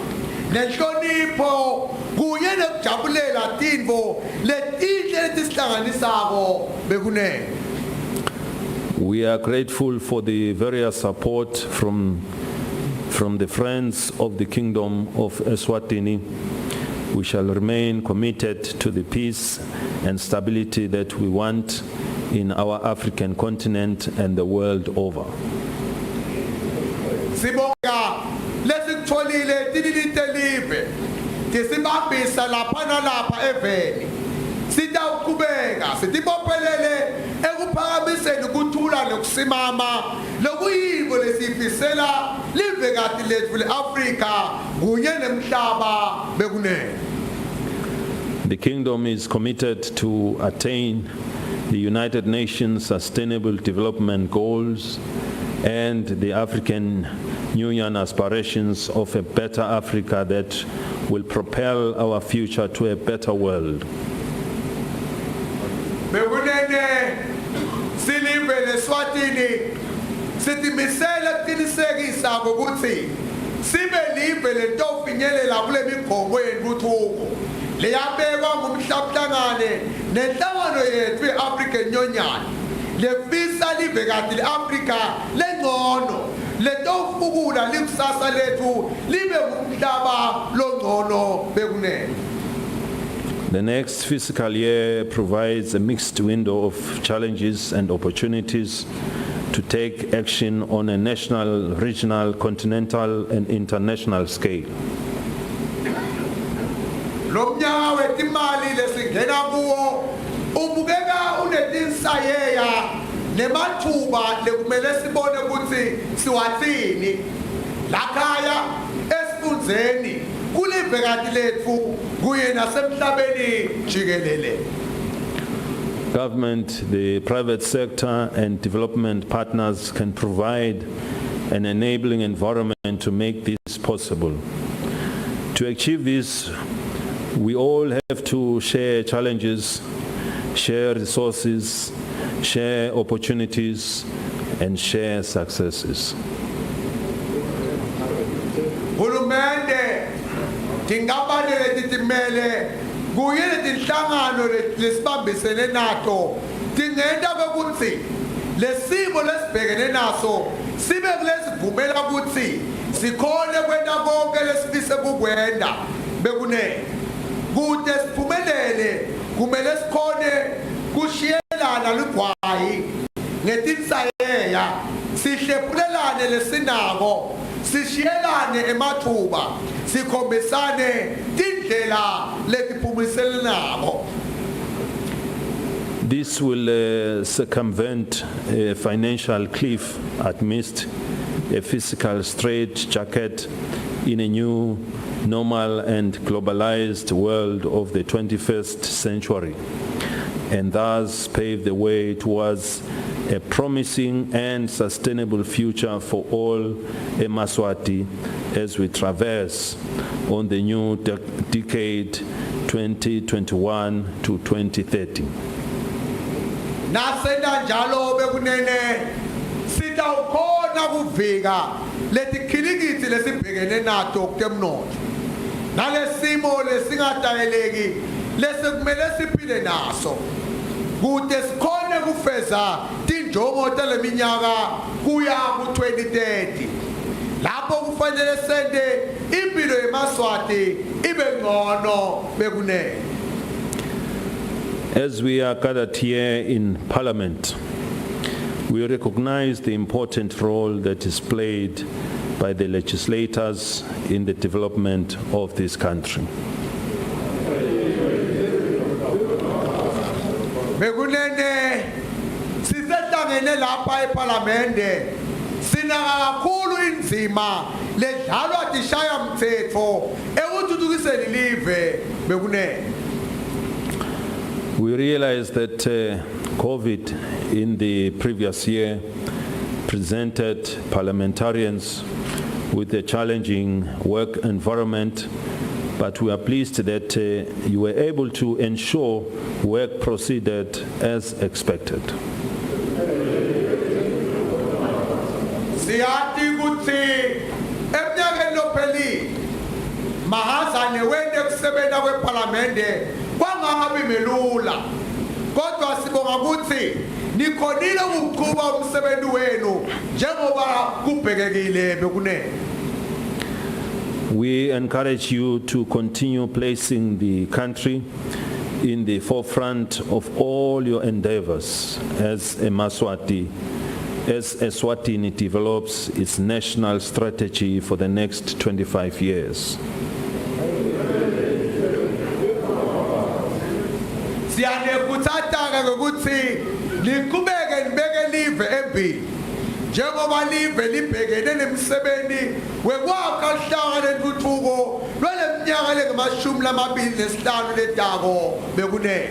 nenhlonipho kunye nokujabulela tintfo letinhle letisihlanganisako bekunene. We are grateful for the various support from the friends of the Kingdom of Eswatini. We shall remain committed to the peace and stability that we want in our African continent and the world over. Sibonga lesikutholile tililitelive tisibambisa lapha nalapha eveni sitawuqhubeka sitibophelele ekuphakamiseni ukuthula nokusimama lokuyiko lesifisela live kati lethu leAfrika kunye nemhlaba bekunene. The Kingdom is committed to attain the United Nations Sustainable Development Goals and the African Union aspirations of a better Africa that will propel our future to a better world. Bekunene silive leSwatini sitimisela kuqinisekisa ukuthi sibe live letofinyelela kule migomo yentuthuko leyabekwa ngumhlabhlangane nenhlangano yethu yeAfrican Union lefisa live kati leAfrika lengcono letofukula likusasa lethu libe ngumhlaba longcono bekunene. The next fiscal year provides a mixed window of challenges and opportunities to take action on a national, regional, continental, and international scale. Lomnyaka wetimali lesingena kuwo ubukeka unetinsayeya nemathuba lekumele sibone ukuthi siwathini lakhaya esifundzeni kulive kati lethu kuye nasemhlabeni jikelele. Government, the private sector, and development partners can provide an enabling environment to make this possible. To achieve this, We all have to share challenges, share resources, share opportunities, and share successes. Hulumende tingabalele titimele kuyele tinhlangano lesibambisene nato tingenda ukuthi lesimo lesibhekene naso sibe kulesivumela ukuthi sikhole kwenda konke lesifise kukwenda bekune kude siphumelele kumele sikhone kushiyelana ligwayi ngetinsayela sihlephulelane lesinako sishiyelane emathuba sikhombisane tindlela letiphumiselenako. This will circumvent a financial cliff amidst a fiscal straitjacket in a new, normal and globalized world of the 21st century, and thus pave the way towards a promising and sustainable future for all Mswati as we traverse on the new decade 2021 to 2030. Nasenda njalo bekunene sitawukhona kuvika letikhilikiti lesibhekene nato kutemnotho nalesimo lesingadayeleki lesekumele siphile naso kude sikhone kufeza tinjongo teleminyaka kuya ku-2030 lapho kufanele sende impilo yeMswati ibe ngcono bekunene. As we are gathered here in Parliament, we recognize the important role that is played by the legislators in the development of this country. Bekunene sisehlangene lapha eParliamente sina kakhulu inzima ledlalwa tishaya mthetho ekuthuthukiseni live bekunene. We realize that COVID in the previous year presented parliamentarians with a challenging work environment, but we are pleased that you were able to ensure work proceeded as expected. Siyati kuti eminyakeni lopheli mahazane wende kusebenza kweParliamente kwangabi melula kodwa sibonga ukuthi nikhonile ukuqhuba umsebenzi wenu njengoba kubhekekile bekunene. We encourage you to continue placing the country in the forefront of all your endeavors as a Mswati, as Eswatini develops its national strategy for the next 25 years. Siyanekutsataka ngokuthi liqhubeke libeke live embili njengoba live libhekene nemsebenzi wekwakha hlanga lentuthuko lwaleminyaka lengamashumi lamabili nesihlanu letako bekunene.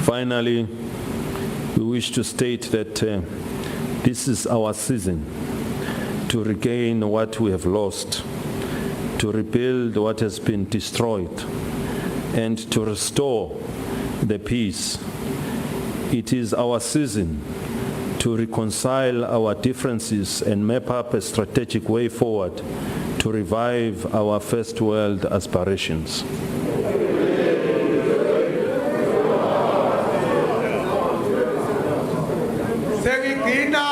Finally, we wish to state that this is our season to regain what we have lost, to rebuild what has been destroyed, and to restore the peace. It is our season to reconcile our differences and map up a strategic way forward to revive our first world aspirations. Sengigcina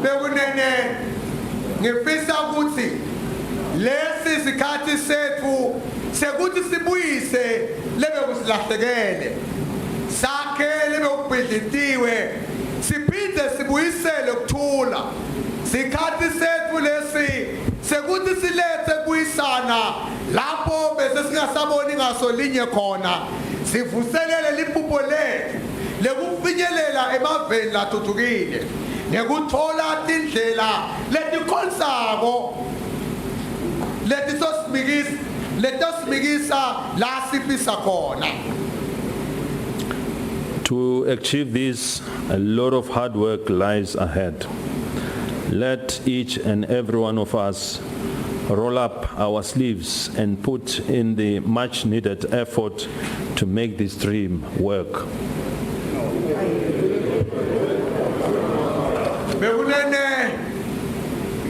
bekunene ngifisa ukuthi lesi sikhathi sethu sekuthi sibuyise lebe kusilahlekele sakhe lebe kubhidlitiwe siphinde sibuyisele ukuthula sikhathi sethu lesi sekuthi silethe kuyisana lapho bese singasaboni ngaso linye khona sivuselele liphupho lethu lekufinyelela emaveni lathuthukile nekuthola tindlela letikhonsako letisosimikisa la sifisa khona. To achieve this, a lot of hard work lies ahead. Let each and every one of us roll up our sleeves and put in the much needed effort to make this dream work. Bekunene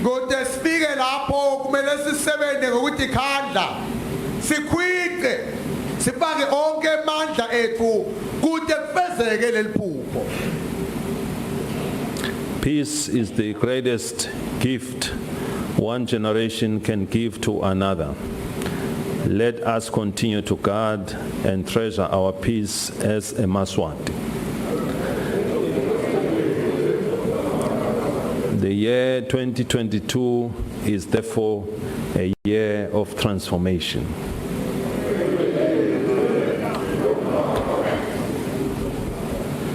kodwa sifike lapho kumele sisebenze ngokuthi khandla sikhwithe sibake onke amandla ethu kude kufezeke leliphupho. Peace is the greatest gift one generation can give to another. Let us continue to guard and treasure our peace as a Mswati. The year 2022 is therefore a year of transformation.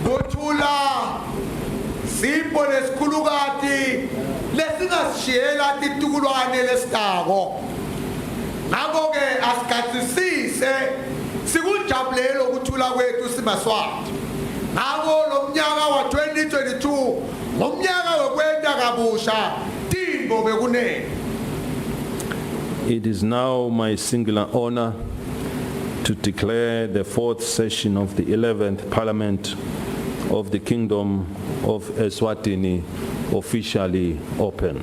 Bothula sipho lesikhulukati lesingasishiyela titukulwane lesitako. Ngakho ke asikatsisise sikujabulele ukuthula kwethu siMswati. Ngakho lo mnyaka wa 2022 ngomnyaka wokwenda kabusha timbo bekunene. It is now my singular honor to declare the fourth session of the 11th Parliament of the Kingdom of Eswatini officially open.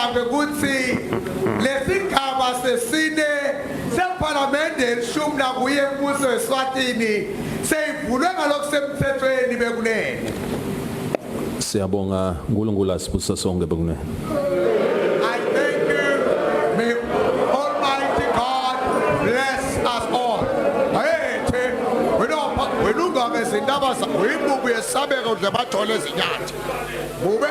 Ukuthi lesigaba sesine seParliament elishumi nakuye embuso weSwatini seyivulwe ngalokho semthethweni bekunene. Siyabonga uNkulunkulu asibusa sonke bekunene. I thank you. May Almighty God bless us all. Ayethe wena ungake izindaba uyibubu yesabeka udle bathole izinyathi. Bube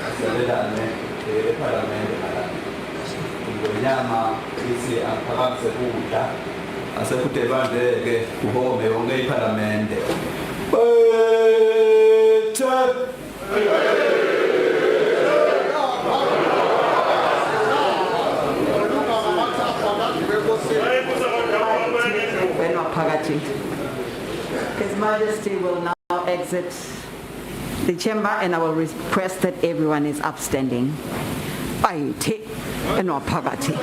Aselelane eParliament ngonyama ithi aphakamise kudla asekudebandeke uhome wonke iParliament His Majesty will now exit the chamber and I will request that everyone is upstanding. Baithe enophakathi.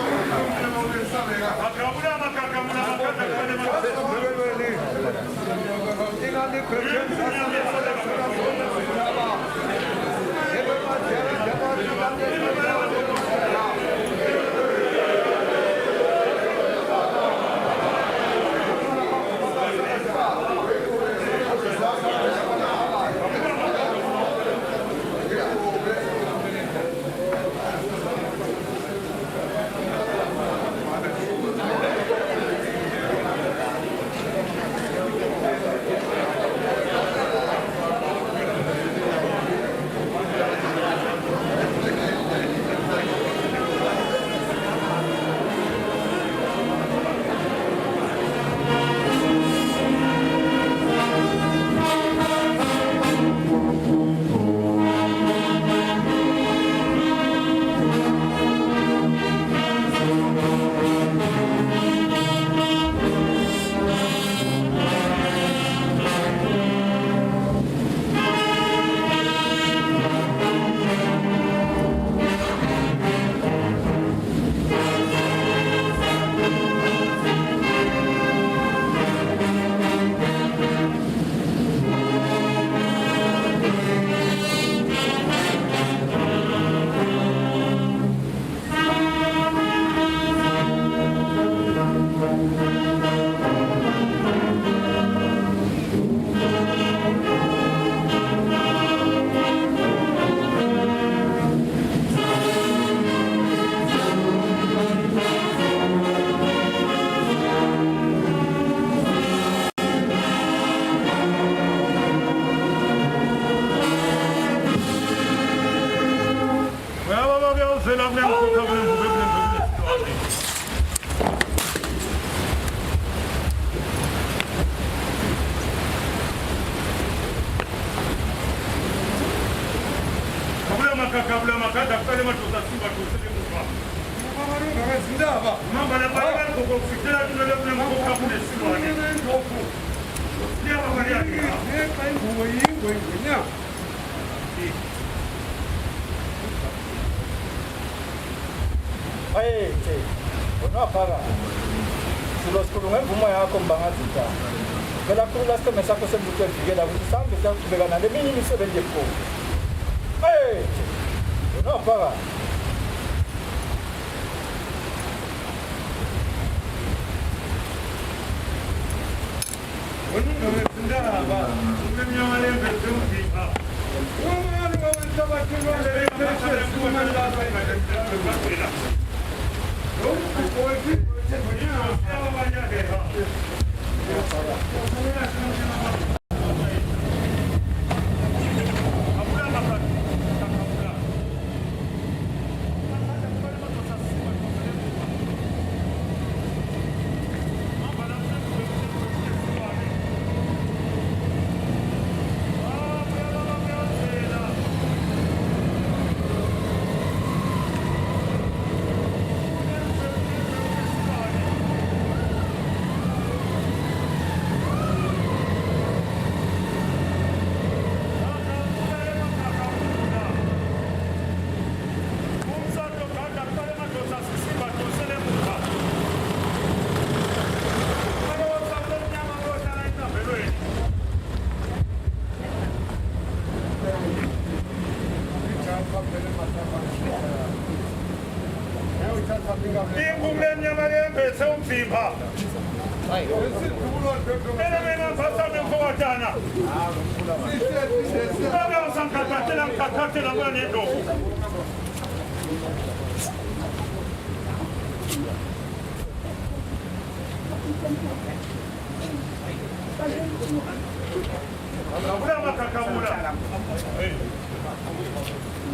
Akula makakabula.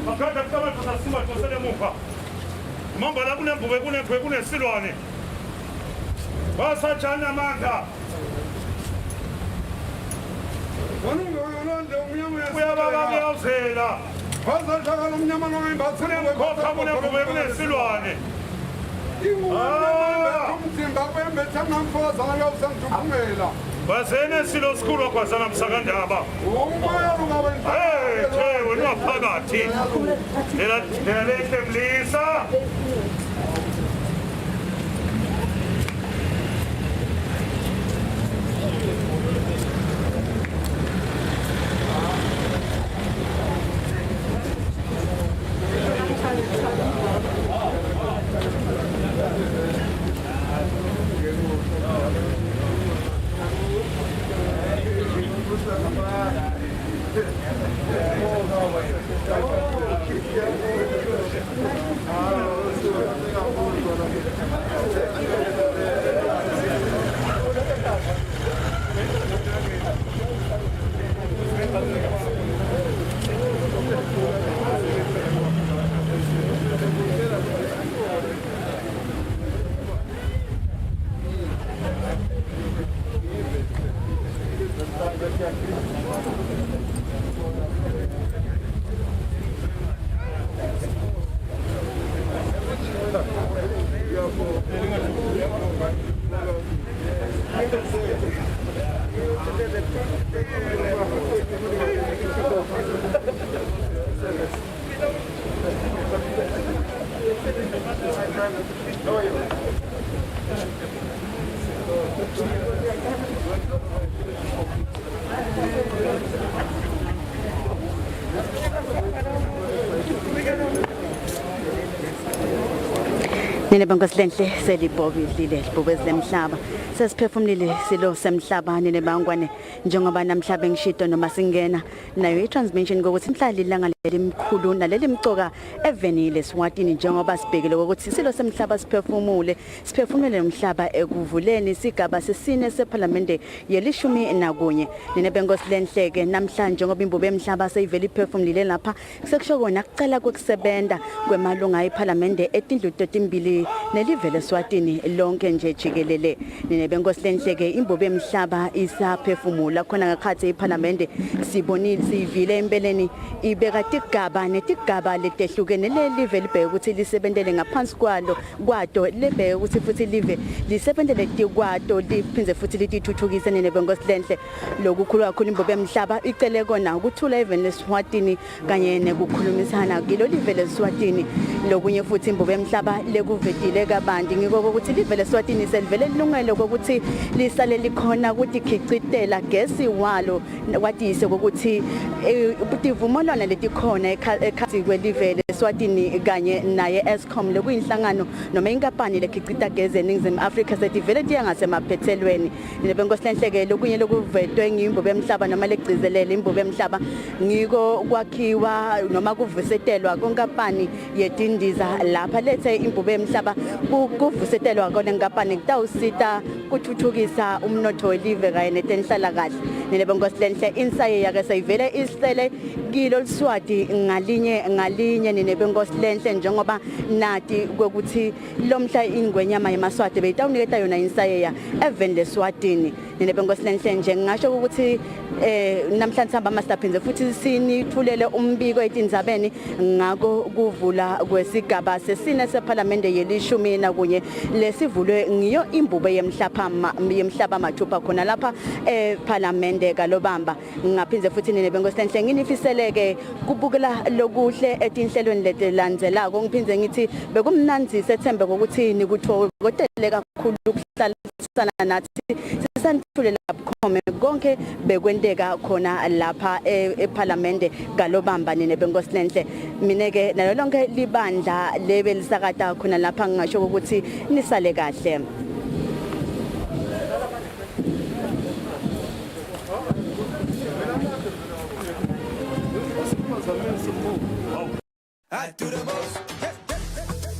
Makada kama tutasima tusele mufa. Mambo la kune silwane. Basa chana manga. Kuya baba ngiyawuzela. Khokha kune silwane. Basene silo skulu kwa sana msakandaba. Hey, wena phakathi. Lela lehle mlisa. Nine bangosilenhle selibhobile libhobezi lemhlaba sesiphefumulile silo semhlaba nine bangwane njengoba namhlaba engishito noma singena nayo itransmission ukuthi inhlali ilanga lelimkhulu naleli mcoka evenile Eswatini njengoba sibhekile ukuthi silo semhlaba siphefumule nomhlaba ekuvuleni isigaba sesine seParliament yelishumi nakunye nine bangosilenhleke namhlanje ngoba imbubo emhlaba seyivela iphefumulile lapha sekusho kona kucela kokusebenza kwemalunga eParliament etindlu 32 nelivele Eswatini lonke nje jikelele nine bengosilenhleke imbubo emhlaba isaphefumula khona ngakhathi eParliament sibonile sivile empeleni ibeka tigaba netigaba letehlukene lelive libheke ukuthi lisebenzele ngaphansi kwato lebheke ukuthi futhi live lisebenzele tikwato liphindze futhi litithuthukise nine bengosilenhle lokukhulu kakhulu imbubo emhlaba icele kona ukuthula even Eswatini kanye nekukhulumisana kilo livele Eswatini lokunye futhi imbubo emhlaba lekuvedile kabandi ngiko ukuthi livele Eswatini selivele lilungelo ukuthi lisale likhona ukuthi khicitela gesi walo kwatise ukuthi ubutivumelwana letikhona ekhathi kwelivele Eswatini kanye naye Eskom lokuyinhlangano noma inkampani lekhicita gesi eNingizimu Afrika setivele tiyangasemaphethelweni nebengosilenhleke lokunye lokuvedwe ngimbubo emhlaba noma legcizelele imbubo emhlaba ngiko kwakhiwa noma kuvusetelwa konkampani yetindiza lapha lethe imbubo emhlaba kuvusetelwa kona inkampani kutawusita kuthuthukisa umnotho welive kanye netenhlala kahle nebengosilenhle insaye yake sayivele isele kilo Liswati ngalinye nebengosilenhle njengoba nati ukuthi lomhla ingwenyama yeMswati beyitawuniketa yona insaye evenile Eswatini nebengosilenhle nje ngisho ukuthi namhlanje sihamba masitaphinze futhi sinithulele umbiko etindzabeni ngako kuvula kwesigaba sesine seParliament yelishumi nakunye lesivulwe ngiyo imbubo yemhlaba mathupha khona lapha eParliament kalobamba ngaphinze futhi nebengosilenhle nginifiseleke kubukela lokuhle etinhlelweni letelandzelako ngiphinze ngithi bekumnanzi sethembe ukuthi nikuthokozele kakhulu ukuhlalisana nathi sisanithulela bukhome konke bekwenteka khona lapha eParliament kalobamba nebengosilenhle mineke nalo lonke libandla lebelisakata khona lapha ngisho ukuthi nisale kahle. I do the most.